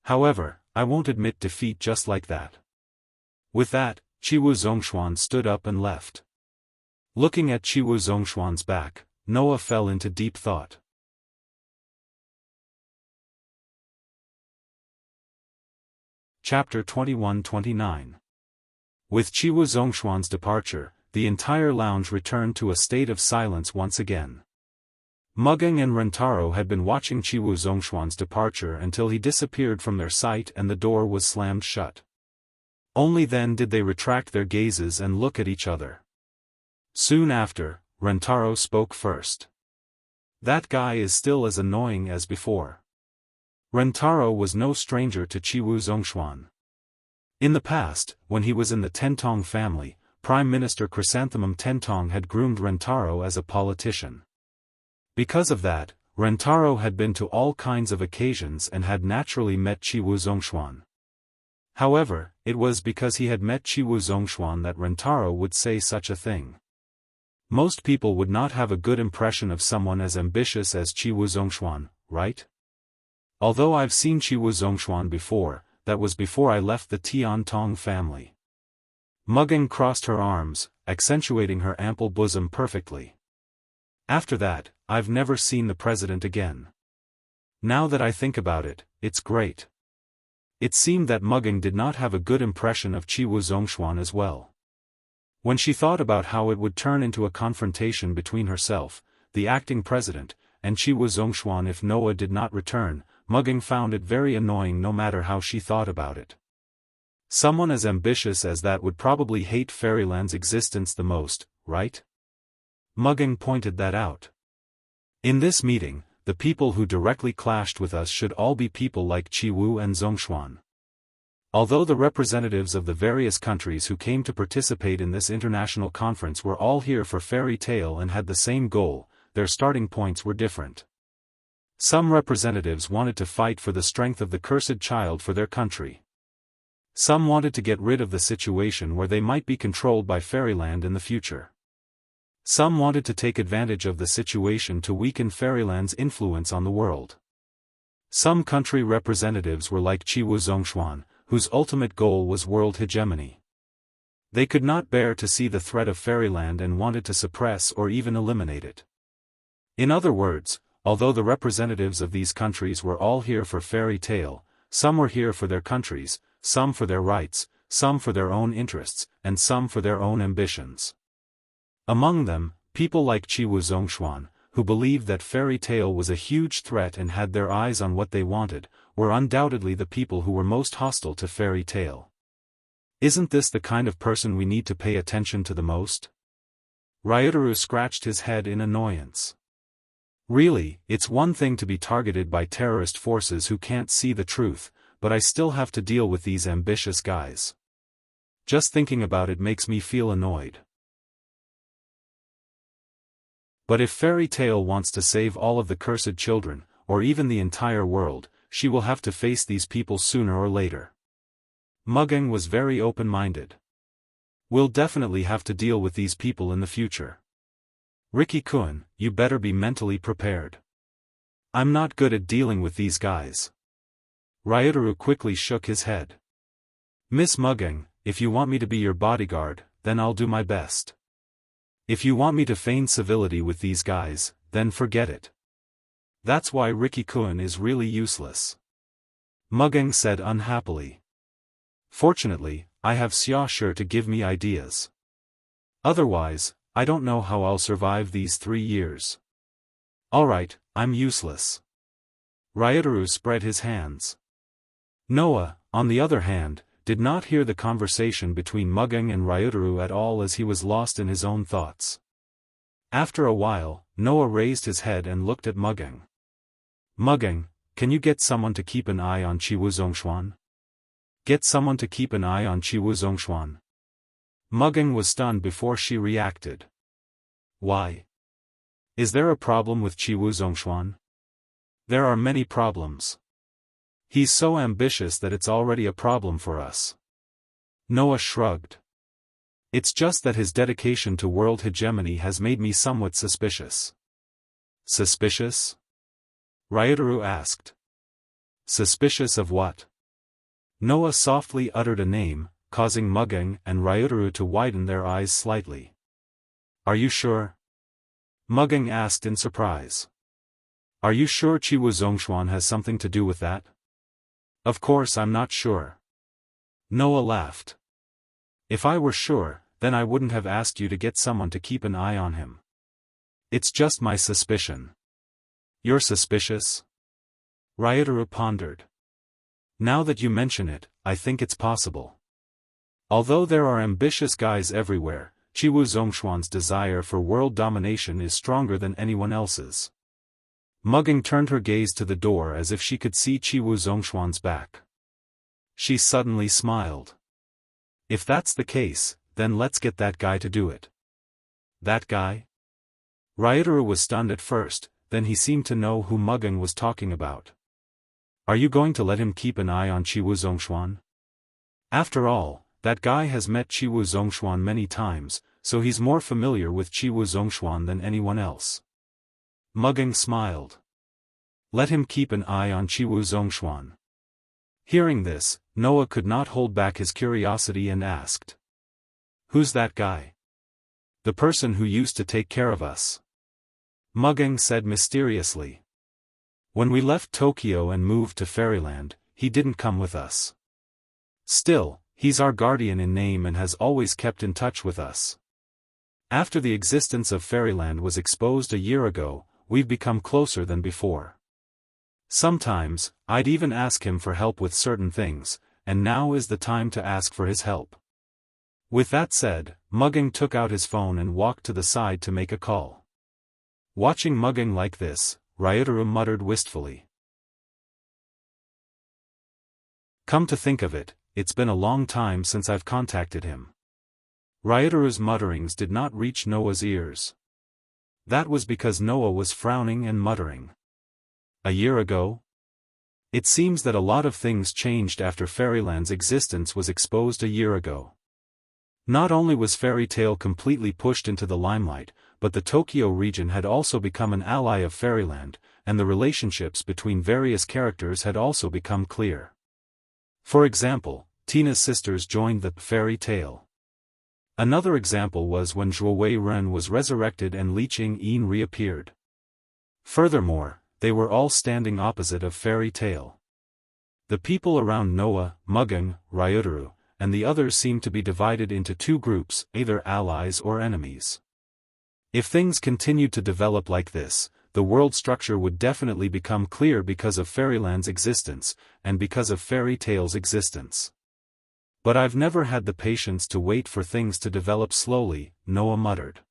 However, I won't admit defeat just like that. With that, Chiwu Zhongshuan stood up and left. Looking at Chiwu Zhongshuan's back, Noah fell into deep thought. Chapter 21-29. With Chiwu Zhongshuan's departure, the entire lounge returned to a state of silence once again. Mugging and Rentaro had been watching Chiwu Zhongshuan's departure until he disappeared from their sight and the door was slammed shut. Only then did they retract their gazes and look at each other. Soon after, Rentaro spoke first. "That guy is still as annoying as before." Rentaro was no stranger to Chiwu Zhongshuan. In the past, when he was in the Tentong family, Prime Minister Chrysanthemum Tentong had groomed Rentaro as a politician. Because of that, Rentaro had been to all kinds of occasions and had naturally met Chiwu Zhongshuan. However, it was because he had met Chiwu Zhongshuan that Rentaro would say such a thing. Most people would not have a good impression of someone as ambitious as Chiwu Zhongshuan, right? Although I've seen Chiwu Zhongshuan before, that was before I left the Tiantong family. Mugging crossed her arms, accentuating her ample bosom perfectly. After that, I've never seen the president again. Now that I think about it, it's great. It seemed that Mugging did not have a good impression of Chiwu Zhongshuan as well. When she thought about how it would turn into a confrontation between herself, the acting president, and Chiwu Zhongshuan if Noah did not return, Mugging found it very annoying no matter how she thought about it. Someone as ambitious as that would probably hate Fairyland's existence the most, right? Mugging pointed that out. In this meeting, the people who directly clashed with us should all be people like Chiwu and Zhongshuan. Although the representatives of the various countries who came to participate in this international conference were all here for Fairy Tale and had the same goal, their starting points were different. Some representatives wanted to fight for the strength of the cursed child for their country. Some wanted to get rid of the situation where they might be controlled by Fairyland in the future. Some wanted to take advantage of the situation to weaken Fairyland's influence on the world. Some country representatives were like Chiwu Zhongshuan, whose ultimate goal was world hegemony. They could not bear to see the threat of Fairyland and wanted to suppress or even eliminate it. In other words, although the representatives of these countries were all here for Fairy Tale, some were here for their countries, some for their rights, some for their own interests, and some for their own ambitions. Among them, people like Chiwu Zhongshuan, who believed that Fairy Tale was a huge threat and had their eyes on what they wanted, were undoubtedly the people who were most hostile to Fairy Tale. Isn't this the kind of person we need to pay attention to the most? Ryutaru scratched his head in annoyance. Really, it's one thing to be targeted by terrorist forces who can't see the truth, but I still have to deal with these ambitious guys. Just thinking about it makes me feel annoyed. But if Fairy Tale wants to save all of the cursed children, or even the entire world, she will have to face these people sooner or later. Mugging was very open-minded. We'll definitely have to deal with these people in the future. Riki-kun, you better be mentally prepared. I'm not good at dealing with these guys. Ryutaru quickly shook his head. Miss Mugging, if you want me to be your bodyguard, then I'll do my best. If you want me to feign civility with these guys, then forget it. That's why Riki-kun is really useless. Mugging said unhappily. Fortunately, I have Xiaoshu to give me ideas. Otherwise, I don't know how I'll survive these 3 years. Alright, I'm useless. Ryutaru spread his hands. Noah, on the other hand, did not hear the conversation between Mugging and Ryutaru at all as he was lost in his own thoughts. After a while, Noah raised his head and looked at Mugging. Mugging, can you get someone to keep an eye on Chiwu Zhongshuan? Get someone to keep an eye on Chiwu Zhongshuan. Mugging was stunned before she reacted. Why? Is there a problem with Chiwu Zhongshuan? There are many problems. He's so ambitious that it's already a problem for us. Noah shrugged. It's just that his dedication to world hegemony has made me somewhat suspicious. Suspicious? Ryutaru asked. Suspicious of what? Noah softly uttered a name, causing Mugging and Ryutaru to widen their eyes slightly. Are you sure? Mugging asked in surprise. Are you sure Chiwu Zhongshuan has something to do with that? Of course I'm not sure. Noah laughed. If I were sure, then I wouldn't have asked you to get someone to keep an eye on him. It's just my suspicion. You're suspicious? Ryotaro pondered. Now that you mention it, I think it's possible. Although there are ambitious guys everywhere, Chiwu Zhongshuan's desire for world domination is stronger than anyone else's. Mugging turned her gaze to the door as if she could see Chiwu Zhongshuan's back. She suddenly smiled. If that's the case, then let's get that guy to do it. That guy? Ryotaro was stunned at first, then he seemed to know who Mugging was talking about. Are you going to let him keep an eye on Chiwu Zhongshuan? After all, that guy has met Chiwu Zhongshuan many times, so he's more familiar with Chiwu Zhongshuan than anyone else. Mugging smiled. Let him keep an eye on Chiwu Zhongshuan. Hearing this, Noah could not hold back his curiosity and asked. Who's that guy? The person who used to take care of us. Mugging said mysteriously. When we left Tokyo and moved to Fairyland, he didn't come with us. Still, he's our guardian in name and has always kept in touch with us. After the existence of Fairyland was exposed a year ago, we've become closer than before. Sometimes, I'd even ask him for help with certain things, and now is the time to ask for his help. With that said, Mugging took out his phone and walked to the side to make a call. Watching Mugging like this, Ryotaro muttered wistfully. Come to think of it, it's been a long time since I've contacted him. Ryotaro's mutterings did not reach Noah's ears. That was because Noah was frowning and muttering. A year ago? It seems that a lot of things changed after Fairyland's existence was exposed a year ago. Not only was Fairy Tail completely pushed into the limelight, but the Tokyo region had also become an ally of Fairyland, and the relationships between various characters had also become clear. For example, Tina's sisters joined the Fairy Tail. Another example was when Zhuowei Ren was resurrected and Li Qing-yin reappeared. Furthermore, they were all standing opposite of Fairy Tail. The people around Noah, Mugging, Ryotaro, and the others seemed to be divided into two groups, either allies or enemies. If things continued to develop like this, the world structure would definitely become clear because of Fairyland's existence, and because of Fairy Tail's existence. But I've never had the patience to wait for things to develop slowly, Noah muttered.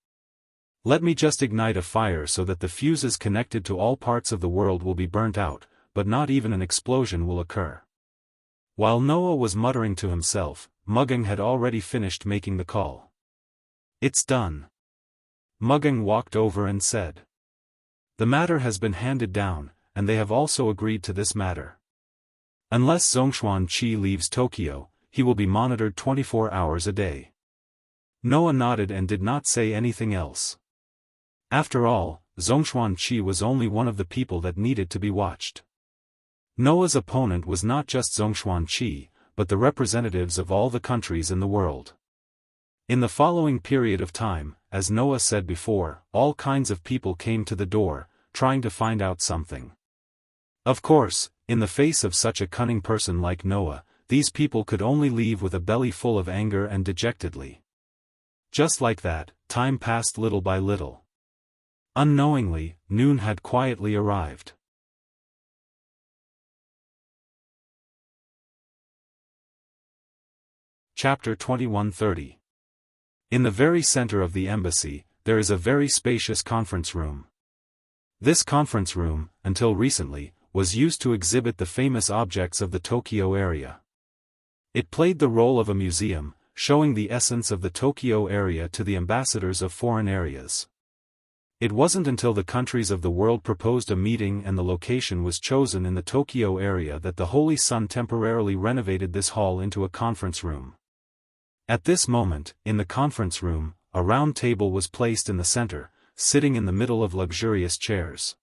Let me just ignite a fire so that the fuses connected to all parts of the world will be burnt out, but not even an explosion will occur. While Noah was muttering to himself, Mugging had already finished making the call. It's done. Mugging walked over and said. The matter has been handed down, and they have also agreed to this matter. Unless Zhongshuan Qi leaves Tokyo, he will be monitored 24 hours a day. Noah nodded and did not say anything else. After all, Zhongshuan Qi was only one of the people that needed to be watched. Noah's opponent was not just Zhongshuan Qi, but the representatives of all the countries in the world. In the following period of time, as Noah said before, all kinds of people came to the door, trying to find out something. Of course, in the face of such a cunning person like Noah, these people could only leave with a belly full of anger and dejectedly. Just like that, time passed little by little. Unknowingly, noon had quietly arrived. Chapter 2130. In the very center of the embassy, there is a very spacious conference room. This conference room, until recently, was used to exhibit the famous objects of the Tokyo area. It played the role of a museum, showing the essence of the Tokyo area to the ambassadors of foreign areas. It wasn't until the countries of the world proposed a meeting and the location was chosen in the Tokyo area that the Holy Sun temporarily renovated this hall into a conference room. At this moment, in the conference room, a round table was placed in the center, sitting in the middle of luxurious chairs.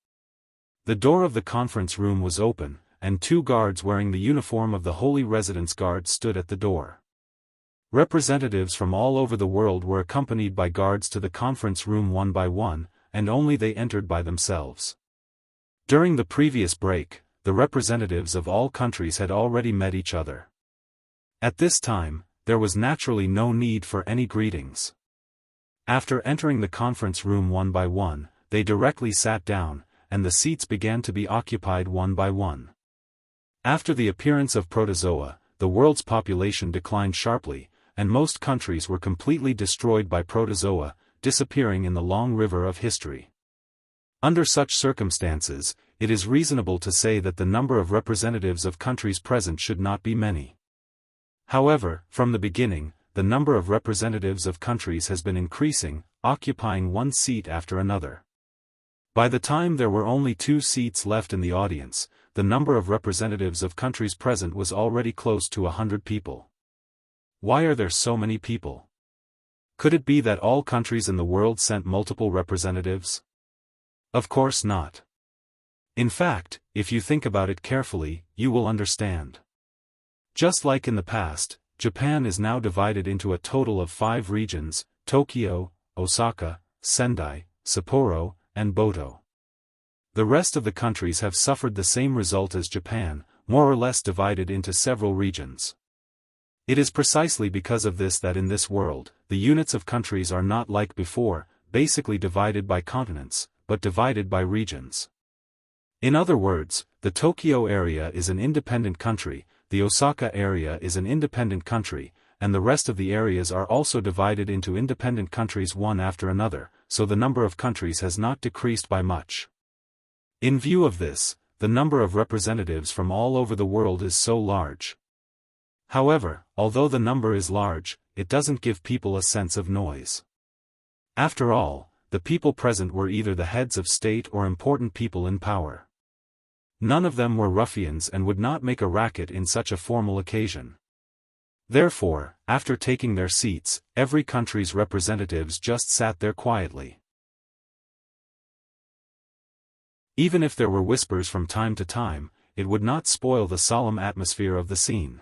The door of the conference room was open, and two guards wearing the uniform of the Holy Residence Guard stood at the door. Representatives from all over the world were accompanied by guards to the conference room one by one, and only they entered by themselves. During the previous break, the representatives of all countries had already met each other. At this time, there was naturally no need for any greetings. After entering the conference room one by one, they directly sat down, and the seats began to be occupied one by one. After the appearance of protozoa, the world's population declined sharply, and most countries were completely destroyed by protozoa, disappearing in the long river of history. Under such circumstances, it is reasonable to say that the number of representatives of countries present should not be many. However, from the beginning, the number of representatives of countries has been increasing, occupying one seat after another. By the time there were only 2 seats left in the audience, the number of representatives of countries present was already close to 100 people. Why are there so many people? Could it be that all countries in the world sent multiple representatives? Of course not. In fact, if you think about it carefully, you will understand. Just like in the past, Japan is now divided into a total of 5 regions: Tokyo, Osaka, Sendai, Sapporo, and Boto. The rest of the countries have suffered the same result as Japan, more or less divided into several regions. It is precisely because of this that in this world, the units of countries are not like before, basically divided by continents, but divided by regions. In other words, the Tokyo area is an independent country, the Osaka area is an independent country, and the rest of the areas are also divided into independent countries one after another, so the number of countries has not decreased by much. In view of this, the number of representatives from all over the world is so large. However, although the number is large, it doesn't give people a sense of noise. After all, the people present were either the heads of state or important people in power. None of them were ruffians and would not make a racket in such a formal occasion. Therefore, after taking their seats, every country's representatives just sat there quietly. Even if there were whispers from time to time, it would not spoil the solemn atmosphere of the scene.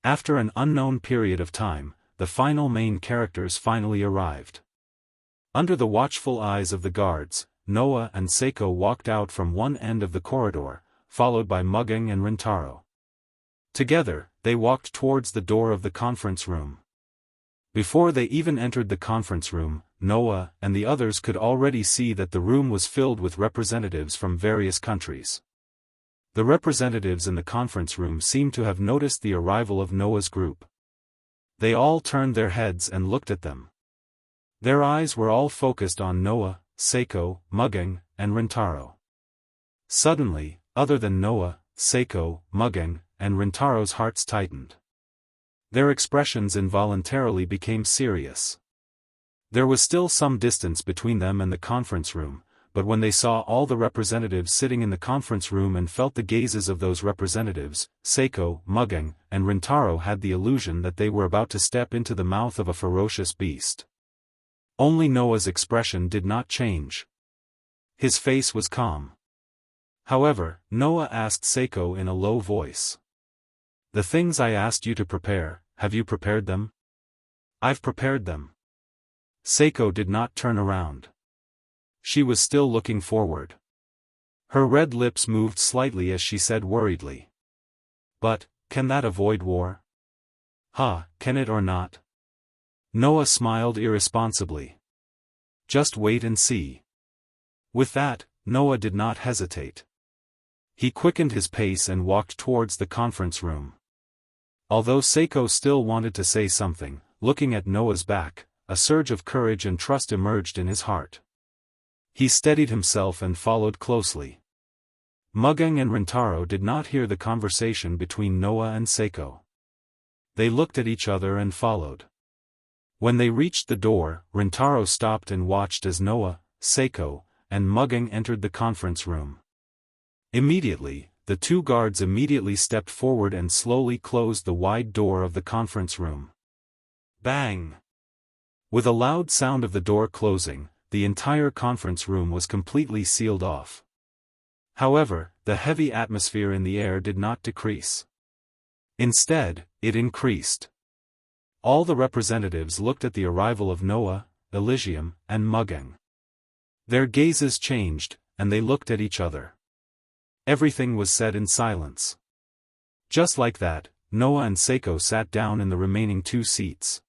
After an unknown period of time, the final main characters finally arrived. Under the watchful eyes of the guards, Noah and Seiko walked out from one end of the corridor, followed by Mugging and Rintaro. Together, they walked towards the door of the conference room. Before they even entered the conference room, Noah and the others could already see that the room was filled with representatives from various countries. The representatives in the conference room seemed to have noticed the arrival of Noah's group. They all turned their heads and looked at them. Their eyes were all focused on Noah, Seiko, Mugging, and Rintaro. Suddenly, other than Noah, Seiko, Mugging, and Rintaro's hearts tightened. Their expressions involuntarily became serious. There was still some distance between them and the conference room, but when they saw all the representatives sitting in the conference room and felt the gazes of those representatives, Seiko, Mugging, and Rintaro had the illusion that they were about to step into the mouth of a ferocious beast. Only Noah's expression did not change. His face was calm. However, Noah asked Seiko in a low voice. "The things I asked you to prepare, have you prepared them?" "I've prepared them." Seiko did not turn around. She was still looking forward. Her red lips moved slightly as she said worriedly. "But, can that avoid war?" Can it or not?" Noah smiled irresponsibly. "Just wait and see." With that, Noah did not hesitate. He quickened his pace and walked towards the conference room. Although Seiko still wanted to say something, looking at Noah's back, a surge of courage and trust emerged in his heart. He steadied himself and followed closely. Mugging and Rintaro did not hear the conversation between Noah and Seiko. They looked at each other and followed. When they reached the door, Rintaro stopped and watched as Noah, Seiko, and Mugging entered the conference room. Immediately, the 2 guards immediately stepped forward and slowly closed the wide door of the conference room. Bang! With a loud sound of the door closing, the entire conference room was completely sealed off. However, the heavy atmosphere in the air did not decrease. Instead, it increased. All the representatives looked at the arrival of Noah, Elysium, and Mugging. Their gazes changed, and they looked at each other. Everything was said in silence. Just like that, Noah and Seiko sat down in the remaining 2 seats.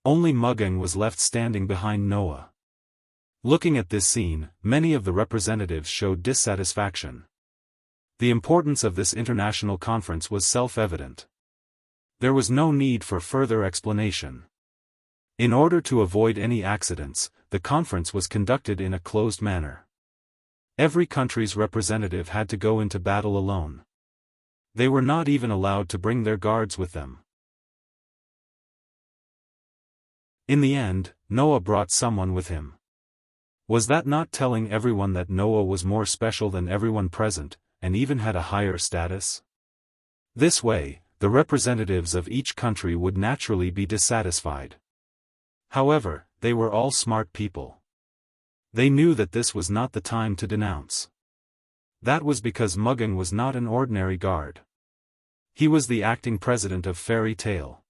Only Mugang was left standing behind Noah. Looking at this scene, many of the representatives showed dissatisfaction. The importance of this international conference was self-evident. There was no need for further explanation. In order to avoid any accidents, the conference was conducted in a closed manner. Every country's representative had to go into battle alone. They were not even allowed to bring their guards with them. In the end, Noah brought someone with him. Was that not telling everyone that Noah was more special than everyone present, and even had a higher status? This way, the representatives of each country would naturally be dissatisfied. However, they were all smart people. They knew that this was not the time to denounce. That was because Mugang was not an ordinary guard. He was the acting president of Fairy Tale.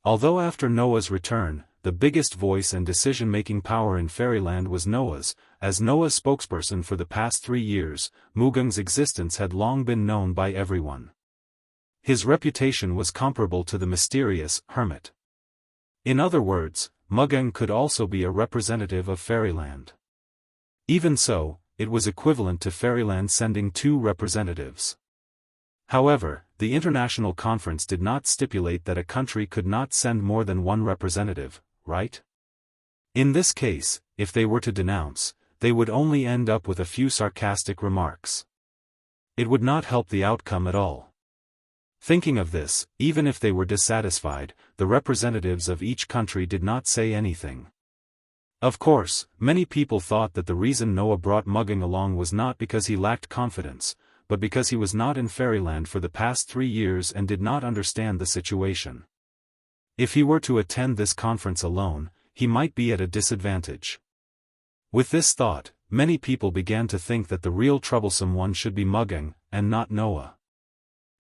Although after Noah's return, the biggest voice and decision-making power in Fairyland was Noah's, as Noah's spokesperson for the past 3 years, Mugang's existence had long been known by everyone. His reputation was comparable to the mysterious hermit. In other words, Mugang could also be a representative of Fairyland. Even so, it was equivalent to Fairyland sending 2 representatives. However, the international conference did not stipulate that a country could not send more than 1 representative, right? In this case, if they were to denounce, they would only end up with a few sarcastic remarks. It would not help the outcome at all. Thinking of this, even if they were dissatisfied, the representatives of each country did not say anything. Of course, many people thought that the reason Noah brought Mugang along was not because he lacked confidence, but because he was not in Fairyland for the past 3 years and did not understand the situation. If he were to attend this conference alone, he might be at a disadvantage. With this thought, many people began to think that the real troublesome one should be Mugang, and not Noah.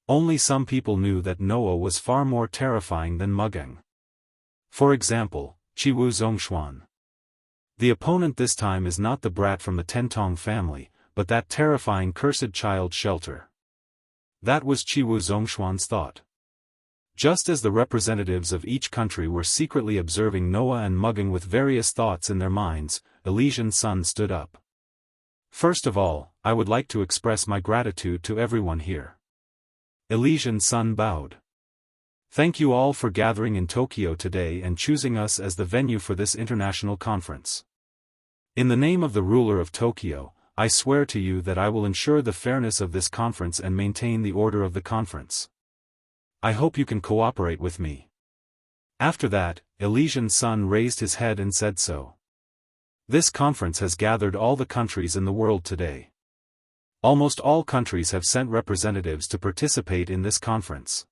Only some people knew that Noah was far more terrifying than Mugang. For example, Chiwu Zhongshuan. The opponent this time is not the brat from the Tentong family, but that terrifying cursed child Shelter. That was Chiwu Zhongshuan's thought. Just as the representatives of each country were secretly observing Noah and Mugang with various thoughts in their minds, Elysian Sun stood up. First of all, I would like to express my gratitude to everyone here. Elysian Sun bowed. Thank you all for gathering in Tokyo today and choosing us as the venue for this international conference. In the name of the ruler of Tokyo, I swear to you that I will ensure the fairness of this conference and maintain the order of the conference. I hope you can cooperate with me. After that, Elysian Sun raised his head and said so. This conference has gathered all the countries in the world today. Almost all countries have sent representatives to participate in this conference.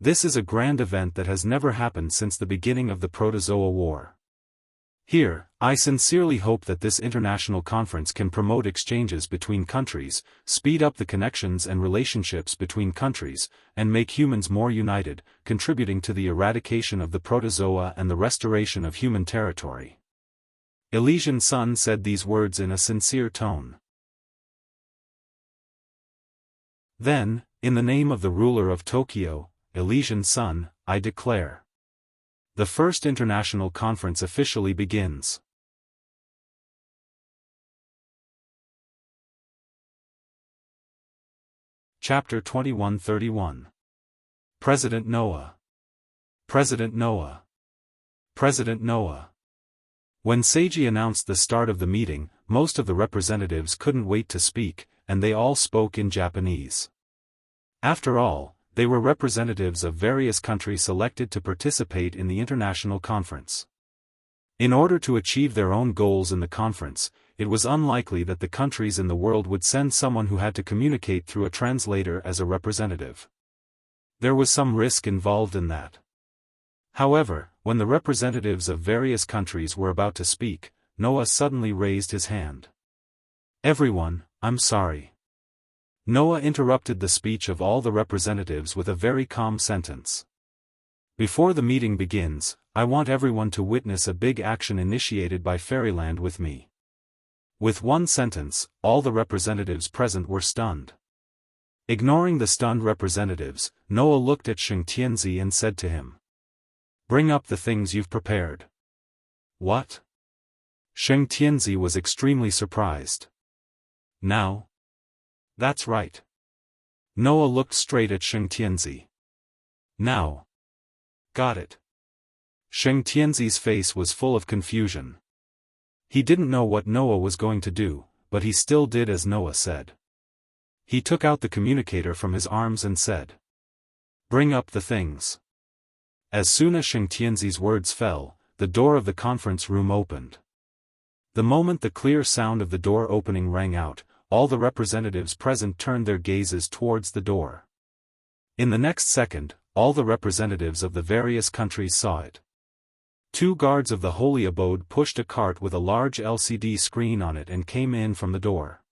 This is a grand event that has never happened since the beginning of the Protozoa War. Here, I sincerely hope that this international conference can promote exchanges between countries, speed up the connections and relationships between countries, and make humans more united, contributing to the eradication of the protozoa and the restoration of human territory. Elysian Sun said these words in a sincere tone. Then, in the name of the ruler of Tokyo, Elysian Sun, I declare. The first international conference officially begins. Chapter 2131. President Noah. President Noah. President Noah. When Seiji announced the start of the meeting, most of the representatives couldn't wait to speak, and they all spoke in Japanese. After all, they were representatives of various countries selected to participate in the international conference. In order to achieve their own goals in the conference, it was unlikely that the countries in the world would send someone who had to communicate through a translator as a representative. There was some risk involved in that. However, when the representatives of various countries were about to speak, Noah suddenly raised his hand. Everyone, I'm sorry. Noah interrupted the speech of all the representatives with a very calm sentence. Before the meeting begins, I want everyone to witness a big action initiated by Fairyland with me. With one sentence, all the representatives present were stunned. Ignoring the stunned representatives, Noah looked at Sheng Tianzi and said to him, "Bring up the things you've prepared." "What?" Sheng Tianzi was extremely surprised. "Now?" "That's right." Noah looked straight at Sheng Tianzi. "Now. Got it." Sheng Tianzi's face was full of confusion. He didn't know what Noah was going to do, but he still did as Noah said. He took out the communicator from his arms and said, "Bring up the things." As soon as Sheng Tianzi's words fell, the door of the conference room opened. The moment the clear sound of the door opening rang out, all the representatives present turned their gazes towards the door. In the next second, all the representatives of the various countries saw it. Two guards of the holy abode pushed a cart with a large LCD screen on it and came in from the door.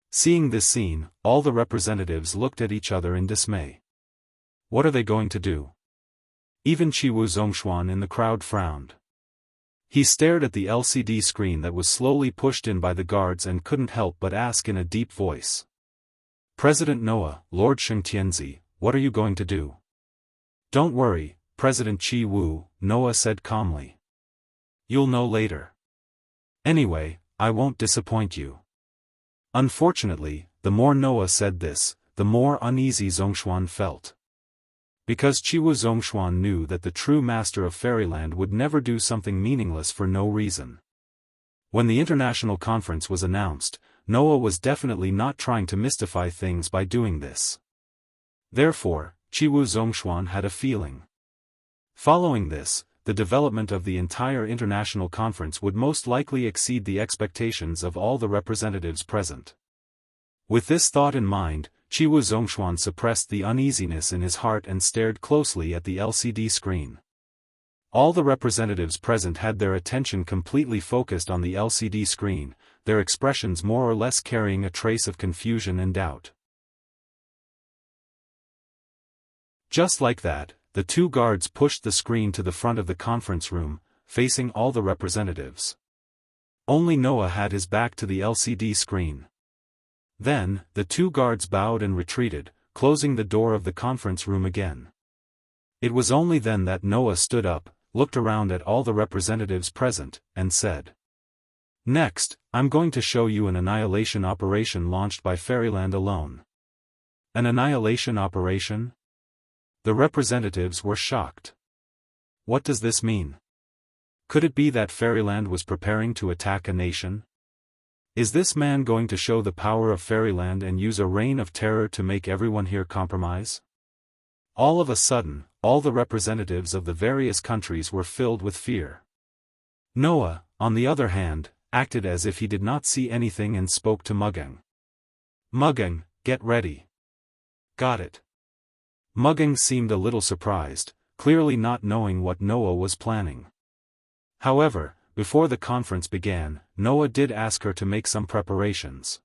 Seeing this scene, all the representatives looked at each other in dismay. What are they going to do? Even Qiwu Zhongshuan in the crowd frowned. He stared at the LCD screen that was slowly pushed in by the guards and couldn't help but ask in a deep voice. "President Noah, Lord Sheng Tianzi, what are you going to do?" "Don't worry, President Qi Wu," Noah said calmly. "You'll know later. Anyway, I won't disappoint you." Unfortunately, the more Noah said this, the more uneasy Zhongshuan felt. Because Qiwu Zhongshuan knew that the true master of Fairyland would never do something meaningless for no reason. When the international conference was announced, Noah was definitely not trying to mystify things by doing this. Therefore, Qiwu Zhongshuan had a feeling. Following this, the development of the entire international conference would most likely exceed the expectations of all the representatives present. With this thought in mind, Qiwu Zhongshuan suppressed the uneasiness in his heart and stared closely at the LCD screen. All the representatives present had their attention completely focused on the LCD screen, their expressions more or less carrying a trace of confusion and doubt. Just like that, the two guards pushed the screen to the front of the conference room, facing all the representatives. Only Noah had his back to the LCD screen. Then, the two guards bowed and retreated, closing the door of the conference room again. It was only then that Noah stood up, looked around at all the representatives present, and said, "Next, I'm going to show you an annihilation operation launched by Fairyland alone." An annihilation operation? The representatives were shocked. What does this mean? Could it be that Fairyland was preparing to attack a nation? Is this man going to show the power of Fairyland and use a reign of terror to make everyone here compromise? All of a sudden, all the representatives of the various countries were filled with fear. Noah, on the other hand, acted as if he did not see anything and spoke to Muggeng. "Muggeng, get ready." "Got it." Muggeng seemed a little surprised, clearly not knowing what Noah was planning. However, before the conference began, Noah did ask her to make some preparations.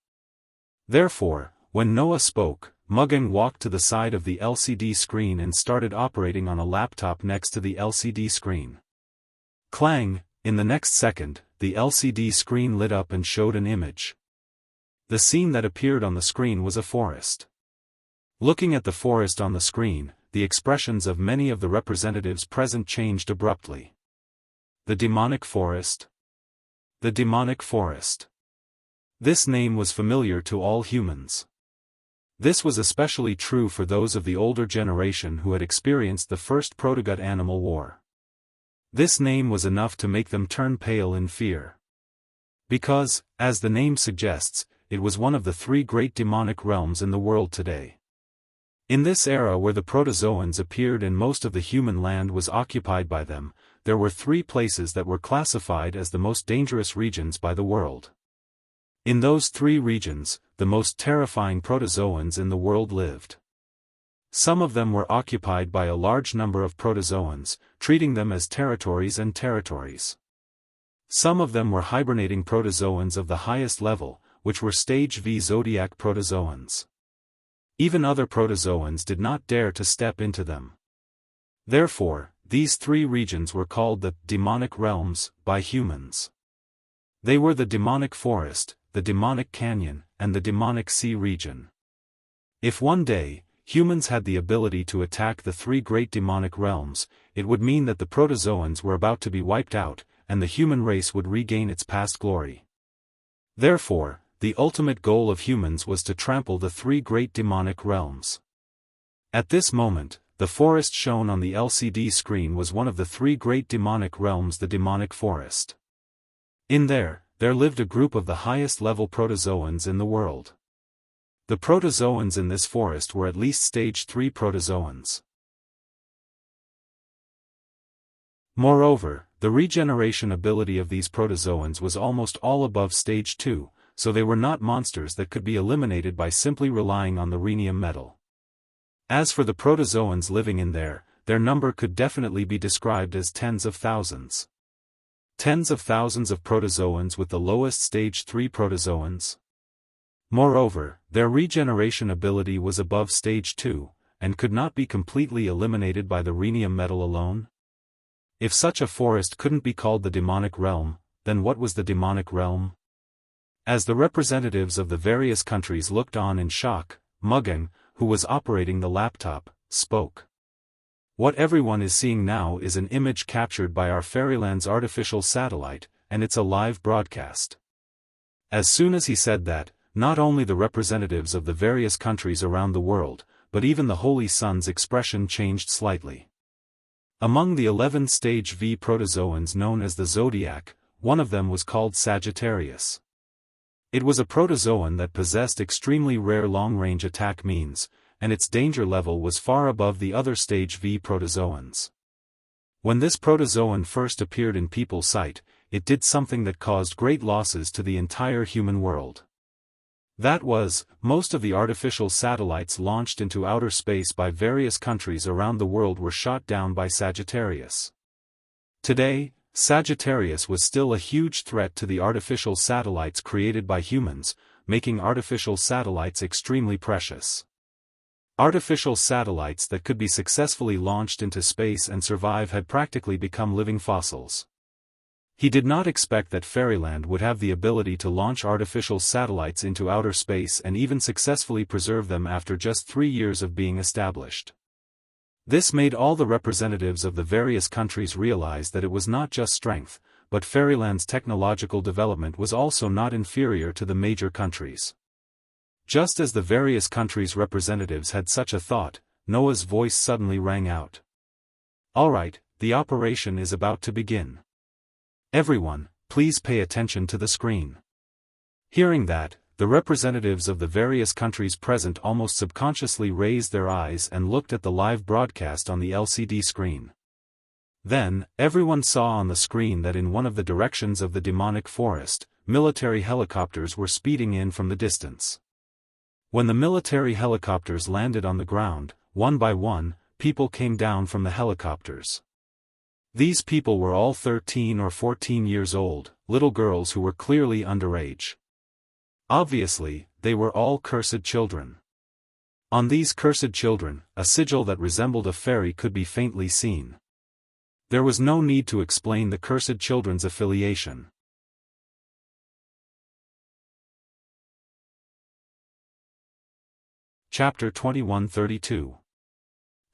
Therefore, when Noah spoke, Muggeng walked to the side of the LCD screen and started operating on a laptop next to the LCD screen. Clang! In the next second, the LCD screen lit up and showed an image. The scene that appeared on the screen was a forest. Looking at the forest on the screen, the expressions of many of the representatives present changed abruptly. The demonic forest? The demonic forest. This name was familiar to all humans. This was especially true for those of the older generation who had experienced the first Protogut animal war. This name was enough to make them turn pale in fear. Because, as the name suggests, it was one of the three great demonic realms in the world today. In this era where the protozoans appeared and most of the human land was occupied by them, there were three places that were classified as the most dangerous regions by the world. In those three regions, the most terrifying protozoans in the world lived. Some of them were occupied by a large number of protozoans, treating them as territories and territories. Some of them were hibernating protozoans of the highest level, which were stage V zodiac protozoans. Even other protozoans did not dare to step into them. Therefore, these three regions were called the demonic realms by humans. They were the demonic forest, the demonic canyon, and the demonic sea region. If one day, humans had the ability to attack the three great demonic realms, it would mean that the protozoans were about to be wiped out, and the human race would regain its past glory. Therefore, the ultimate goal of humans was to trample the three great demonic realms. At this moment, the forest shown on the LCD screen was one of the three great demonic realms, the demonic forest. In there lived a group of the highest-level protozoans in the world. The protozoans in this forest were at least stage 3 protozoans. Moreover, the regeneration ability of these protozoans was almost all above stage 2, so they were not monsters that could be eliminated by simply relying on the rhenium metal. As for the protozoans living in there, their number could definitely be described as tens of thousands. Tens of thousands of protozoans with the lowest stage 3 protozoans. Moreover, their regeneration ability was above stage 2, and could not be completely eliminated by the rhenium metal alone. If such a forest couldn't be called the demonic realm, then what was the demonic realm? As the representatives of the various countries looked on in shock, Mugging, who was operating the laptop, spoke. What everyone is seeing now is an image captured by our Fairyland's artificial satellite, and it's a live broadcast. As soon as he said that, not only the representatives of the various countries around the world, but even the Holy Sun's expression changed slightly. Among the 11 stage V protozoans known as the Zodiac, one of them was called Sagittarius. It was a protozoan that possessed extremely rare long-range attack means, and its danger level was far above the other stage V protozoans. When this protozoan first appeared in people's sight, it did something that caused great losses to the entire human world. That was, most of the artificial satellites launched into outer space by various countries around the world were shot down by Sagittarius. Today, Sagittarius was still a huge threat to the artificial satellites created by humans, making artificial satellites extremely precious. Artificial satellites that could be successfully launched into space and survive had practically become living fossils. He did not expect that Fairyland would have the ability to launch artificial satellites into outer space and even successfully preserve them after just 3 years of being established. This made all the representatives of the various countries realize that it was not just strength, but Fairyland's technological development was also not inferior to the major countries. Just as the various countries' representatives had such a thought, Noah's voice suddenly rang out. "All right, the operation is about to begin. Everyone, please pay attention to the screen." Hearing that, the representatives of the various countries present almost subconsciously raised their eyes and looked at the live broadcast on the LCD screen. Then, everyone saw on the screen that in one of the directions of the demonic forest, military helicopters were speeding in from the distance. When the military helicopters landed on the ground, one by one, people came down from the helicopters. These people were all 13 or 14 years old, little girls who were clearly underage. Obviously, they were all cursed children. On these cursed children, a sigil that resembled a fairy could be faintly seen. There was no need to explain the cursed children's affiliation. Chapter 2132.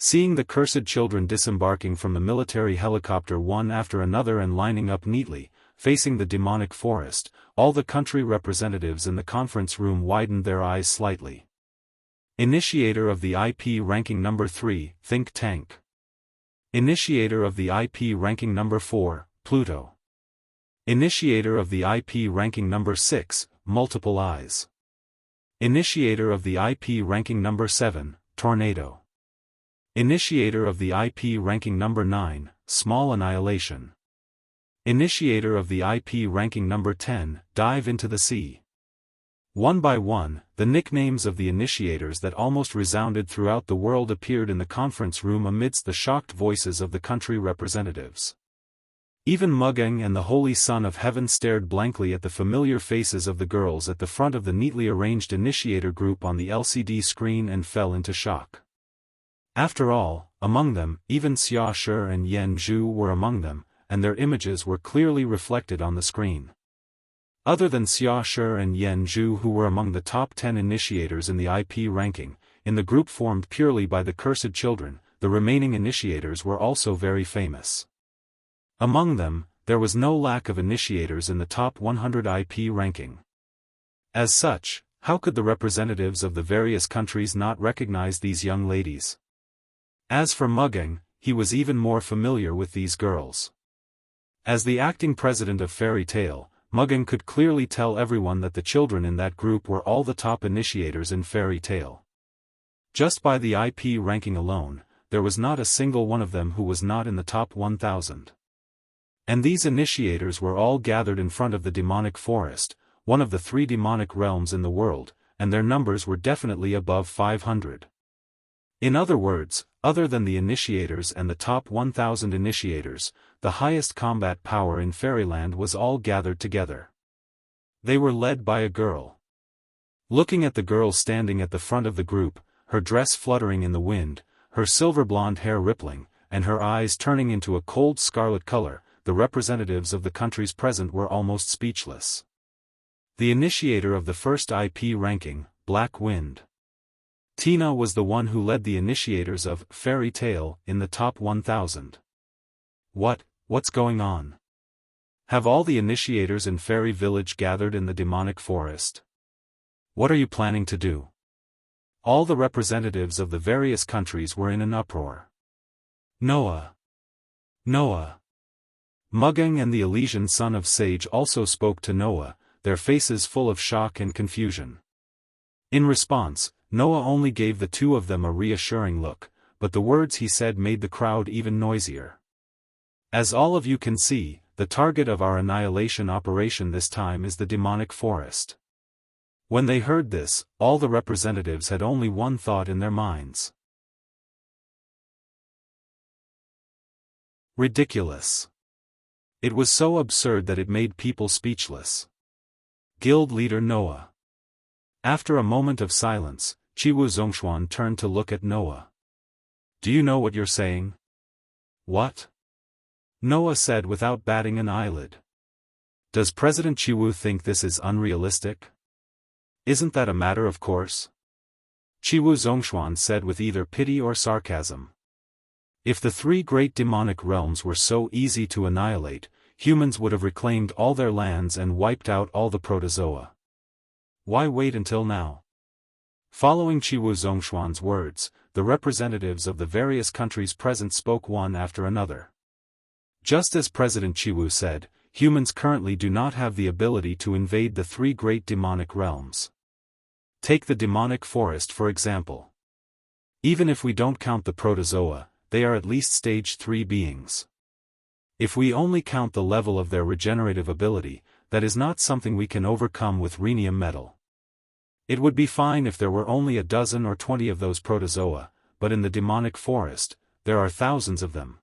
Seeing the cursed children disembarking from the military helicopter one after another and lining up neatly, facing the demonic forest, all the country representatives in the conference room widened their eyes slightly. Initiator of the IP ranking number 3, Think Tank. Initiator of the IP ranking number 4, Pluto. Initiator of the IP ranking number 6, Multiple Eyes. Initiator of the IP ranking number 7, Tornado. Initiator of the IP ranking number 9, Small Annihilation. Initiator of the IP ranking number 10, Dive into the Sea. One by one, the nicknames of the initiators that almost resounded throughout the world appeared in the conference room amidst the shocked voices of the country representatives. Even Mugging and the Holy Son of Heaven stared blankly at the familiar faces of the girls at the front of the neatly arranged initiator group on the LCD screen and fell into shock. After all, among them, even Xia Shi and Yan Zhu were among them, and their images were clearly reflected on the screen. Other than Xia Shi and Yan Zhu, who were among the top 10 initiators in the IP ranking, in the group formed purely by the cursed children, the remaining initiators were also very famous. Among them, there was no lack of initiators in the top 100 IP ranking. As such, how could the representatives of the various countries not recognize these young ladies? As for Mugging, he was even more familiar with these girls. As the acting president of Fairy Tale, Mugging could clearly tell everyone that the children in that group were all the top initiators in Fairy Tale. Just by the IP ranking alone, there was not a single one of them who was not in the top 1,000. And these initiators were all gathered in front of the demonic forest, one of the 3 demonic realms in the world, and their numbers were definitely above 500. In other words, other than the initiators and the top 1,000 initiators, the highest combat power in Fairyland was all gathered together. They were led by a girl. Looking at the girl standing at the front of the group, her dress fluttering in the wind, her silver blonde hair rippling, and her eyes turning into a cold scarlet color, the representatives of the countries present were almost speechless. The initiator of the first IP ranking, Black Wind. Tina was the one who led the initiators of Fairy Tale in the top 1,000. What's going on? Have all the initiators in Fairy Village gathered in the demonic forest? What are you planning to do? All the representatives of the various countries were in an uproar. Noah! Noah! Mugging and the Elysian son of Sage also spoke to Noah, their faces full of shock and confusion. In response, Noah only gave the two of them a reassuring look, but the words he said made the crowd even noisier. As all of you can see, the target of our annihilation operation this time is the demonic forest. When they heard this, all the representatives had only one thought in their minds. Ridiculous. It was so absurd that it made people speechless. Guild leader Noah. After a moment of silence, Chiwu Zhongshuan turned to look at Noah. Do you know what you're saying? What? Noah said without batting an eyelid. Does President Chiwu think this is unrealistic? Isn't that a matter of course? Chiwu Zhongshuan said with either pity or sarcasm. If the 3 great demonic realms were so easy to annihilate, humans would have reclaimed all their lands and wiped out all the protozoa. Why wait until now? Following Chiwu Zhongshuan's words, the representatives of the various countries present spoke one after another. Just as President Chiwu said, humans currently do not have the ability to invade the 3 great demonic realms. Take the demonic forest for example. Even if we don't count the protozoa, they are at least stage 3 beings. If we only count the level of their regenerative ability, that is not something we can overcome with rhenium metal. It would be fine if there were only a dozen or 20 of those protozoa, but in the demonic forest, there are thousands of them.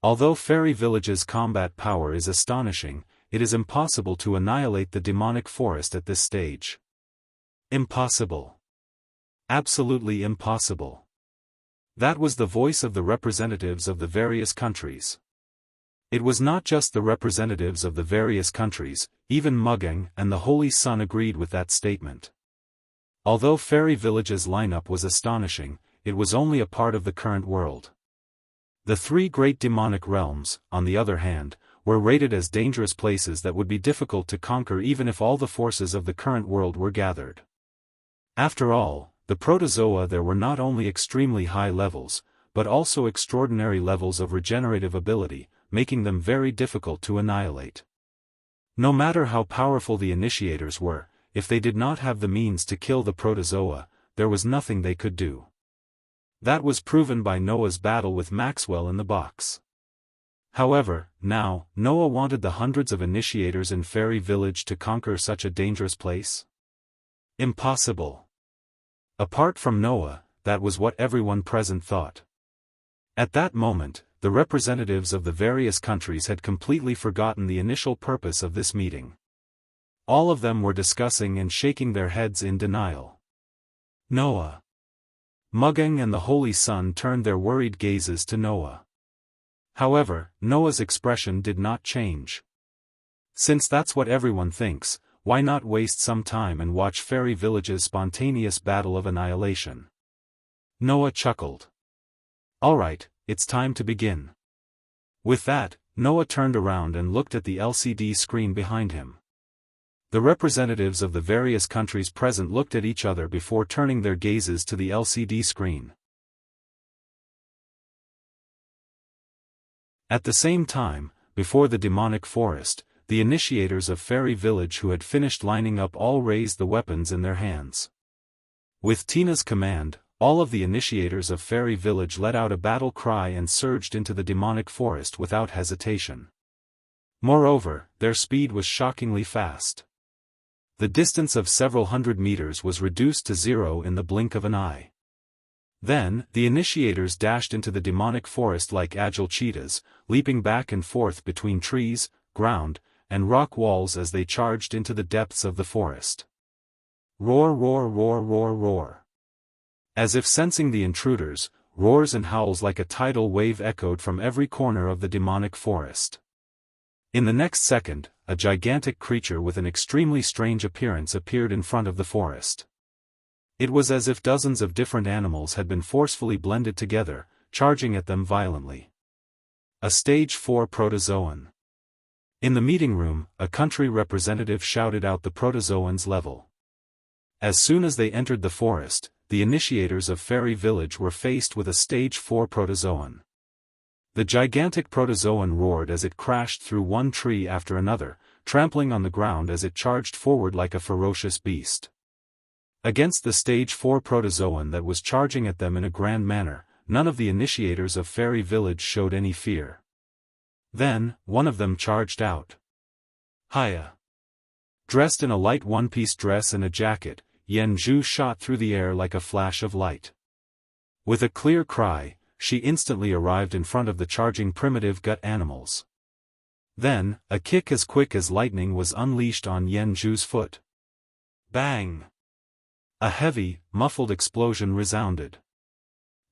Although Fairy Village's combat power is astonishing, it is impossible to annihilate the demonic forest at this stage. Impossible. Absolutely impossible. That was the voice of the representatives of the various countries. It was not just the representatives of the various countries, even Mugging and the Holy Sun agreed with that statement. Although Fairy Village's lineup was astonishing, it was only a part of the current world. The 3 great demonic realms, on the other hand, were rated as dangerous places that would be difficult to conquer even if all the forces of the current world were gathered. After all, the protozoa there were not only extremely high levels, but also extraordinary levels of regenerative ability, making them very difficult to annihilate. No matter how powerful the initiators were, if they did not have the means to kill the protozoa, there was nothing they could do. That was proven by Noah's battle with Maxwell in the box. However, now, Noah wanted the hundreds of initiators in Fairy Village to conquer such a dangerous place? Impossible. Apart from Noah, that was what everyone present thought. At that moment, the representatives of the various countries had completely forgotten the initial purpose of this meeting. All of them were discussing and shaking their heads in denial. Noah. Mugging and the Holy Sun turned their worried gazes to Noah. However, Noah's expression did not change. Since that's what everyone thinks, why not waste some time and watch Fairy Village's spontaneous battle of annihilation? Noah chuckled. Alright, it's time to begin. With that, Noah turned around and looked at the LCD screen behind him. The representatives of the various countries present looked at each other before turning their gazes to the LCD screen. At the same time, before the demonic forest, the initiators of Fairy Village who had finished lining up all raised the weapons in their hands. With Tina's command, all of the initiators of Fairy Village let out a battle cry and surged into the demonic forest without hesitation. Moreover, their speed was shockingly fast. The distance of several hundred meters was reduced to 0 in the blink of an eye. Then, the initiators dashed into the demonic forest like agile cheetahs, leaping back and forth between trees, ground, and rock walls as they charged into the depths of the forest. Roar, roar, roar, roar, roar. As if sensing the intruders, roars and howls like a tidal wave echoed from every corner of the demonic forest. In the next second, a gigantic creature with an extremely strange appearance appeared in front of the forest. It was as if dozens of different animals had been forcefully blended together, charging at them violently. A Stage 4 protozoan. In the meeting room, a country representative shouted out the protozoan's level. As soon as they entered the forest, the initiators of Fairy Village were faced with a Stage 4 protozoan. The gigantic protozoan roared as it crashed through one tree after another, trampling on the ground as it charged forward like a ferocious beast. Against the Stage 4 protozoan that was charging at them in a grand manner, none of the initiators of Fairy Village showed any fear. Then, one of them charged out. Hiya! Dressed in a light one-piece dress and a jacket, Yen Zhu shot through the air like a flash of light. With a clear cry, she instantly arrived in front of the charging primitive gut animals. Then, a kick as quick as lightning was unleashed on Yen Zhu's foot. Bang! A heavy, muffled explosion resounded.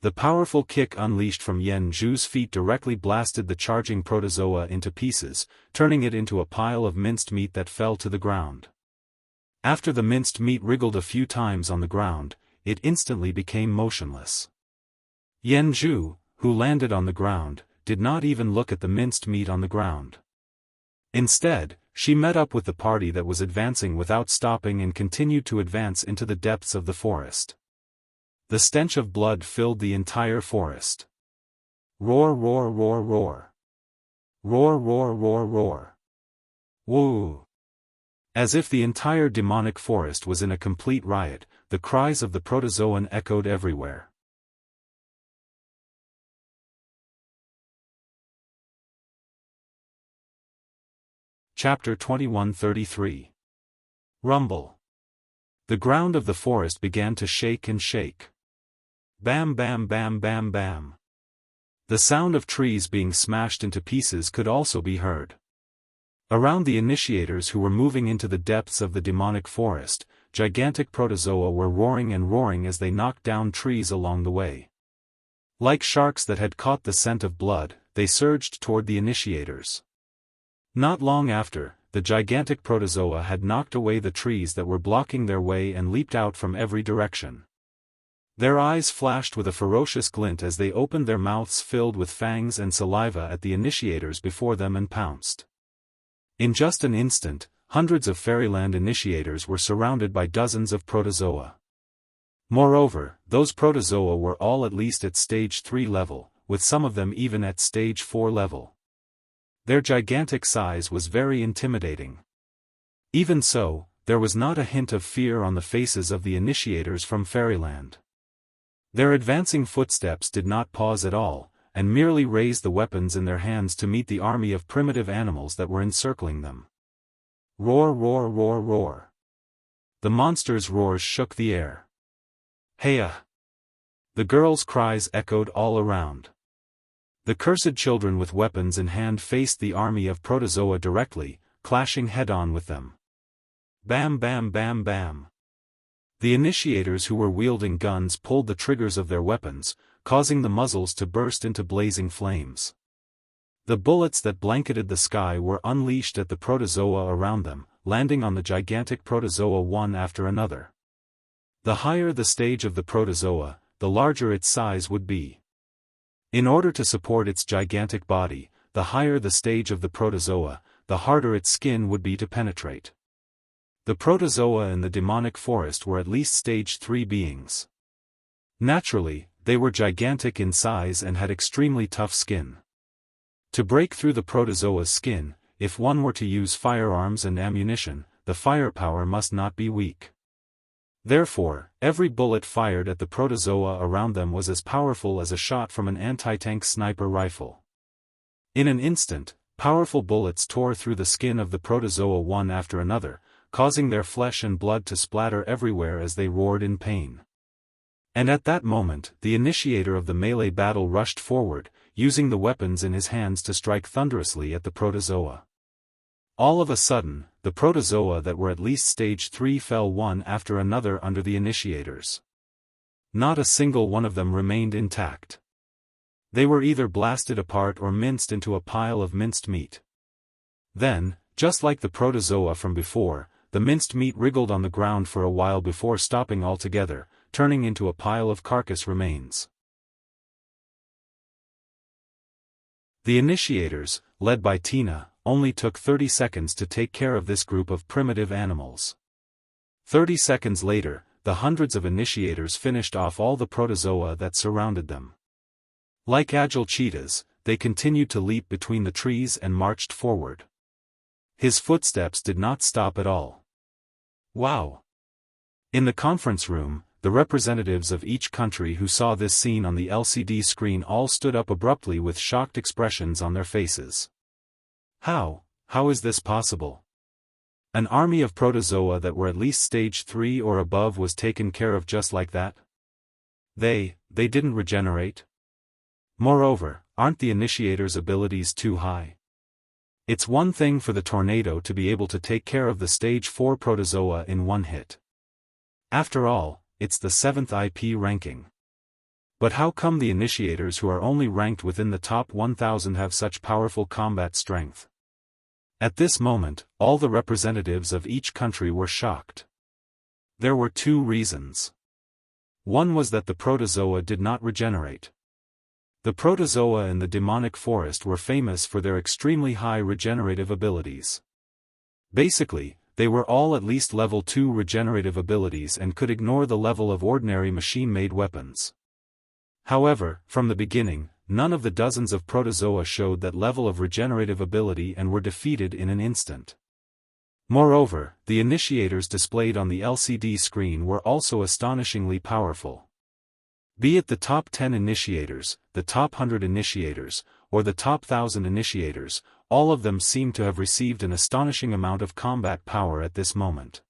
The powerful kick unleashed from Yen Zhu's feet directly blasted the charging protozoa into pieces, turning it into a pile of minced meat that fell to the ground. After the minced meat wriggled a few times on the ground, it instantly became motionless. Yen Zhu, who landed on the ground, did not even look at the minced meat on the ground. Instead, she met up with the party that was advancing without stopping and continued to advance into the depths of the forest. The stench of blood filled the entire forest. Roar, roar, roar, roar. Roar, roar, roar, roar. Woo! As if the entire demonic forest was in a complete riot, the cries of the protozoan echoed everywhere. Chapter 21:33. Rumble. The ground of the forest began to shake and shake. Bam, bam, bam, bam, bam. The sound of trees being smashed into pieces could also be heard. Around the initiators who were moving into the depths of the demonic forest, gigantic protozoa were roaring and roaring as they knocked down trees along the way. Like sharks that had caught the scent of blood, they surged toward the initiators. Not long after, the gigantic protozoa had knocked away the trees that were blocking their way and leaped out from every direction. Their eyes flashed with a ferocious glint as they opened their mouths filled with fangs and saliva at the initiators before them and pounced. In just an instant, hundreds of Fairyland initiators were surrounded by dozens of protozoa. Moreover, those protozoa were all at least at Stage 3 level, with some of them even at Stage 4 level. Their gigantic size was very intimidating. Even so, there was not a hint of fear on the faces of the initiators from Fairyland. Their advancing footsteps did not pause at all, and merely raised the weapons in their hands to meet the army of primitive animals that were encircling them. Roar, roar, roar, roar. The monsters' roars shook the air. Heya! The girls' cries echoed all around. The cursed children with weapons in hand faced the army of protozoa directly, clashing head-on with them. Bam, bam, bam, bam. The initiators who were wielding guns pulled the triggers of their weapons, causing the muzzles to burst into blazing flames. The bullets that blanketed the sky were unleashed at the protozoa around them, landing on the gigantic protozoa one after another. The higher the stage of the protozoa, the larger its size would be. In order to support its gigantic body, the higher the stage of the protozoa, the harder its skin would be to penetrate. The protozoa in the demonic forest were at least stage 3 beings. Naturally, they were gigantic in size and had extremely tough skin. To break through the protozoa's skin, if one were to use firearms and ammunition, the firepower must not be weak. Therefore, every bullet fired at the protozoa around them was as powerful as a shot from an anti-tank sniper rifle. In an instant, powerful bullets tore through the skin of the protozoa one after another, causing their flesh and blood to splatter everywhere as they roared in pain. And at that moment, the initiator of the melee battle rushed forward, using the weapons in his hands to strike thunderously at the protozoa. All of a sudden, the protozoa that were at least stage 3 fell one after another under the initiators. Not a single one of them remained intact. They were either blasted apart or minced into a pile of minced meat. Then, just like the protozoa from before, the minced meat wriggled on the ground for a while before stopping altogether, turning into a pile of carcass remains. The initiators, led by Tina, only took 30 seconds to take care of this group of primitive animals. 30 seconds later, the hundreds of initiators finished off all the protozoa that surrounded them. Like agile cheetahs, they continued to leap between the trees and marched forward. His footsteps did not stop at all. Wow! In the conference room, the representatives of each country who saw this scene on the LCD screen all stood up abruptly with shocked expressions on their faces. How is this possible? An army of protozoa that were at least stage 3 or above was taken care of just like that? They didn't regenerate? Moreover, aren't the initiators' abilities too high? It's one thing for the tornado to be able to take care of the stage 4 protozoa in one hit. After all, it's the 7th IP ranking. But how come the initiators who are only ranked within the top 1000 have such powerful combat strength? At this moment, all the representatives of each country were shocked. There were two reasons. One was that the protozoa did not regenerate. The protozoa in the demonic forest were famous for their extremely high regenerative abilities. Basically, they were all at least level 2 regenerative abilities and could ignore the level of ordinary machine-made weapons. However, from the beginning, none of the dozens of protozoa showed that level of regenerative ability and were defeated in an instant. Moreover, the initiators displayed on the LCD screen were also astonishingly powerful. Be it the top 10 initiators, the top 100 initiators, or the top 1000 initiators, all of them seemed to have received an astonishing amount of combat power at this moment.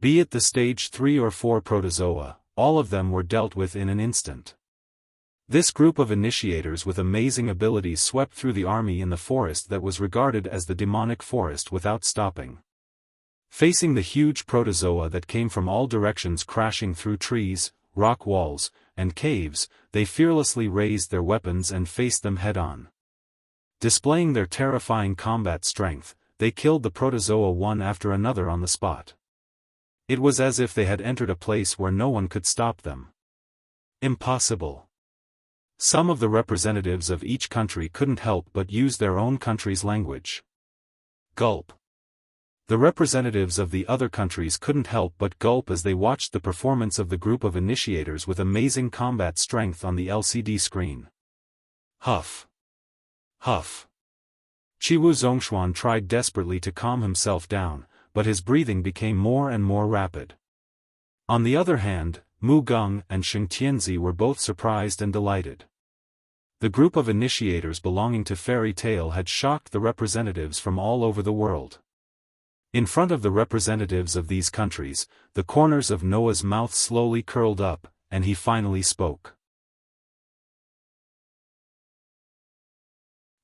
Be it the stage 3 or 4 protozoa, all of them were dealt with in an instant. This group of initiators with amazing abilities swept through the army in the forest that was regarded as the demonic forest without stopping. Facing the huge protozoa that came from all directions crashing through trees, rock walls, and caves, they fearlessly raised their weapons and faced them head-on. Displaying their terrifying combat strength, they killed the protozoa one after another on the spot. It was as if they had entered a place where no one could stop them. Impossible. Some of the representatives of each country couldn't help but use their own country's language. Gulp. The representatives of the other countries couldn't help but gulp as they watched the performance of the group of initiators with amazing combat strength on the LCD screen. Huff. Huff. Chiwu Zhongshuan tried desperately to calm himself down, but his breathing became more and more rapid. On the other hand, Mu Geng and Sheng Tianzi were both surprised and delighted. The group of initiators belonging to Fairy Tail had shocked the representatives from all over the world. In front of the representatives of these countries, the corners of Noah's mouth slowly curled up, and he finally spoke.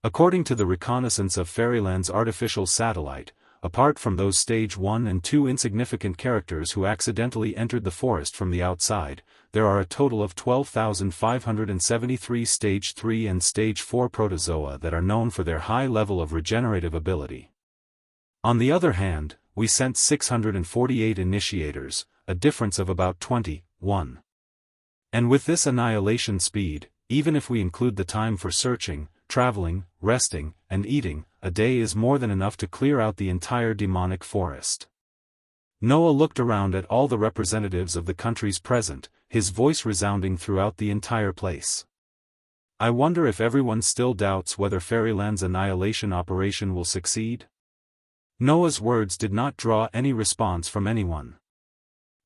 According to the reconnaissance of Fairyland's artificial satellite, apart from those stage 1 and 2 insignificant characters who accidentally entered the forest from the outside, there are a total of 12,573 stage 3 and stage 4 protozoa that are known for their high level of regenerative ability. On the other hand, we sent 648 initiators, a difference of about 21. And with this annihilation speed, even if we include the time for searching, traveling, resting, and eating, a day is more than enough to clear out the entire demonic forest. Noah looked around at all the representatives of the countries present, his voice resounding throughout the entire place. I wonder if everyone still doubts whether Fairyland's annihilation operation will succeed? Noah's words did not draw any response from anyone.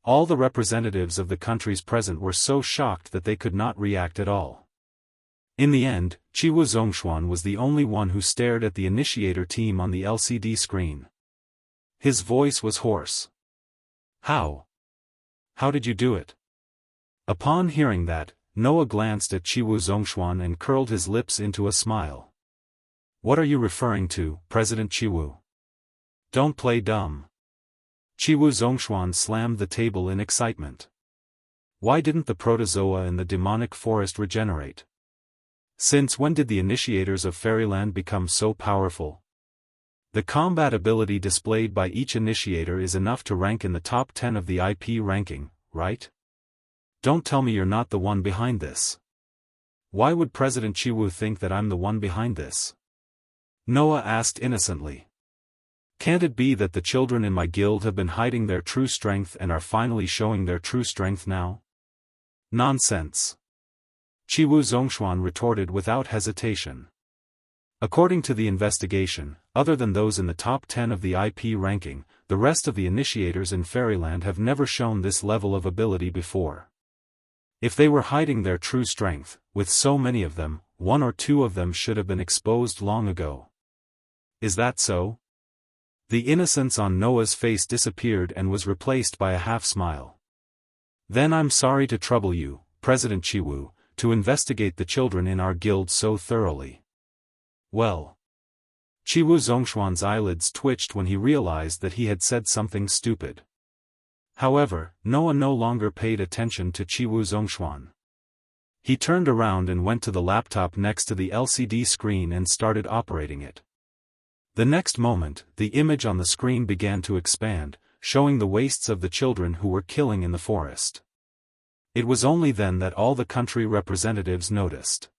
All the representatives of the countries present were so shocked that they could not react at all. In the end, Chiwu Zhongshuan was the only one who stared at the initiator team on the LCD screen. His voice was hoarse. How? How did you do it? Upon hearing that, Noah glanced at Chiwu Zhongshuan and curled his lips into a smile. What are you referring to, President Chiwu? Don't play dumb. Chiwu Zhongshuan slammed the table in excitement. Why didn't the protozoa in the demonic forest regenerate? Since when did the initiators of Fairyland become so powerful? The combat ability displayed by each initiator is enough to rank in the top 10 of the IP ranking, right? Don't tell me you're not the one behind this. Why would President Chiwu think that I'm the one behind this? Noah asked innocently. Can't it be that the children in my guild have been hiding their true strength and are finally showing their true strength now? Nonsense. Chiwu Zhongshuan retorted without hesitation. According to the investigation, other than those in the top 10 of the IP ranking, the rest of the initiators in Fairyland have never shown this level of ability before. If they were hiding their true strength, with so many of them, one or two of them should have been exposed long ago. Is that so? The innocence on Noah's face disappeared and was replaced by a half-smile. Then I'm sorry to trouble you, President Chiwu, to investigate the children in our guild so thoroughly. Well. Chiwu Zhongshuan's eyelids twitched when he realized that he had said something stupid. However, Noah no longer paid attention to Chiwu Zhongshuan. He turned around and went to the laptop next to the LCD screen and started operating it. The next moment, the image on the screen began to expand, showing the wastes of the children who were killing in the forest. It was only then that all the country representatives noticed.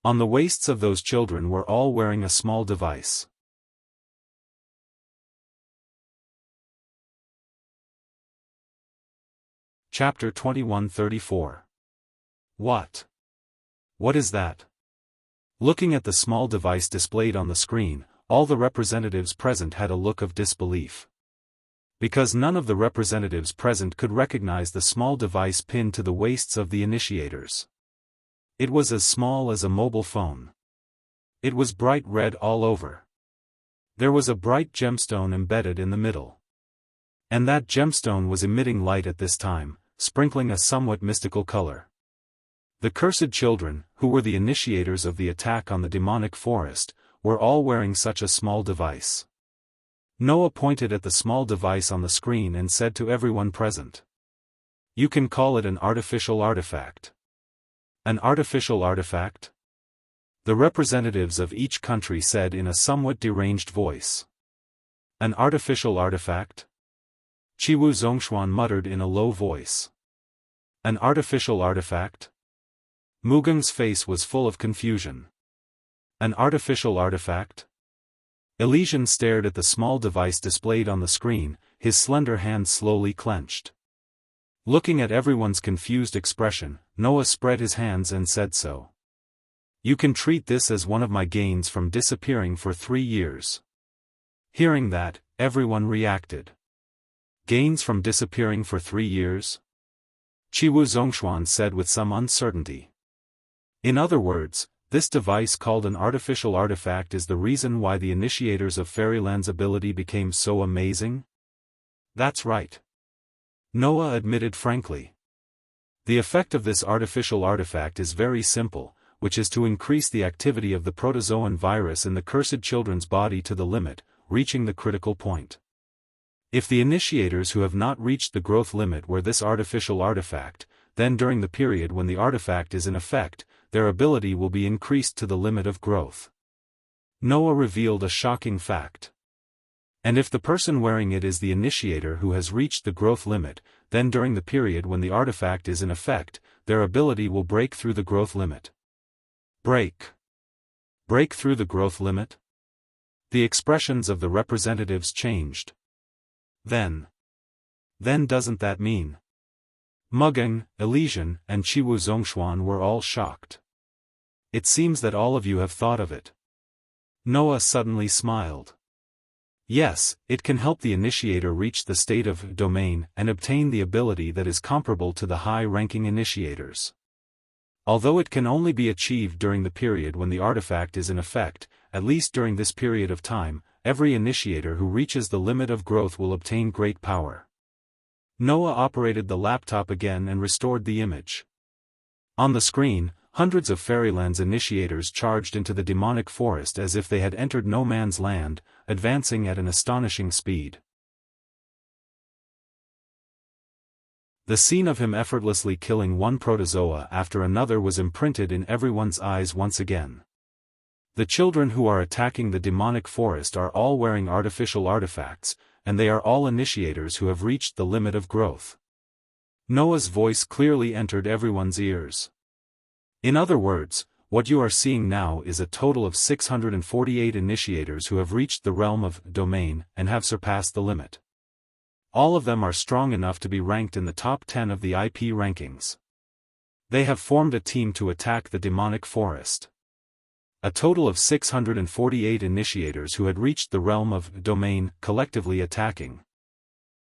On the waists of those children were all wearing a small device. Chapter 2134. What? What is that? Looking at the small device displayed on the screen, all the representatives present had a look of disbelief. Because none of the representatives present could recognize the small device pinned to the waists of the initiators. It was as small as a mobile phone. It was bright red all over. There was a bright gemstone embedded in the middle. And that gemstone was emitting light at this time, sprinkling a somewhat mystical color. The cursed children, who were the initiators of the attack on the demonic forest, were all wearing such a small device. Noah pointed at the small device on the screen and said to everyone present. You can call it an artificial artifact. An artificial artifact? The representatives of each country said in a somewhat deranged voice. An artificial artifact? Chiwu Zhongshuan muttered in a low voice. An artificial artifact? Mugeng's face was full of confusion. An artificial artifact? Elysian stared at the small device displayed on the screen, his slender hand slowly clenched. Looking at everyone's confused expression, Noah spread his hands and said so. You can treat this as one of my gains from disappearing for 3 years. Hearing that, everyone reacted. Gains from disappearing for 3 years? Chiwu Zhongshuan said with some uncertainty. In other words, this device called an artificial artifact is the reason why the initiators of Fairyland's ability became so amazing? That's right. Noah admitted frankly. The effect of this artificial artifact is very simple, which is to increase the activity of the protozoan virus in the cursed children's body to the limit, reaching the critical point. If the initiators who have not reached the growth limit were this artificial artifact, then during the period when the artifact is in effect, their ability will be increased to the limit of growth. Noah revealed a shocking fact. And if the person wearing it is the initiator who has reached the growth limit, then during the period when the artifact is in effect, their ability will break through the growth limit. Break through the growth limit? The expressions of the representatives changed. Then doesn't that mean? Mugging, Elysian, and Chiwu Zhongshuan were all shocked. It seems that all of you have thought of it. Noah suddenly smiled. Yes, it can help the initiator reach the state of domain and obtain the ability that is comparable to the high-ranking initiators. Although it can only be achieved during the period when the artifact is in effect, at least during this period of time, every initiator who reaches the limit of growth will obtain great power. Noah operated the laptop again and restored the image. On the screen, hundreds of Fairyland's initiators charged into the demonic forest as if they had entered no man's land, advancing at an astonishing speed. The scene of him effortlessly killing one protozoa after another was imprinted in everyone's eyes once again. The children who are attacking the demonic forest are all wearing artificial artifacts, and they are all initiators who have reached the limit of growth. Noah's voice clearly entered everyone's ears. In other words, what you are seeing now is a total of 648 initiators who have reached the realm of domain and have surpassed the limit. All of them are strong enough to be ranked in the top 10 of the IP rankings. They have formed a team to attack the demonic forest. A total of 648 initiators who had reached the realm of domain, collectively attacking.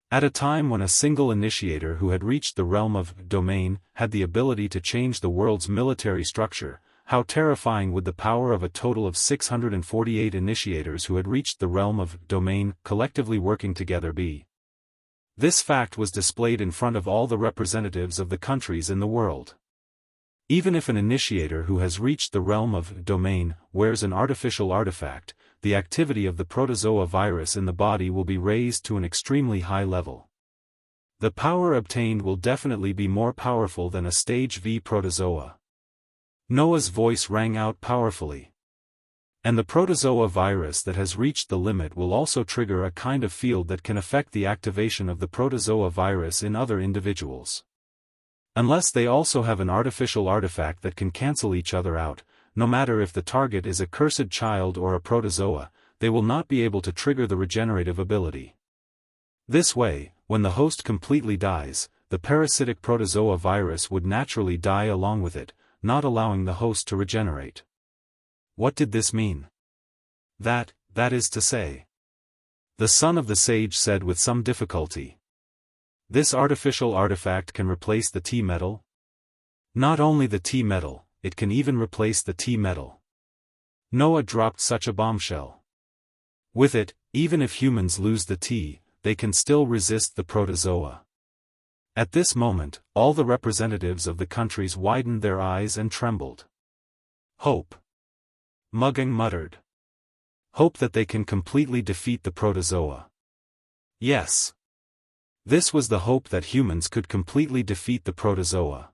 At a time when a single initiator who had reached the realm of domain had the ability to change the world's military structure, how terrifying would the power of a total of 648 initiators who had reached the realm of domain, collectively working together be? This fact was displayed in front of all the representatives of the countries in the world. Even if an initiator who has reached the realm of domain wears an artificial artifact, the activity of the protozoa virus in the body will be raised to an extremely high level. The power obtained will definitely be more powerful than a stage V protozoa. Noah's voice rang out powerfully. And the protozoa virus that has reached the limit will also trigger a kind of field that can affect the activation of the protozoa virus in other individuals. Unless they also have an artificial artifact that can cancel each other out, no matter if the target is a cursed child or a protozoa, they will not be able to trigger the regenerative ability. This way, when the host completely dies, the parasitic protozoa virus would naturally die along with it, not allowing the host to regenerate. What did this mean? That is to say. The son of the sage said with some difficulty. This artificial artifact can replace the T-metal? Not only the T-metal, it can even replace the T-metal. Noah dropped such a bombshell. With it, even if humans lose the T, they can still resist the protozoa. At this moment, all the representatives of the countries widened their eyes and trembled. Hope. Mugging muttered. Hope that they can completely defeat the protozoa. Yes. This was the hope that humans could completely defeat the protozoa.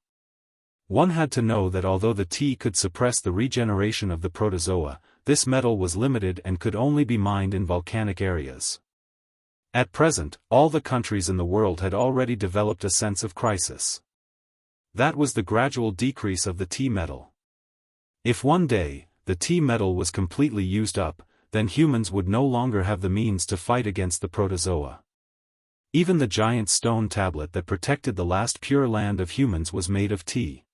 One had to know that although the T could suppress the regeneration of the protozoa, this metal was limited and could only be mined in volcanic areas. At present, all the countries in the world had already developed a sense of crisis. That was the gradual decrease of the T-metal. If one day, the T-metal was completely used up, then humans would no longer have the means to fight against the protozoa. Even the giant stone tablet that protected the last pure land of humans was made of T.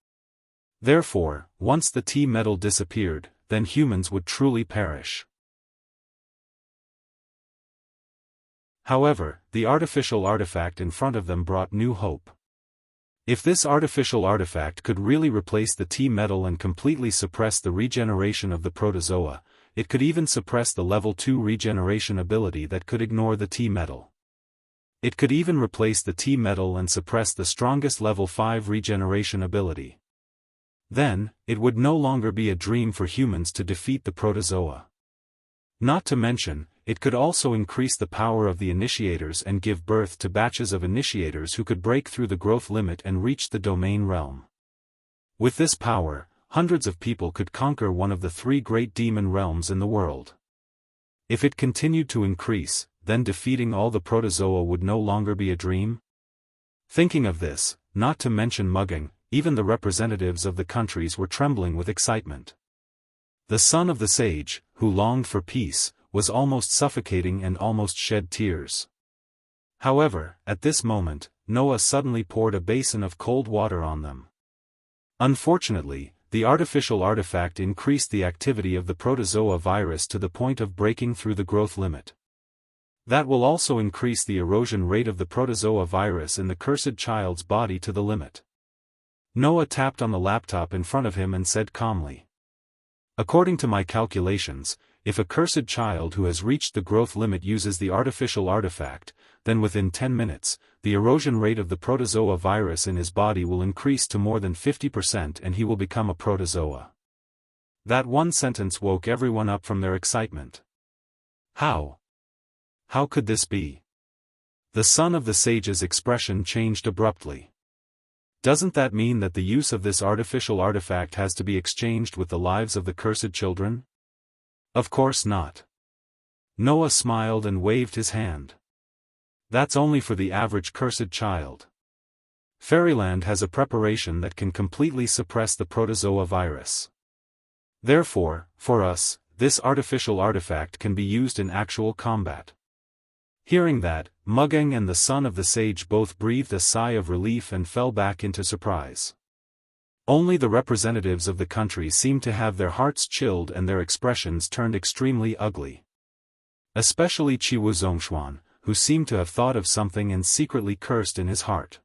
Therefore, once the T-metal disappeared, then humans would truly perish. However, the artificial artifact in front of them brought new hope. If this artificial artifact could really replace the T-metal and completely suppress the regeneration of the protozoa, it could even suppress the level 2 regeneration ability that could ignore the T-metal. It could even replace the T-metal and suppress the strongest level 5 regeneration ability. Then, it would no longer be a dream for humans to defeat the protozoa. Not to mention, it could also increase the power of the initiators and give birth to batches of initiators who could break through the growth limit and reach the domain realm. With this power, hundreds of people could conquer one of the 3 great demon realms in the world. If it continued to increase, then defeating all the protozoa would no longer be a dream? Thinking of this, not to mention mugging, even the representatives of the countries were trembling with excitement. The son of the sage, who longed for peace, was almost suffocating and almost shed tears. However, at this moment, Noah suddenly poured a basin of cold water on them. Unfortunately, the artificial artifact increased the activity of the protozoa virus to the point of breaking through the growth limit. That will also increase the erosion rate of the protozoa virus in the cursed child's body to the limit. Noah tapped on the laptop in front of him and said calmly, "According to my calculations, if a cursed child who has reached the growth limit uses the artificial artifact, then within 10 minutes, the erosion rate of the protozoa virus in his body will increase to more than 50% and he will become a protozoa." That one sentence woke everyone up from their excitement. How? How could this be? The son of the sage's expression changed abruptly. Doesn't that mean that the use of this artificial artifact has to be exchanged with the lives of the cursed children? Of course not. Noah smiled and waved his hand. That's only for the average cursed child. Fairyland has a preparation that can completely suppress the protozoa virus. Therefore, for us, this artificial artifact can be used in actual combat. Hearing that, Mugging and the son of the sage both breathed a sigh of relief and fell back into surprise. Only the representatives of the country seemed to have their hearts chilled and their expressions turned extremely ugly. Especially Chiwu Zhongshuan, who seemed to have thought of something and secretly cursed in his heart.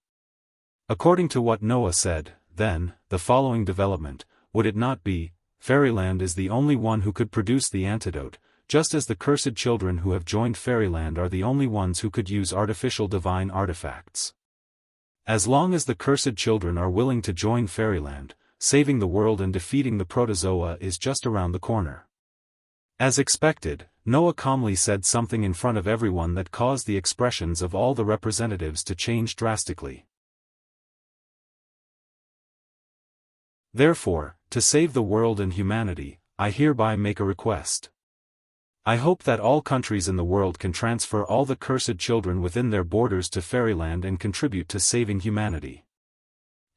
According to what Noah said, then, the following development, would it not be, Fairyland is the only one who could produce the antidote, just as the cursed children who have joined Fairyland are the only ones who could use artificial divine artifacts. As long as the cursed children are willing to join Fairyland, saving the world and defeating the protozoa is just around the corner. As expected, Noah calmly said something in front of everyone that caused the expressions of all the representatives to change drastically. Therefore, to save the world and humanity, I hereby make a request. I hope that all countries in the world can transfer all the cursed children within their borders to Fairyland and contribute to saving humanity.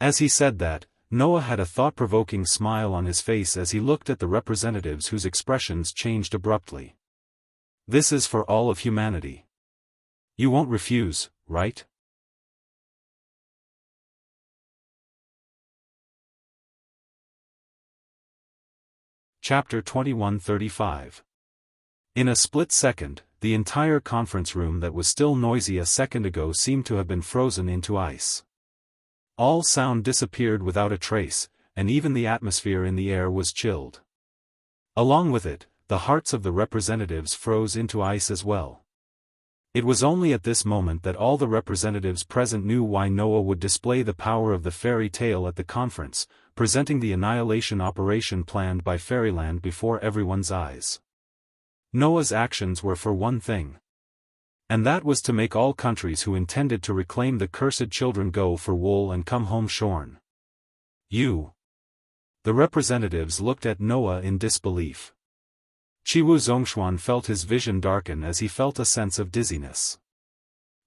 As he said that, Noah had a thought-provoking smile on his face as he looked at the representatives whose expressions changed abruptly. This is for all of humanity. You won't refuse, right? Chapter 2135. In a split second, the entire conference room that was still noisy a second ago seemed to have been frozen into ice. All sound disappeared without a trace, and even the atmosphere in the air was chilled. Along with it, the hearts of the representatives froze into ice as well. It was only at this moment that all the representatives present knew why Noah would display the power of the fairy tale at the conference, presenting the annihilation operation planned by Fairyland before everyone's eyes. Noah's actions were for one thing. And that was to make all countries who intended to reclaim the cursed children go for wool and come home shorn. You. The representatives looked at Noah in disbelief. Chiwu Zhongshuan felt his vision darken as he felt a sense of dizziness.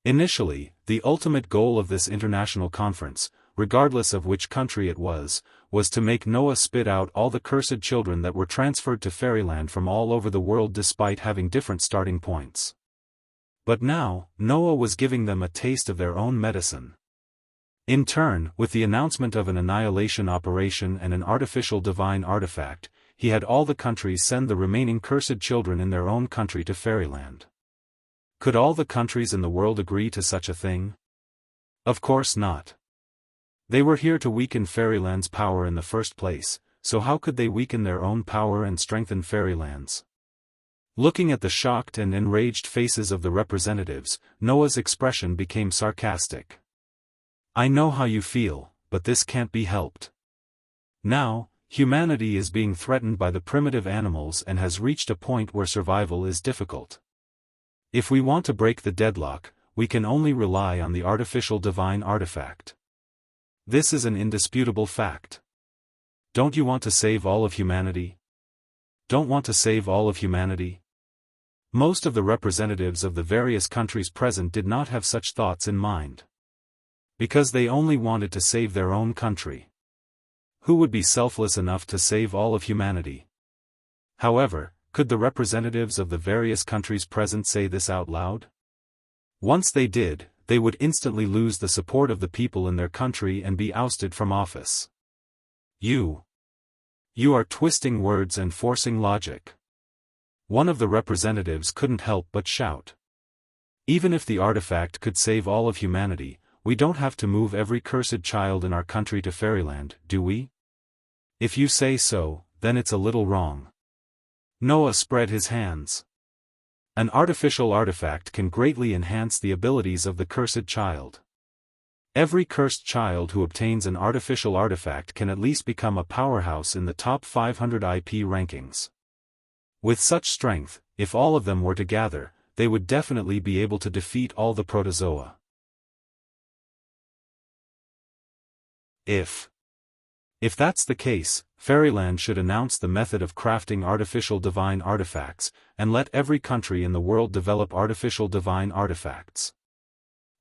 Initially, the ultimate goal of this international conference, regardless of which country it was to make Noah spit out all the cursed children that were transferred to Fairyland from all over the world despite having different starting points. But now, Noah was giving them a taste of their own medicine. In turn, with the announcement of an annihilation operation and an artificial divine artifact, he had all the countries send the remaining cursed children in their own country to Fairyland. Could all the countries in the world agree to such a thing? Of course not. They were here to weaken Fairyland's power in the first place, so how could they weaken their own power and strengthen Fairyland's? Looking at the shocked and enraged faces of the representatives, Noah's expression became sarcastic. I know how you feel, but this can't be helped. Now, humanity is being threatened by the primitive animals and has reached a point where survival is difficult. If we want to break the deadlock, we can only rely on the artificial divine artifact. This is an indisputable fact. Don't you want to save all of humanity? Don't want to save all of humanity? Most of the representatives of the various countries present did not have such thoughts in mind. Because they only wanted to save their own country. Who would be selfless enough to save all of humanity? However, could the representatives of the various countries present say this out loud? Once they did, they would instantly lose the support of the people in their country and be ousted from office. You are twisting words and forcing logic. One of the representatives couldn't help but shout. Even if the artifact could save all of humanity, we don't have to move every cursed child in our country to fairyland, do we? If you say so, then it's a little wrong. Noah spread his hands. An artificial artifact can greatly enhance the abilities of the cursed child. Every cursed child who obtains an artificial artifact can at least become a powerhouse in the top 500 IP rankings. With such strength, if all of them were to gather, they would definitely be able to defeat all the protozoa. If that's the case, Fairyland should announce the method of crafting artificial divine artifacts, and let every country in the world develop artificial divine artifacts.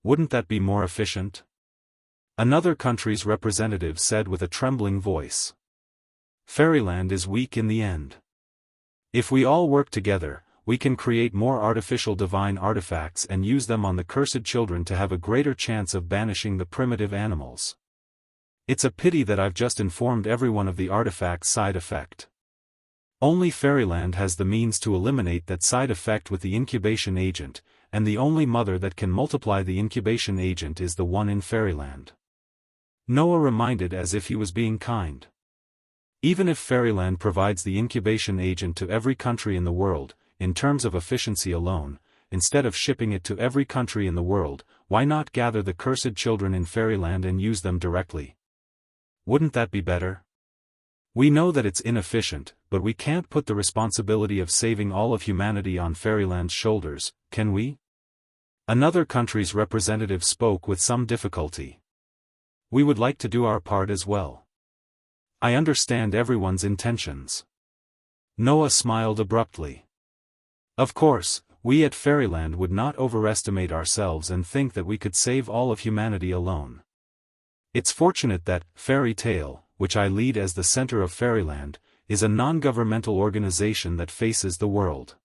Wouldn't that be more efficient? Another country's representative said with a trembling voice. Fairyland is weak in the end. If we all work together, we can create more artificial divine artifacts and use them on the cursed children to have a greater chance of banishing the primitive animals. It's a pity that I've just informed everyone of the artifact's side effect. Only Fairyland has the means to eliminate that side effect with the incubation agent, and the only mother that can multiply the incubation agent is the one in Fairyland. Noah reminded as if he was being kind. Even if Fairyland provides the incubation agent to every country in the world, in terms of efficiency alone, instead of shipping it to every country in the world, why not gather the cursed children in Fairyland and use them directly? Wouldn't that be better? We know that it's inefficient, but we can't put the responsibility of saving all of humanity on Fairyland's shoulders, can we? Another country's representative spoke with some difficulty. We would like to do our part as well. I understand everyone's intentions. Noah smiled abruptly. Of course, we at Fairyland would not overestimate ourselves and think that we could save all of humanity alone. It's fortunate that Fairy Tale, which I lead as the center of Fairyland, is a non-governmental organization that faces the world.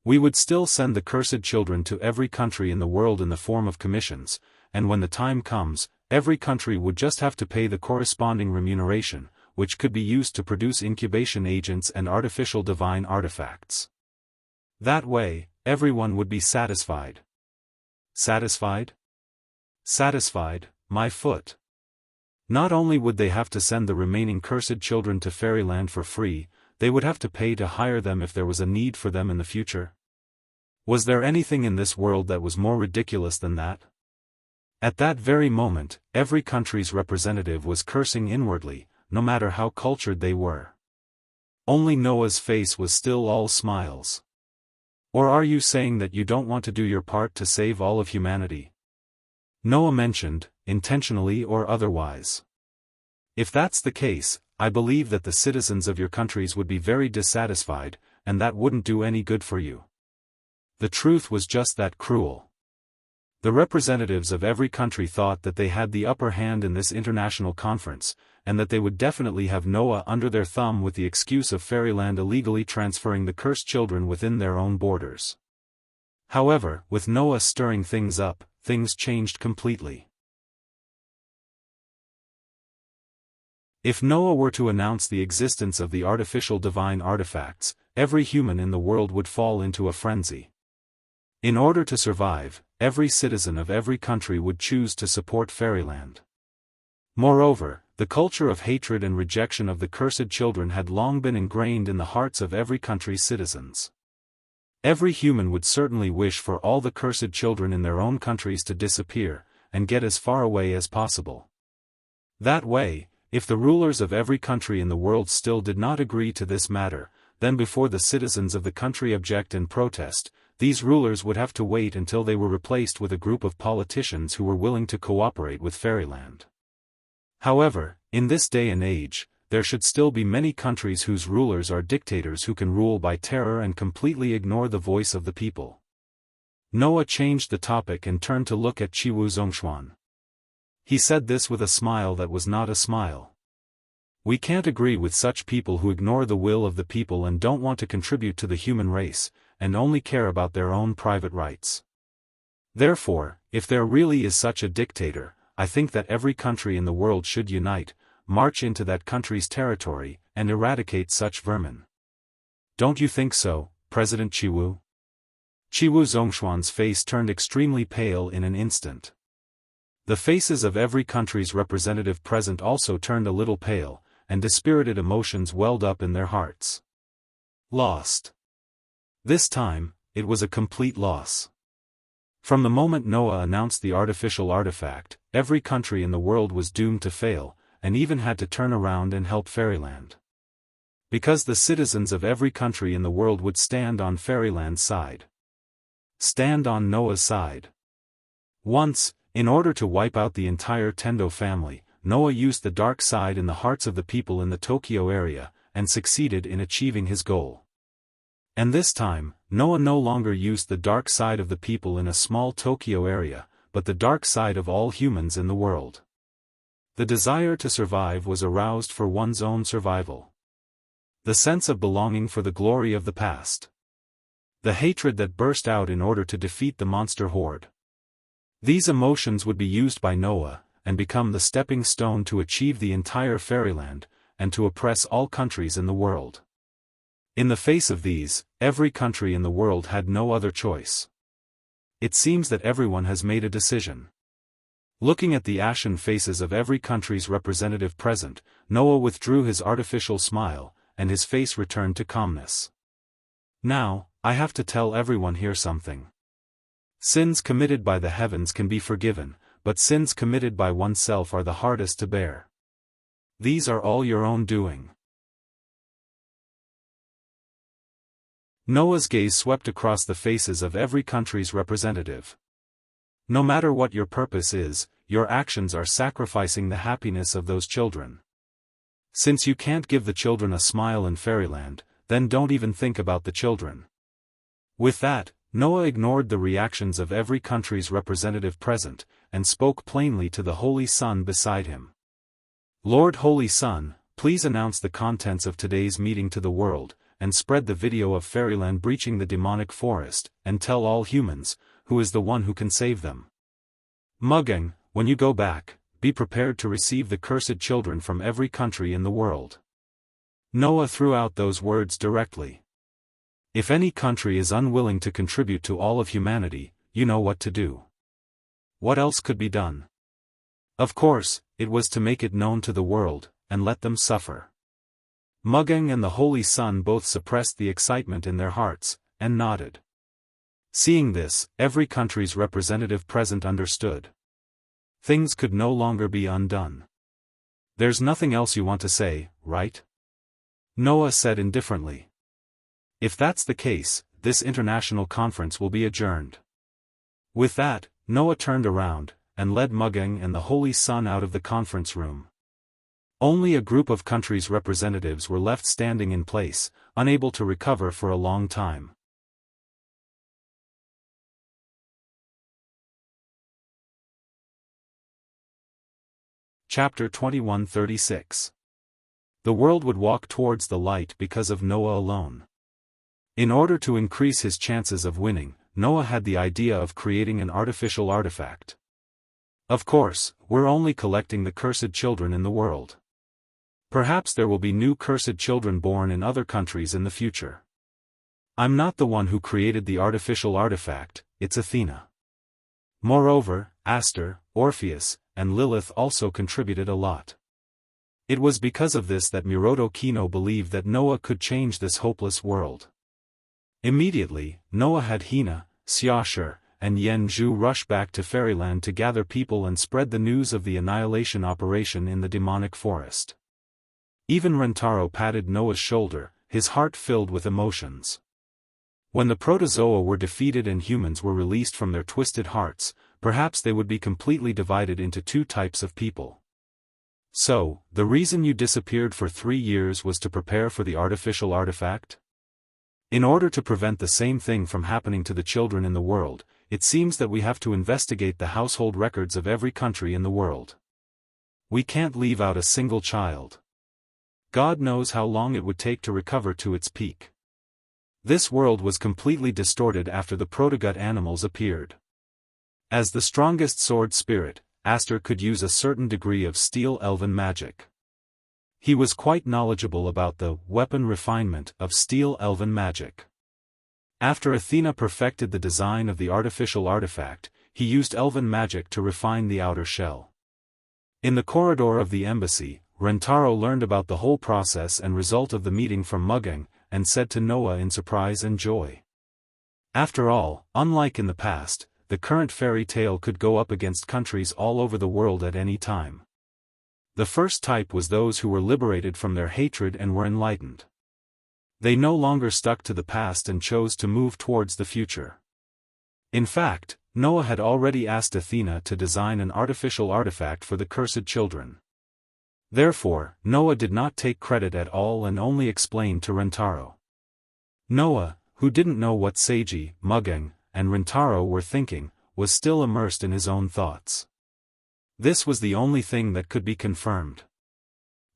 We would still send the cursed children to every country in the world in the form of commissions, and when the time comes, every country would just have to pay the corresponding remuneration, which could be used to produce incubation agents and artificial divine artifacts. That way, everyone would be satisfied. Satisfied? Satisfied, my foot. Not only would they have to send the remaining cursed children to Fairyland for free, they would have to pay to hire them if there was a need for them in the future. Was there anything in this world that was more ridiculous than that? At that very moment, every country's representative was cursing inwardly, no matter how cultured they were. Only Noah's face was still all smiles. Or are you saying that you don't want to do your part to save all of humanity? Noah mentioned, intentionally or otherwise. If that's the case, I believe that the citizens of your countries would be very dissatisfied, and that wouldn't do any good for you. The truth was just that cruel. The representatives of every country thought that they had the upper hand in this international conference, and that they would definitely have Noah under their thumb with the excuse of Fairyland illegally transferring the cursed children within their own borders. However, with Noah stirring things up, things changed completely. If Noah were to announce the existence of the artificial divine artifacts, every human in the world would fall into a frenzy. In order to survive, every citizen of every country would choose to support Fairyland. Moreover, the culture of hatred and rejection of the cursed children had long been ingrained in the hearts of every country's citizens. Every human would certainly wish for all the cursed children in their own countries to disappear, and get as far away as possible. That way, if the rulers of every country in the world still did not agree to this matter, then before the citizens of the country object and protest, these rulers would have to wait until they were replaced with a group of politicians who were willing to cooperate with Fairyland. However, in this day and age, there should still be many countries whose rulers are dictators who can rule by terror and completely ignore the voice of the people. Noah changed the topic and turned to look at Chiwu Zhongshuan. He said this with a smile that was not a smile. We can't agree with such people who ignore the will of the people and don't want to contribute to the human race, and only care about their own private rights. Therefore, if there really is such a dictator, I think that every country in the world should unite, march into that country's territory, and eradicate such vermin. Don't you think so, President Chiwu? Chiwu Zhongshuan's face turned extremely pale in an instant. The faces of every country's representative present also turned a little pale, and dispirited emotions welled up in their hearts. Lost. This time, it was a complete loss. From the moment Noah announced the artificial artifact, every country in the world was doomed to fail, and even had to turn around and help Fairyland. Because the citizens of every country in the world would stand on Fairyland's side. Stand on Noah's side. Once, in order to wipe out the entire Tendo family, Noah used the dark side in the hearts of the people in the Tokyo area, and succeeded in achieving his goal. And this time, Noah no longer used the dark side of the people in a small Tokyo area, but the dark side of all humans in the world. The desire to survive was aroused for one's own survival. The sense of belonging for the glory of the past. The hatred that burst out in order to defeat the monster horde. These emotions would be used by Noah, and become the stepping stone to achieve the entire Fairyland, and to oppress all countries in the world. In the face of these, every country in the world had no other choice. It seems that everyone has made a decision. Looking at the ashen faces of every country's representative present, Noah withdrew his artificial smile, and his face returned to calmness. Now, I have to tell everyone here something. Sins committed by the heavens can be forgiven, but sins committed by oneself are the hardest to bear. These are all your own doing. Noah's gaze swept across the faces of every country's representative. No matter what your purpose is, your actions are sacrificing the happiness of those children. Since you can't give the children a smile in Fairyland, then don't even think about the children. With that, Noah ignored the reactions of every country's representative present, and spoke plainly to the Holy Sun beside him. Lord Holy Sun, please announce the contents of today's meeting to the world, and spread the video of Fairyland breaching the demonic forest, and tell all humans, who is the one who can save them. Mugging, when you go back, be prepared to receive the cursed children from every country in the world. Noah threw out those words directly. If any country is unwilling to contribute to all of humanity, you know what to do. What else could be done? Of course, it was to make it known to the world, and let them suffer. Mugging and the Holy Sun both suppressed the excitement in their hearts, and nodded. Seeing this, every country's representative present understood. Things could no longer be undone. There's nothing else you want to say, right? Noah said indifferently. If that's the case, this international conference will be adjourned. With that, Noah turned around, and led Mugging and the Holy Sun out of the conference room. Only a group of countries' representatives were left standing in place, unable to recover for a long time. Chapter 2136. The world would walk towards the light because of Noah alone. In order to increase his chances of winning, Noah had the idea of creating an artificial artifact. Of course, we're only collecting the cursed children in the world. Perhaps there will be new cursed children born in other countries in the future. I'm not the one who created the artificial artifact, it's Athena. Moreover, Aster, Orpheus, and Lilith also contributed a lot. It was because of this that Miroto Kino believed that Noah could change this hopeless world. Immediately, Noah had Hina, Xiaoshi, and Yen Zhu rush back to Fairyland to gather people and spread the news of the annihilation operation in the demonic forest. Even Rentaro patted Noah's shoulder, his heart filled with emotions. When the protozoa were defeated and humans were released from their twisted hearts, perhaps they would be completely divided into two types of people. So, the reason you disappeared for 3 years was to prepare for the artificial artifact? In order to prevent the same thing from happening to the children in the world, it seems that we have to investigate the household records of every country in the world. We can't leave out a single child. God knows how long it would take to recover to its peak. This world was completely distorted after the protogut animals appeared. As the strongest sword spirit, Aster could use a certain degree of steel elven magic. He was quite knowledgeable about the weapon refinement of steel elven magic. After Athena perfected the design of the artificial artifact, he used elven magic to refine the outer shell. In the corridor of the embassy, Rentaro learned about the whole process and result of the meeting from Mugging, and said to Noah in surprise and joy. After all, unlike in the past, the current fairy tale could go up against countries all over the world at any time. The first type was those who were liberated from their hatred and were enlightened. They no longer stuck to the past and chose to move towards the future. In fact, Noah had already asked Athena to design an artificial artifact for the cursed children. Therefore, Noah did not take credit at all and only explained to Rentaro. Noah, who didn't know what Seiji, Mugging, and Rentaro were thinking, was still immersed in his own thoughts. This was the only thing that could be confirmed.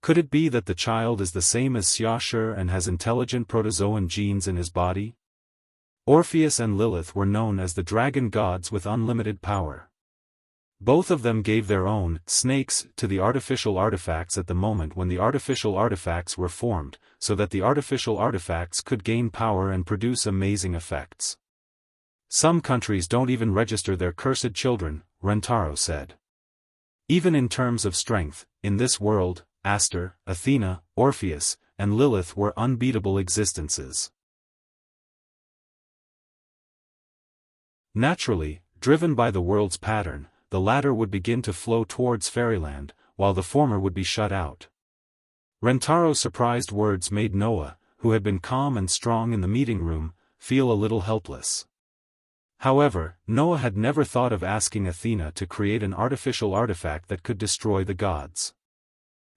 Could it be that the child is the same as Xiaoshi and has intelligent protozoan genes in his body? Orpheus and Lilith were known as the dragon gods with unlimited power. Both of them gave their own snakes to the artificial artifacts at the moment when the artificial artifacts were formed, so that the artificial artifacts could gain power and produce amazing effects. Some countries don't even register their cursed children, Rentaro said. Even in terms of strength, in this world, Aster, Athena, Orpheus, and Lilith were unbeatable existences. Naturally, driven by the world's pattern, the latter would begin to flow towards fairyland, while the former would be shut out. Rentaro's surprised words made Noah, who had been calm and strong in the meeting room, feel a little helpless. However, Noah had never thought of asking Athena to create an artificial artifact that could destroy the gods.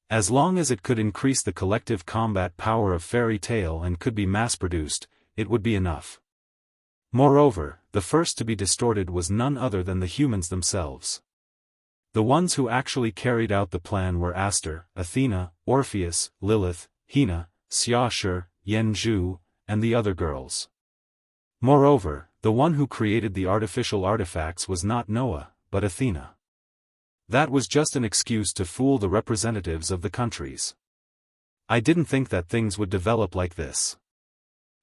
As long as it could increase the collective combat power of fairy tale and could be mass-produced, it would be enough. Moreover, the first to be distorted was none other than the humans themselves. The ones who actually carried out the plan were Aster, Athena, Orpheus, Lilith, Hina, Xiaoshi, Yenju, and the other girls. Moreover, the one who created the artificial artifacts was not Noah, but Athena. That was just an excuse to fool the representatives of the countries. I didn't think that things would develop like this.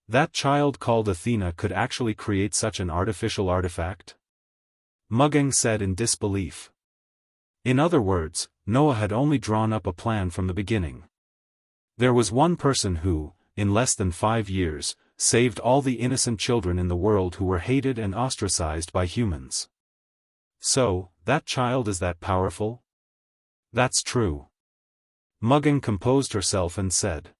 That child called Athena could actually create such an artificial artifact? Mugging said in disbelief. In other words, Noah had only drawn up a plan from the beginning. There was one person who, in less than 5 years, saved all the innocent children in the world who were hated and ostracized by humans. So, that child is that powerful? That's true. Mugging composed herself and said.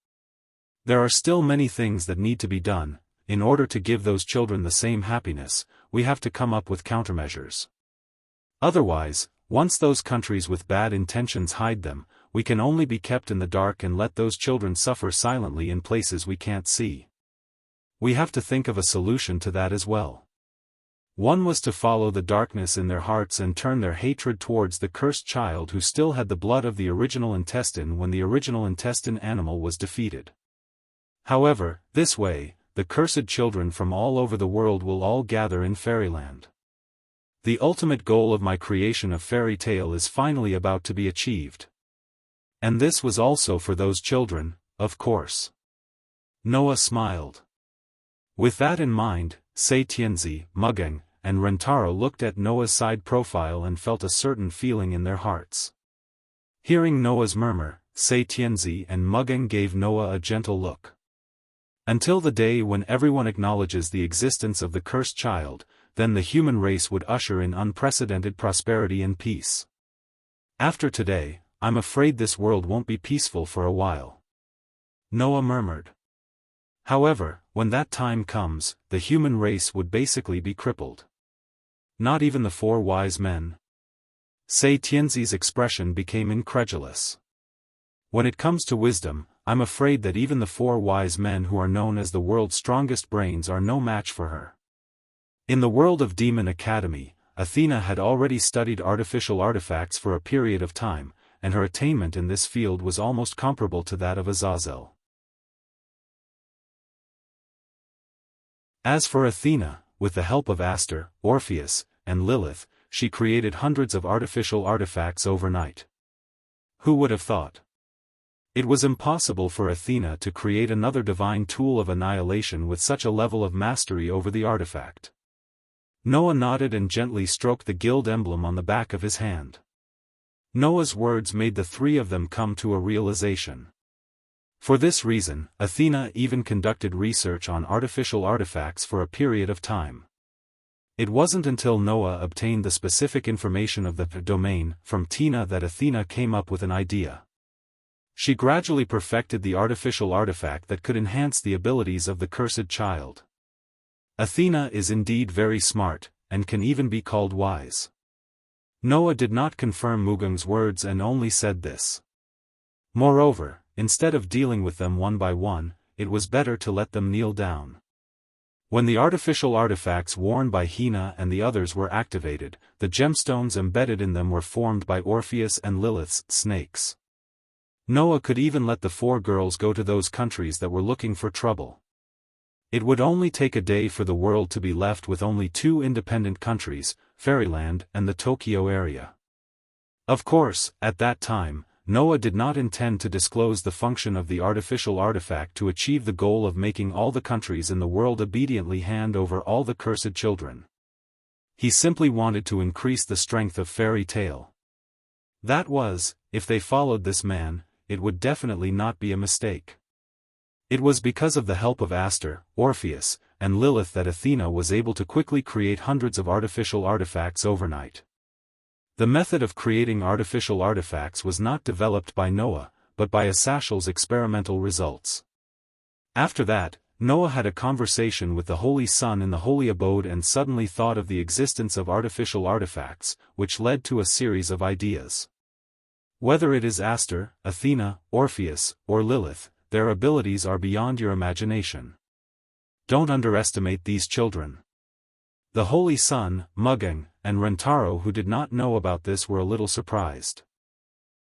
There are still many things that need to be done. In order to give those children the same happiness, we have to come up with countermeasures. Otherwise, once those countries with bad intentions hide them, we can only be kept in the dark and let those children suffer silently in places we can't see. We have to think of a solution to that as well. One was to follow the darkness in their hearts and turn their hatred towards the cursed child who still had the blood of the original intestine when the original intestine animal was defeated. However, this way, the cursed children from all over the world will all gather in fairyland. The ultimate goal of my creation of fairy tale is finally about to be achieved. And this was also for those children, of course. Noah smiled. With that in mind, Sei Tianzi, Mugging, and Rentaro looked at Noah's side profile and felt a certain feeling in their hearts. Hearing Noah's murmur, Sei Tianzi and Mugging gave Noah a gentle look. Until the day when everyone acknowledges the existence of the cursed child, then the human race would usher in unprecedented prosperity and peace. After today, I'm afraid this world won't be peaceful for a while. Noah murmured. However, when that time comes, the human race would basically be crippled. Not even the 4 wise men. Sei Tianzi's expression became incredulous. When it comes to wisdom, I'm afraid that even the 4 wise men who are known as the world's strongest brains are no match for her. In the world of Demon Academy, Athena had already studied artificial artifacts for a period of time, and her attainment in this field was almost comparable to that of Azazel. As for Athena, with the help of Aster, Orpheus, and Lilith, she created hundreds of artificial artifacts overnight. Who would have thought? It was impossible for Athena to create another divine tool of annihilation with such a level of mastery over the artifact. Noah nodded and gently stroked the guild emblem on the back of his hand. Noah's words made the three of them come to a realization. For this reason, Athena even conducted research on artificial artifacts for a period of time. It wasn't until Noah obtained the specific information of the domain from Tina that Athena came up with an idea. She gradually perfected the artificial artifact that could enhance the abilities of the cursed child. Athena is indeed very smart, and can even be called wise. Noah did not confirm Mugung's words and only said this. Moreover, instead of dealing with them one by one, it was better to let them kneel down. When the artificial artifacts worn by Hina and the others were activated, the gemstones embedded in them were formed by Orpheus and Lilith's snakes. Noah could even let the four girls go to those countries that were looking for trouble. It would only take a day for the world to be left with only two independent countries, Fairyland and the Tokyo area. Of course, at that time, Noah did not intend to disclose the function of the artificial artifact to achieve the goal of making all the countries in the world obediently hand over all the cursed children. He simply wanted to increase the strength of Fairy Tale. That was, if they followed this man, it would definitely not be a mistake. It was because of the help of Aster, Orpheus, and Lilith that Athena was able to quickly create hundreds of artificial artifacts overnight. The method of creating artificial artifacts was not developed by Noah, but by Asachel's experimental results. After that, Noah had a conversation with the Holy Sun in the Holy Abode and suddenly thought of the existence of artificial artifacts, which led to a series of ideas. Whether it is Aster, Athena, Orpheus, or Lilith, their abilities are beyond your imagination. Don't underestimate these children. The Holy Sun, Mugung, and Rentaro, who did not know about this, were a little surprised.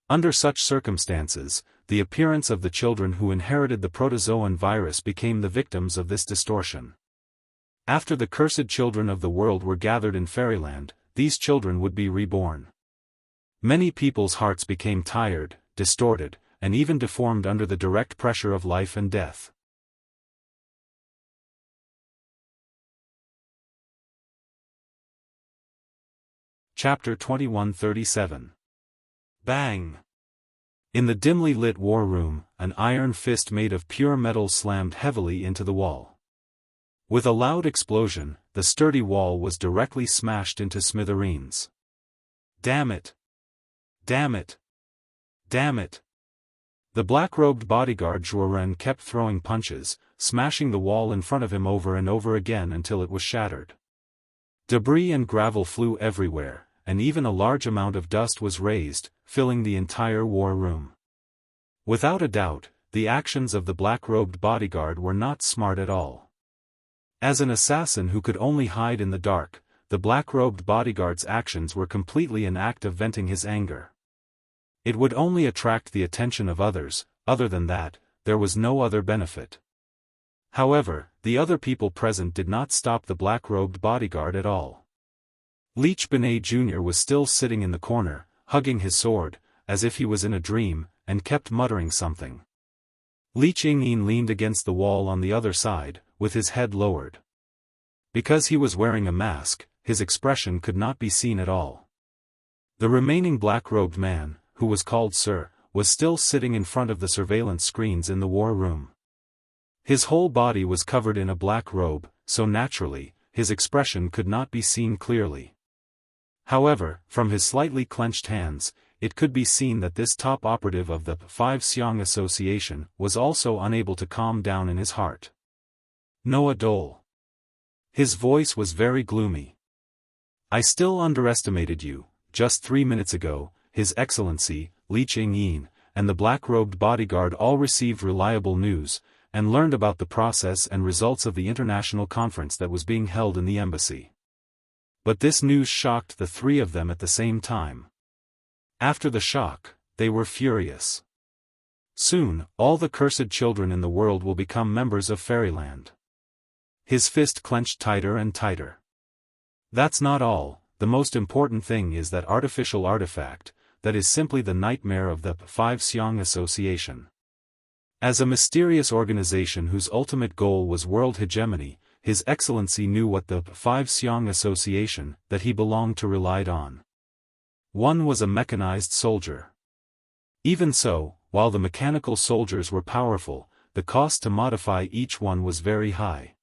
Under such circumstances, the appearance of the children who inherited the protozoan virus became the victims of this distortion. After the cursed children of the world were gathered in Fairyland, these children would be reborn. Many people's hearts became tired, distorted, and even deformed under the direct pressure of life and death. Chapter 2137. Bang! In the dimly lit war room, an iron fist made of pure metal slammed heavily into the wall. With a loud explosion, the sturdy wall was directly smashed into smithereens. Damn it! Damn it! Damn it! The black-robed bodyguard Zhuoren kept throwing punches, smashing the wall in front of him over and over again until it was shattered. Debris and gravel flew everywhere, and even a large amount of dust was raised, filling the entire war room. Without a doubt, the actions of the black-robed bodyguard were not smart at all. As an assassin who could only hide in the dark, the black-robed bodyguard's actions were completely an act of venting his anger. It would only attract the attention of others. Other than that, there was no other benefit. However, the other people present did not stop the black-robed bodyguard at all. Leech Benet Jr. was still sitting in the corner, hugging his sword, as if he was in a dream, and kept muttering something. Li Qingyin leaned against the wall on the other side, with his head lowered. Because he was wearing a mask, his expression could not be seen at all. The remaining black-robed man, who was called Sir, was still sitting in front of the surveillance screens in the war room. His whole body was covered in a black robe, so naturally, his expression could not be seen clearly. However, from his slightly clenched hands, it could be seen that this top operative of the Five Xiong Association was also unable to calm down in his heart. Noah Dole. His voice was very gloomy. I still underestimated you. Just 3 minutes ago, His Excellency, Li Qingyin, and the black-robed bodyguard all received reliable news, and learned about the process and results of the international conference that was being held in the embassy. But this news shocked the three of them at the same time. After the shock, they were furious. Soon, all the cursed children in the world will become members of Fairyland. His fist clenched tighter and tighter. That's not all. The most important thing is that artificial artifact, that is simply the nightmare of the Five Xiong Association. As a mysterious organization whose ultimate goal was world hegemony, His Excellency knew what the Five Xiong Association that he belonged to relied on. One was a mechanized soldier. Even so, while the mechanical soldiers were powerful, the cost to modify each one was very high.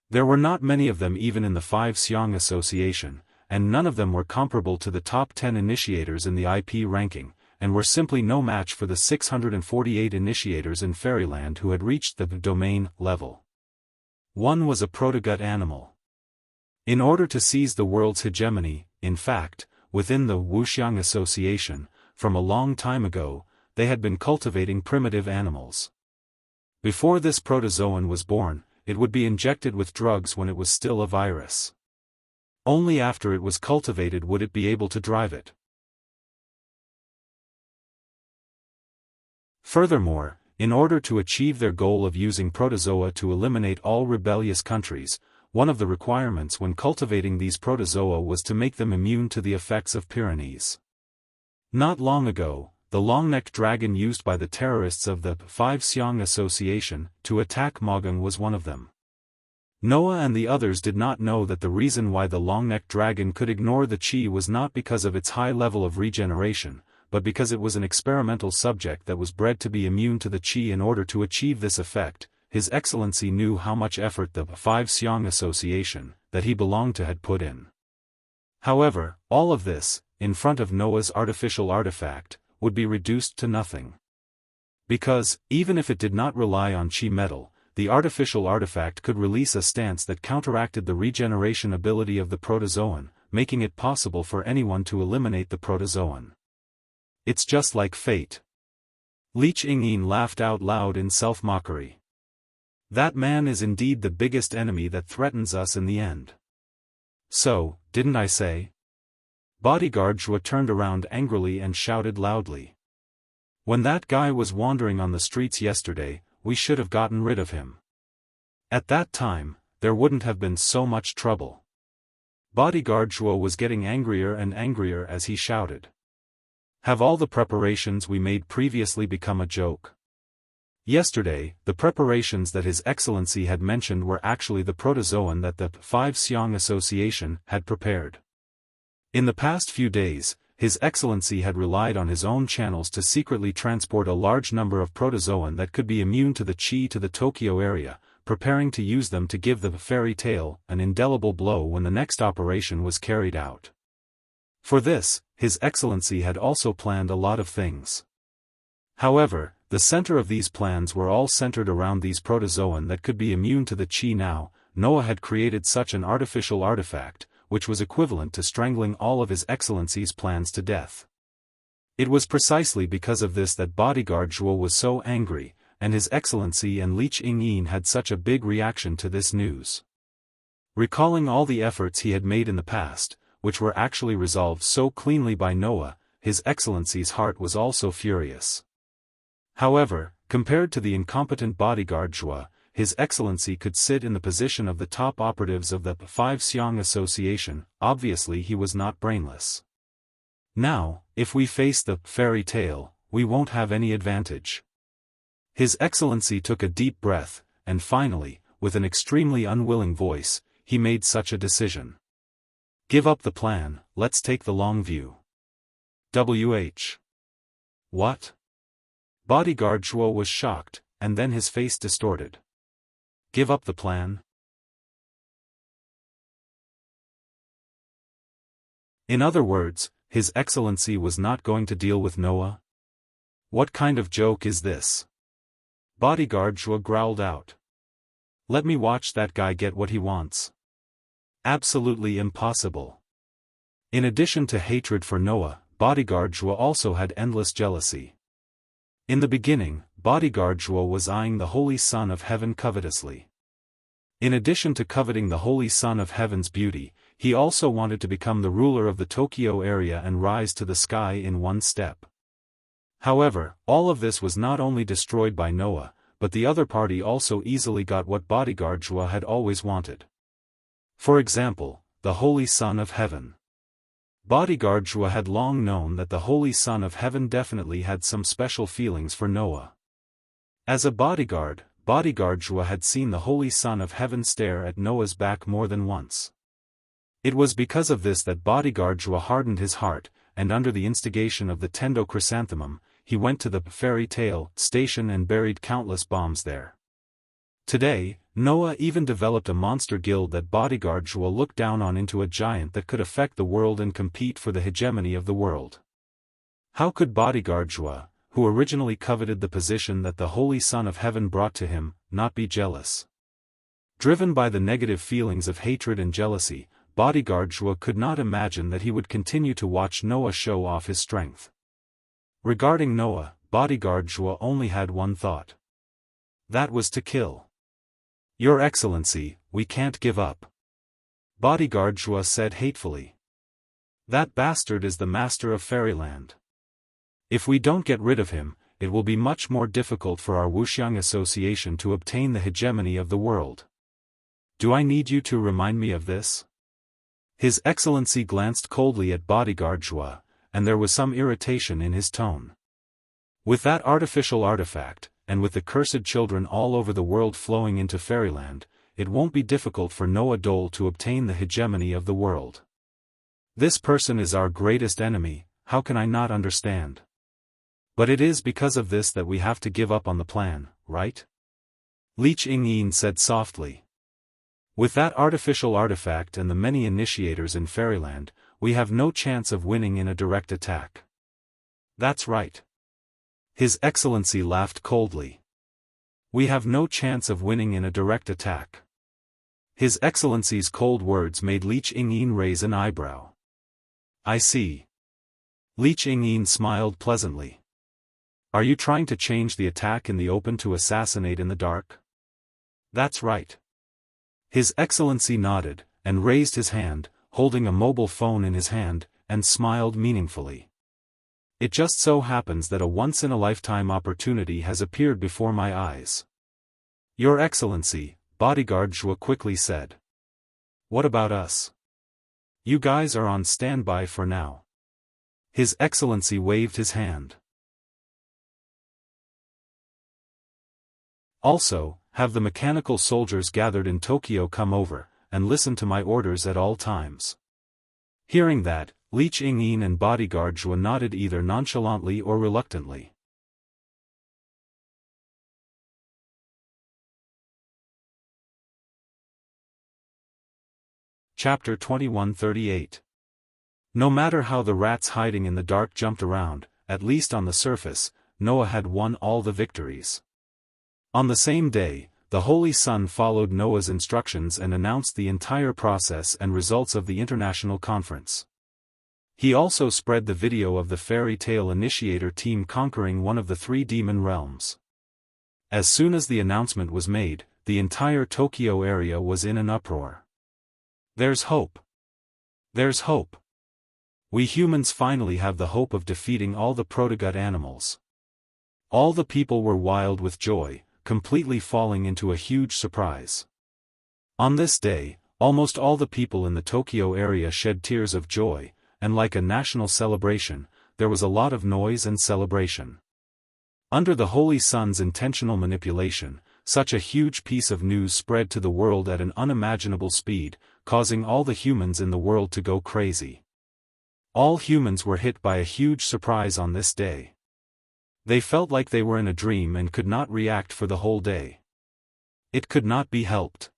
There were not many of them even in the Five Xiong Association, and none of them were comparable to the top 10 initiators in the IP ranking, and were simply no match for the 648 initiators in Fairyland who had reached the domain level. One was a protogut animal. In order to seize the world's hegemony, in fact, within the Wuxiang Association, from a long time ago, they had been cultivating primitive animals. Before this protozoan was born, it would be injected with drugs when it was still a virus. Only after it was cultivated would it be able to drive it. Furthermore, in order to achieve their goal of using protozoa to eliminate all rebellious countries, one of the requirements when cultivating these protozoa was to make them immune to the effects of Pyrenees. Not long ago, the long-necked dragon used by the terrorists of the Five Xiong Association to attack Magang was one of them. Noah and the others did not know that the reason why the long-necked dragon could ignore the Qi was not because of its high level of regeneration, but because it was an experimental subject that was bred to be immune to the Qi. In order to achieve this effect, His Excellency knew how much effort the Five Xiong Association that he belonged to had put in. However, all of this, in front of Noah's artificial artifact, would be reduced to nothing. Because, even if it did not rely on Qi metal, the artificial artifact could release a stance that counteracted the regeneration ability of the protozoan, making it possible for anyone to eliminate the protozoan. It's just like fate. Li Qingyin laughed out loud in self-mockery. That man is indeed the biggest enemy that threatens us in the end. So, didn't I say? Bodyguard Zhuo turned around angrily and shouted loudly. When that guy was wandering on the streets yesterday, we should have gotten rid of him. At that time, there wouldn't have been so much trouble. Bodyguard Zhuo was getting angrier and angrier as he shouted. Have all the preparations we made previously become a joke? Yesterday, the preparations that His Excellency had mentioned were actually the protozoan that the Five Xiong Association had prepared. In the past few days, His Excellency had relied on his own channels to secretly transport a large number of protozoan that could be immune to the Qi to the Tokyo area, preparing to use them to give the fairy tale an indelible blow when the next operation was carried out. For this, His Excellency had also planned a lot of things. However, the center of these plans were all centered around these protozoan that could be immune to the Qi. Now, Noah had created such an artificial artifact, which was equivalent to strangling all of His Excellency's plans to death. It was precisely because of this that Bodyguard Zhuo was so angry, and His Excellency and Li Qingyin had such a big reaction to this news. Recalling all the efforts he had made in the past, which were actually resolved so cleanly by Noah, His Excellency's heart was also furious. However, compared to the incompetent Bodyguard Zhuo, His Excellency could sit in the position of the top operatives of the Five Xiong Association. Obviously he was not brainless. Now, if we face the fairy tale, we won't have any advantage. His Excellency took a deep breath, and finally, with an extremely unwilling voice, he made such a decision. Give up the plan, let's take the long view. What? Bodyguard Zhuo was shocked, and then his face distorted. Give up the plan? In other words, His Excellency was not going to deal with Noah? What kind of joke is this? Bodyguard Zhuo growled out. Let me watch that guy get what he wants. Absolutely impossible. In addition to hatred for Noah, Bodyguard Zhuo also had endless jealousy. In the beginning, bodyguard Zhuo was eyeing the Holy Son of Heaven covetously. In addition to coveting the Holy Son of Heaven's beauty, he also wanted to become the ruler of the Tokyo area and rise to the sky in one step. However, all of this was not only destroyed by Noah, but the other party also easily got what bodyguard Zhuo had always wanted. For example, the Holy Son of Heaven. Bodyguard Zhuo had long known that the Holy Son of Heaven definitely had some special feelings for Noah. As a bodyguard Zhuo had seen the Holy Son of Heaven stare at Noah's back more than once. It was because of this that bodyguard Zhuo hardened his heart, and under the instigation of the Tendo Chrysanthemum, he went to the fairy tale station and buried countless bombs there. Today, Noah even developed a monster guild that bodyguard Zhuo looked down on into a giant that could affect the world and compete for the hegemony of the world. How could bodyguard Zhuo, who originally coveted the position that the Holy Son of Heaven brought to him, not be jealous? Driven by the negative feelings of hatred and jealousy, bodyguard Zhuo could not imagine that he would continue to watch Noah show off his strength. Regarding Noah, bodyguard Zhuo only had one thought. That was to kill. Your Excellency, we can't give up. Bodyguard Zhuo said hatefully. That bastard is the master of Fairyland. If we don't get rid of him, it will be much more difficult for our Wuxiang Association to obtain the hegemony of the world. Do I need you to remind me of this? His Excellency glanced coldly at bodyguard Zhuo, and there was some irritation in his tone. With that artificial artifact, and with the cursed children all over the world flowing into Fairyland, it won't be difficult for Noah Dole to obtain the hegemony of the world. This person is our greatest enemy, how can I not understand? But it is because of this that we have to give up on the plan, right? Li Qingyin said softly. With that artificial artifact and the many initiators in Fairyland, we have no chance of winning in a direct attack. That's right. His Excellency laughed coldly. We have no chance of winning in a direct attack. His Excellency's cold words made Li Qingyin raise an eyebrow. I see. Li Qingyin smiled pleasantly. Are you trying to change the attack in the open to assassinate in the dark? That's right. His Excellency nodded, and raised his hand, holding a mobile phone in his hand, and smiled meaningfully. It just so happens that a once-in-a-lifetime opportunity has appeared before my eyes. Your Excellency, bodyguard Zhuo quickly said. What about us? You guys are on standby for now. His Excellency waved his hand. Also, have the mechanical soldiers gathered in Tokyo come over, and listen to my orders at all times. Hearing that, Li Qingyin and bodyguard Zhuo nodded either nonchalantly or reluctantly. Chapter 2138. No matter how the rats hiding in the dark jumped around, at least on the surface, Noah had won all the victories. On the same day, the Holy Sun followed Noah's instructions and announced the entire process and results of the international conference. He also spread the video of the fairy tale initiator team conquering one of the 3 demon realms. As soon as the announcement was made, the entire Tokyo area was in an uproar. There's hope. There's hope. We humans finally have the hope of defeating all the protogut animals. All the people were wild with joy, completely falling into a huge surprise. On this day, almost all the people in the Tokyo area shed tears of joy, and like a national celebration, there was a lot of noise and celebration. Under the Holy Sun's intentional manipulation, such a huge piece of news spread to the world at an unimaginable speed, causing all the humans in the world to go crazy. All humans were hit by a huge surprise on this day. They felt like they were in a dream and could not react for the whole day. It could not be helped.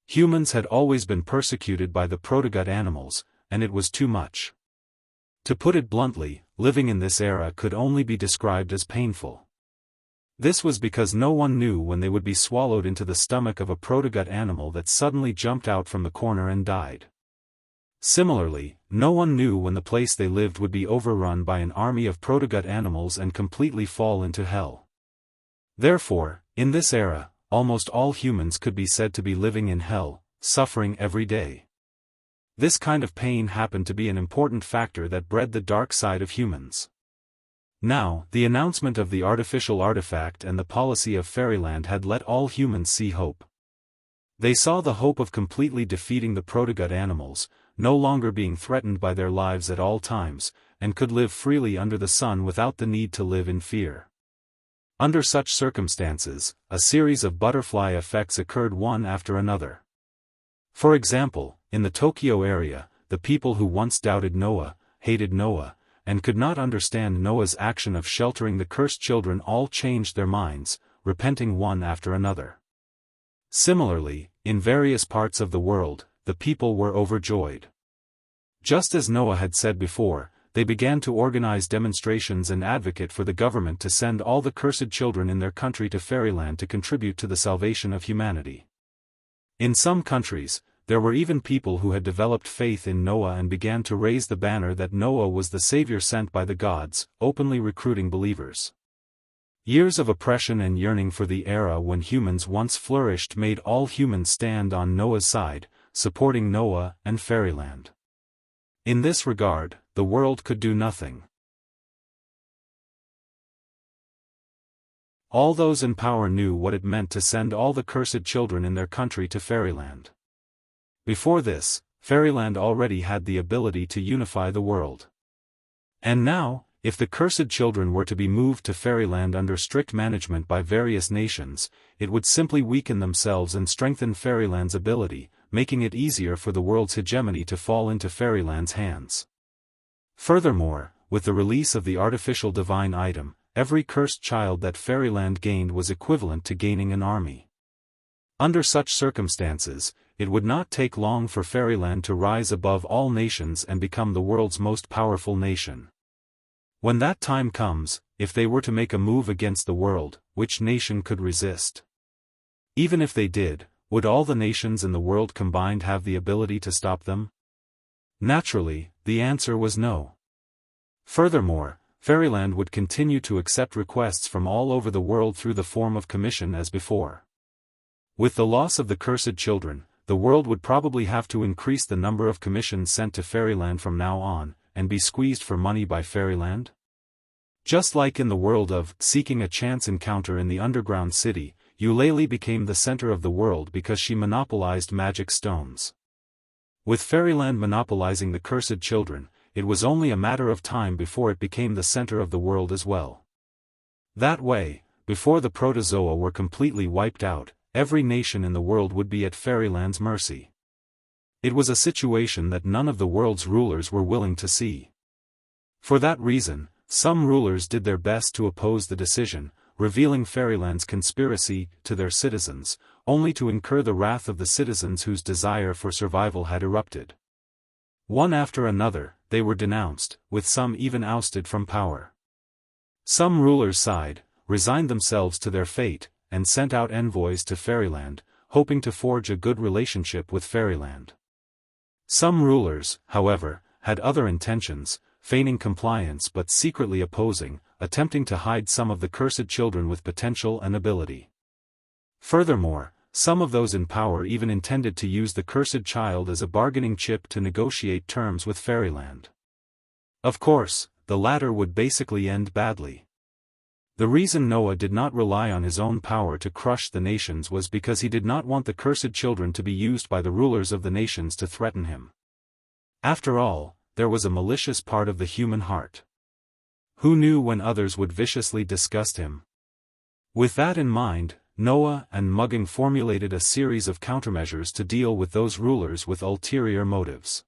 Humans had always been persecuted by the protogut animals, and it was too much. To put it bluntly, living in this era could only be described as painful. This was because no one knew when they would be swallowed into the stomach of a protogut animal that suddenly jumped out from the corner and died. Similarly, no one knew when the place they lived would be overrun by an army of protogut animals and completely fall into hell. Therefore, in this era, almost all humans could be said to be living in hell, suffering every day. This kind of pain happened to be an important factor that bred the dark side of humans. Now, the announcement of the artificial artifact and the policy of Fairyland had let all humans see hope. They saw the hope of completely defeating the protogut animals, no longer being threatened by their lives at all times, and could live freely under the sun without the need to live in fear. Under such circumstances, a series of butterfly effects occurred one after another. For example, in the Tokyo area, the people who once doubted Noah, hated Noah, and could not understand Noah's action of sheltering the cursed children all changed their minds, repenting one after another. Similarly, in various parts of the world, the people were overjoyed. Just as Noah had said before, they began to organize demonstrations and advocate for the government to send all the cursed children in their country to Fairyland to contribute to the salvation of humanity. In some countries, there were even people who had developed faith in Noah and began to raise the banner that Noah was the savior sent by the gods, openly recruiting believers. Years of oppression and yearning for the era when humans once flourished made all humans stand on Noah's side, supporting Noah and Fairyland. In this regard, the world could do nothing. All those in power knew what it meant to send all the cursed children in their country to Fairyland. Before this, Fairyland already had the ability to unify the world. And now, if the cursed children were to be moved to Fairyland under strict management by various nations, it would simply weaken themselves and strengthen Fairyland's ability, making it easier for the world's hegemony to fall into Fairyland's hands. Furthermore, with the release of the artificial divine item, every cursed child that Fairyland gained was equivalent to gaining an army. Under such circumstances, it would not take long for Fairyland to rise above all nations and become the world's most powerful nation. When that time comes, if they were to make a move against the world, which nation could resist? Even if they did, would all the nations in the world combined have the ability to stop them? Naturally, the answer was no. Furthermore, Fairyland would continue to accept requests from all over the world through the form of commission as before. With the loss of the cursed children, the world would probably have to increase the number of commissions sent to Fairyland from now on, and be squeezed for money by Fairyland? Just like in the world of Seeking a Chance Encounter in the underground city, Eulalie became the center of the world because she monopolized magic stones. With Fairyland monopolizing the cursed children, it was only a matter of time before it became the center of the world as well. That way, before the protozoa were completely wiped out, every nation in the world would be at Fairyland's mercy. It was a situation that none of the world's rulers were willing to see. For that reason, some rulers did their best to oppose the decision, revealing Fairyland's conspiracy to their citizens, only to incur the wrath of the citizens whose desire for survival had erupted. One after another, they were denounced, with some even ousted from power. Some rulers sighed, resigned themselves to their fate, and sent out envoys to Fairyland, hoping to forge a good relationship with Fairyland. Some rulers, however, had other intentions, feigning compliance but secretly opposing, attempting to hide some of the cursed children with potential and ability. Furthermore, some of those in power even intended to use the cursed child as a bargaining chip to negotiate terms with Fairyland. Of course, the latter would basically end badly. The reason Noah did not rely on his own power to crush the nations was because he did not want the cursed children to be used by the rulers of the nations to threaten him. After all, there was a malicious part of the human heart. Who knew when others would viciously disgust him? With that in mind, Noah and Mugging formulated a series of countermeasures to deal with those rulers with ulterior motives.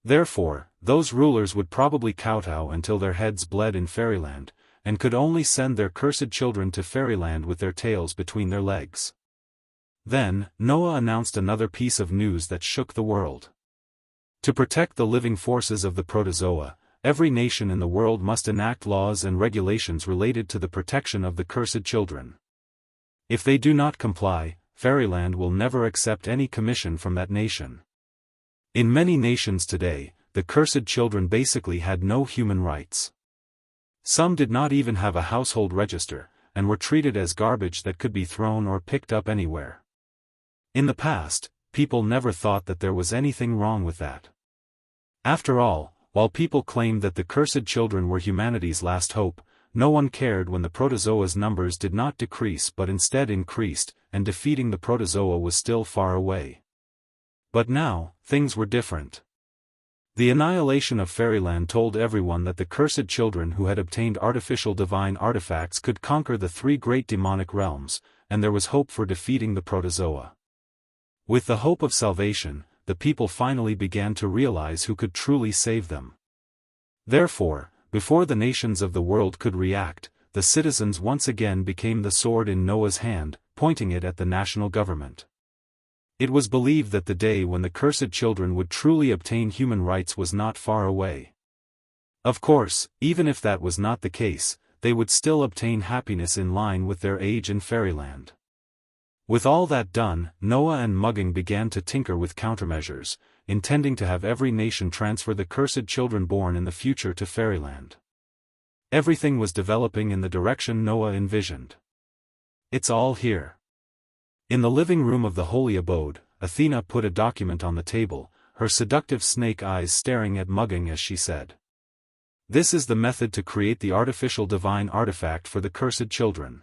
Therefore, those rulers would probably kowtow until their heads bled in Fairyland, and could only send their cursed children to Fairyland with their tails between their legs. Then, Noah announced another piece of news that shook the world. To protect the living forces of the protozoa, every nation in the world must enact laws and regulations related to the protection of the cursed children. If they do not comply, Fairyland will never accept any commission from that nation. In many nations today, the cursed children basically had no human rights. Some did not even have a household register, and were treated as garbage that could be thrown or picked up anywhere. In the past, people never thought that there was anything wrong with that. After all, while people claimed that the cursed children were humanity's last hope, no one cared when the protozoa's numbers did not decrease but instead increased, and defeating the protozoa was still far away. But now, things were different. The annihilation of fairyland told everyone that the cursed children who had obtained artificial divine artifacts could conquer the three great demonic realms, and there was hope for defeating the protozoa. With the hope of salvation, the people finally began to realize who could truly save them. Therefore, before the nations of the world could react, the citizens once again became the sword in Noah's hand, pointing it at the national government. It was believed that the day when the cursed children would truly obtain human rights was not far away. Of course, even if that was not the case, they would still obtain happiness in line with their age in fairyland. With all that done, Noah and Mugging began to tinker with countermeasures, intending to have every nation transfer the cursed children born in the future to fairyland. Everything was developing in the direction Noah envisioned. It's all here. In the living room of the holy abode, Athena put a document on the table, her seductive snake eyes staring at Mugging as she said, "This is the method to create the artificial divine artifact for the cursed children.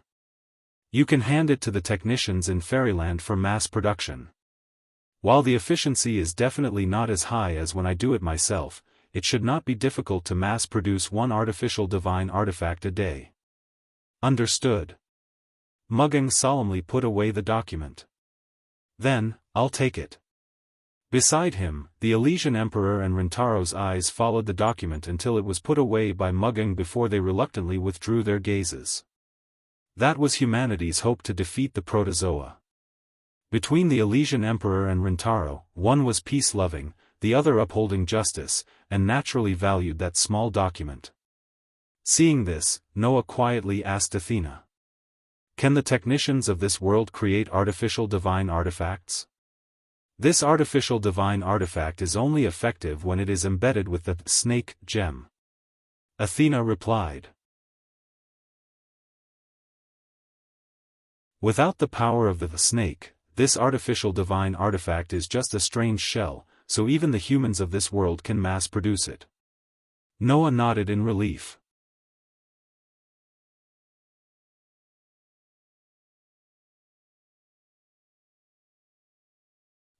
You can hand it to the technicians in fairyland for mass production. While the efficiency is definitely not as high as when I do it myself, it should not be difficult to mass produce one artificial divine artifact a day." Understood. Mugging solemnly put away the document. "Then, I'll take it." Beside him, the Elysian Emperor and Rintaro's eyes followed the document until it was put away by Mugging before they reluctantly withdrew their gazes. That was humanity's hope to defeat the protozoa. Between the Elysian Emperor and Rintaro, one was peace-loving, the other upholding justice, and naturally valued that small document. Seeing this, Noah quietly asked Athena, "Can the technicians of this world create artificial divine artifacts?" "This artificial divine artifact is only effective when it is embedded with the snake gem," Athena replied. "Without the power of the snake, this artificial divine artifact is just a strange shell, so even the humans of this world can mass produce it." Noah nodded in relief.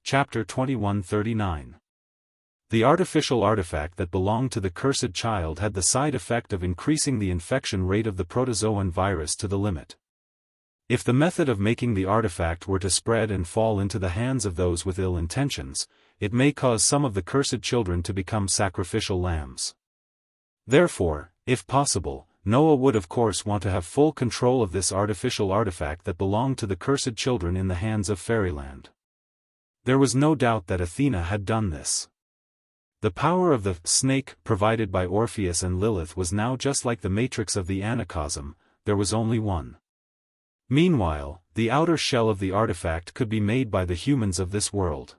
Chapter 2139. The artificial artifact that belonged to the cursed child had the side effect of increasing the infection rate of the protozoan virus to the limit. If the method of making the artifact were to spread and fall into the hands of those with ill intentions, it may cause some of the cursed children to become sacrificial lambs. Therefore, if possible, Noah would of course want to have full control of this artificial artifact that belonged to the cursed children in the hands of fairyland. There was no doubt that Athena had done this. The power of the snake provided by Orpheus and Lilith was now just like the matrix of the anacosm, there was only one. Meanwhile, the outer shell of the artifact could be made by the humans of this world.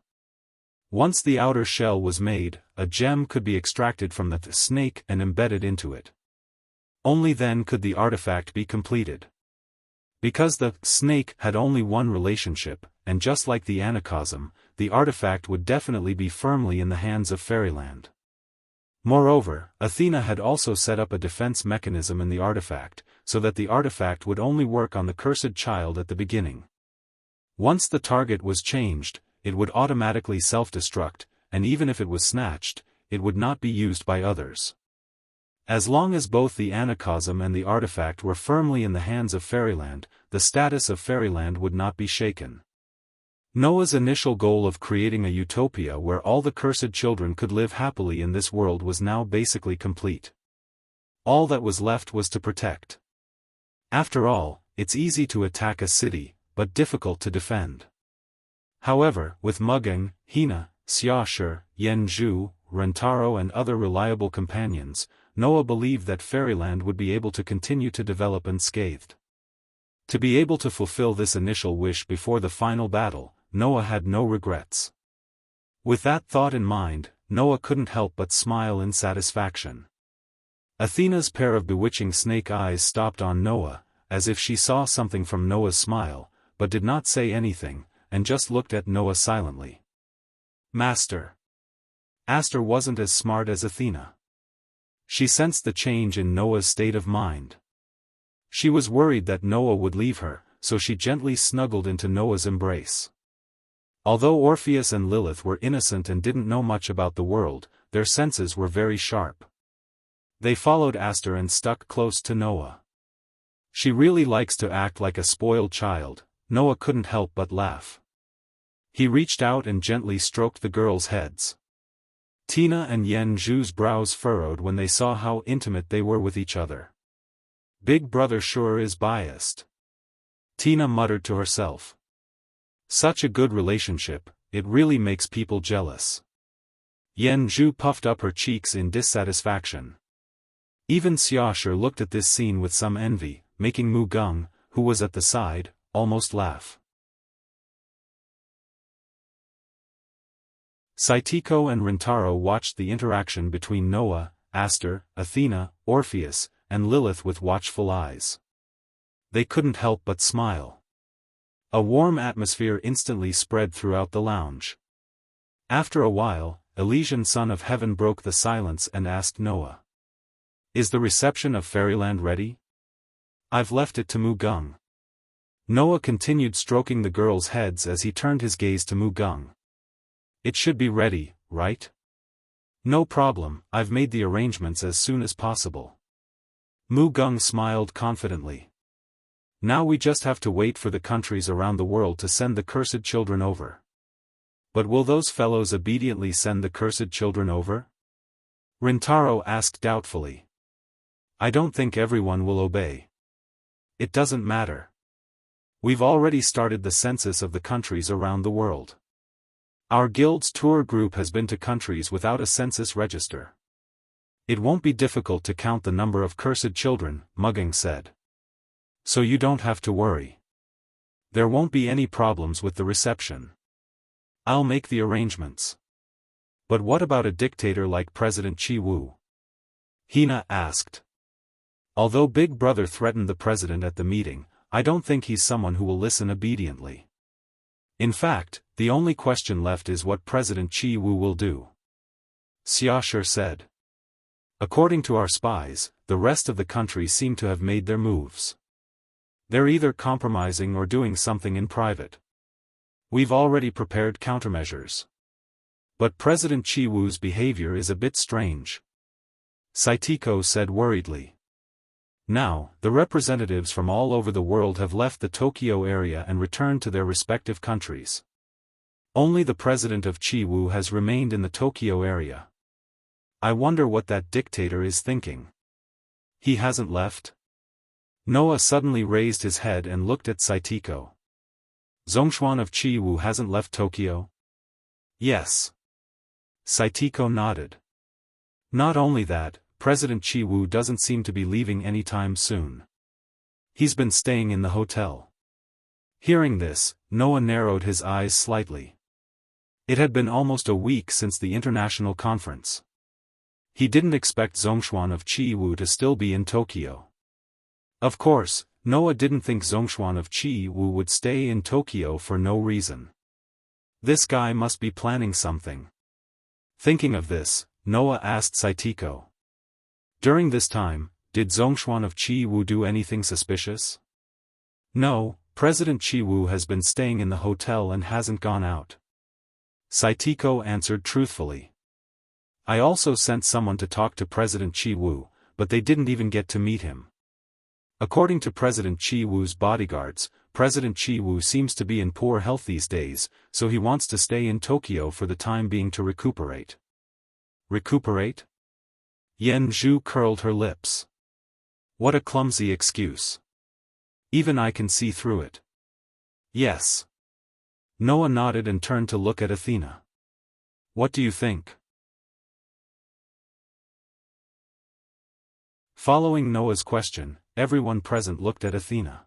Once the outer shell was made, a gem could be extracted from the snake and embedded into it. Only then could the artifact be completed. Because the snake had only one relationship, and just like the anacosm, the artifact would definitely be firmly in the hands of fairyland. Moreover, Athena had also set up a defense mechanism in the artifact, so that the artifact would only work on the cursed child at the beginning. Once the target was changed, it would automatically self-destruct, and even if it was snatched, it would not be used by others. As long as both the anacosm and the artifact were firmly in the hands of fairyland, the status of fairyland would not be shaken. Noah's initial goal of creating a utopia where all the cursed children could live happily in this world was now basically complete. All that was left was to protect. After all, it's easy to attack a city, but difficult to defend. However, with Mugging, Hina, Xiaoshi, Yanzhu, Rentaro and other reliable companions, Noah believed that fairyland would be able to continue to develop unscathed. To be able to fulfill this initial wish before the final battle, Noah had no regrets. With that thought in mind, Noah couldn't help but smile in satisfaction. Athena's pair of bewitching snake eyes stopped on Noah, as if she saw something from Noah's smile, but did not say anything, and just looked at Noah silently. Master. Aster wasn't as smart as Athena. She sensed the change in Noah's state of mind. She was worried that Noah would leave her, so she gently snuggled into Noah's embrace. Although Orpheus and Lilith were innocent and didn't know much about the world, their senses were very sharp. They followed Aster and stuck close to Noah. She really likes to act like a spoiled child, Noah couldn't help but laugh. He reached out and gently stroked the girls' heads. Tina and Yen Zhu's brows furrowed when they saw how intimate they were with each other. Big brother sure is biased. Tina muttered to herself. Such a good relationship, it really makes people jealous. Yen Zhu puffed up her cheeks in dissatisfaction. Even Xiaoshu looked at this scene with some envy, making Mu Gung, who was at the side, almost laugh. Saitiko and Rintaro watched the interaction between Noah, Aster, Athena, Orpheus, and Lilith with watchful eyes. They couldn't help but smile. A warm atmosphere instantly spread throughout the lounge. After a while, Elysian Son of Heaven broke the silence and asked Noah. Is the reception of Fairyland ready? I've left it to Mu Gung. Noah continued stroking the girls' heads as he turned his gaze to Mu Gung. It should be ready, right? No problem, I've made the arrangements as soon as possible. Mu Gung smiled confidently. Now we just have to wait for the countries around the world to send the cursed children over. But will those fellows obediently send the cursed children over? Rintaro asked doubtfully. I don't think everyone will obey. It doesn't matter. We've already started the census of the countries around the world. Our guild's tour group has been to countries without a census register. It won't be difficult to count the number of cursed children, Mugging said. So you don't have to worry. There won't be any problems with the reception. I'll make the arrangements. But what about a dictator like President Chi Wu? Hina asked. Although Big Brother threatened the president at the meeting, I don't think he's someone who will listen obediently. In fact, the only question left is what President Chi Wu will do. Xiaoshu said. According to our spies, the rest of the country seem to have made their moves. They're either compromising or doing something in private. We've already prepared countermeasures. But President Chi Wu's behavior is a bit strange. Saitiko said worriedly. Now, the representatives from all over the world have left the Tokyo area and returned to their respective countries. Only the president of Chi Wu has remained in the Tokyo area. I wonder what that dictator is thinking. He hasn't left? Noah suddenly raised his head and looked at Saitiko. Zhongshuan of Chi Wu hasn't left Tokyo? Yes. Saitiko nodded. Not only that, President Chi Wu doesn't seem to be leaving anytime soon. He's been staying in the hotel. Hearing this, Noah narrowed his eyes slightly. It had been almost a week since the international conference. He didn't expect Zhongshuan of Chi Wu to still be in Tokyo. Of course, Noah didn't think Zhongshuan of Chi Wu would stay in Tokyo for no reason. This guy must be planning something. Thinking of this, Noah asked Saitiko. During this time, did Zhongshuan of Chi Wu do anything suspicious? No, President Chi Wu has been staying in the hotel and hasn't gone out. Saitiko answered truthfully. I also sent someone to talk to President Chi Wu, but they didn't even get to meet him. According to President Chi Wu's bodyguards, President Chi Wu seems to be in poor health these days, so he wants to stay in Tokyo for the time being to recuperate. Recuperate? Yen Zhu curled her lips. What a clumsy excuse. Even I can see through it. Yes. Noah nodded and turned to look at Athena. What do you think? Following Noah's question, everyone present looked at Athena.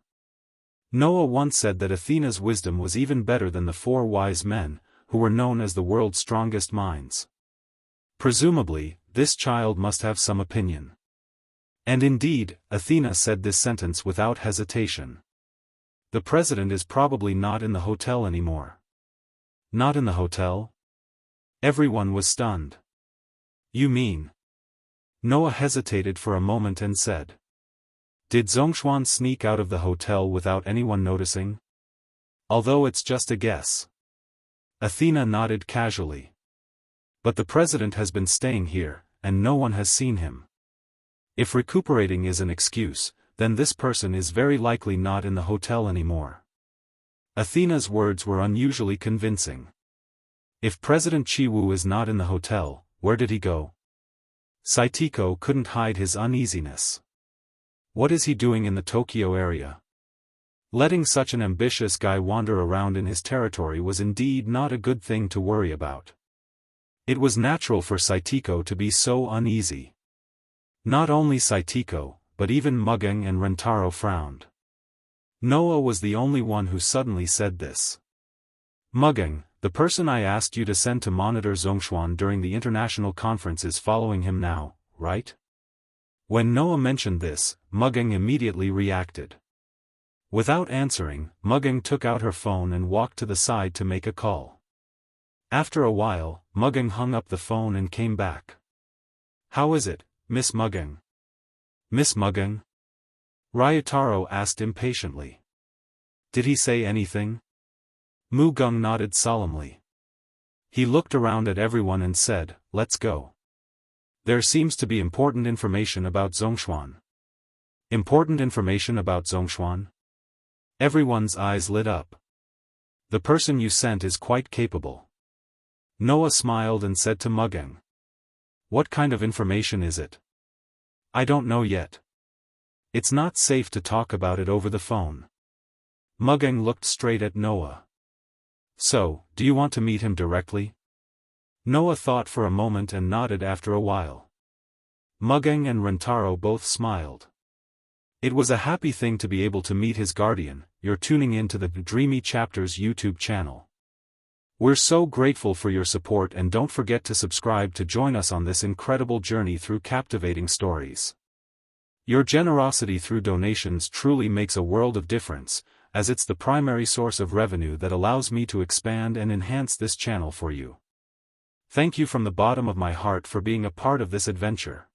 Noah once said that Athena's wisdom was even better than the 4 wise men, who were known as the world's strongest minds. Presumably, this child must have some opinion. And indeed, Athena said this sentence without hesitation. The president is probably not in the hotel anymore. Not in the hotel? Everyone was stunned. You mean? Noah hesitated for a moment and said. Did Zhongshuan sneak out of the hotel without anyone noticing? Although it's just a guess. Athena nodded casually. But the president has been staying here, and no one has seen him. If recuperating is an excuse, then this person is very likely not in the hotel anymore. Athena's words were unusually convincing. If President Chiwu is not in the hotel, where did he go? Saitiko couldn't hide his uneasiness. What is he doing in the Tokyo area? Letting such an ambitious guy wander around in his territory was indeed not a good thing to worry about. It was natural for Saitiko to be so uneasy. Not only Saitiko, but even Mugang and Rentaro frowned. Noah was the only one who suddenly said this. Mugang, the person I asked you to send to monitor Zhongshuan during the international conference is following him now, right? When Noah mentioned this, Mugang immediately reacted. Without answering, Mugang took out her phone and walked to the side to make a call. After a while, Mugang hung up the phone and came back. How is it, Miss Mugang? Miss Mugang? Ryutaro asked impatiently. Did he say anything? Mugung nodded solemnly. He looked around at everyone and said, let's go. There seems to be important information about Zhongshuan. Important information about Zhongshuan? Everyone's eyes lit up. The person you sent is quite capable. Noah smiled and said to Mugang. What kind of information is it? I don't know yet. It's not safe to talk about it over the phone. Mugang looked straight at Noah. So, do you want to meet him directly? Noah thought for a moment and nodded after a while. Mugang and Rentaro both smiled. It was a happy thing to be able to meet his guardian. You're tuning in to the Dreamy Chapters YouTube channel. We're so grateful for your support and don't forget to subscribe to join us on this incredible journey through captivating stories. Your generosity through donations truly makes a world of difference, as it's the primary source of revenue that allows me to expand and enhance this channel for you. Thank you from the bottom of my heart for being a part of this adventure.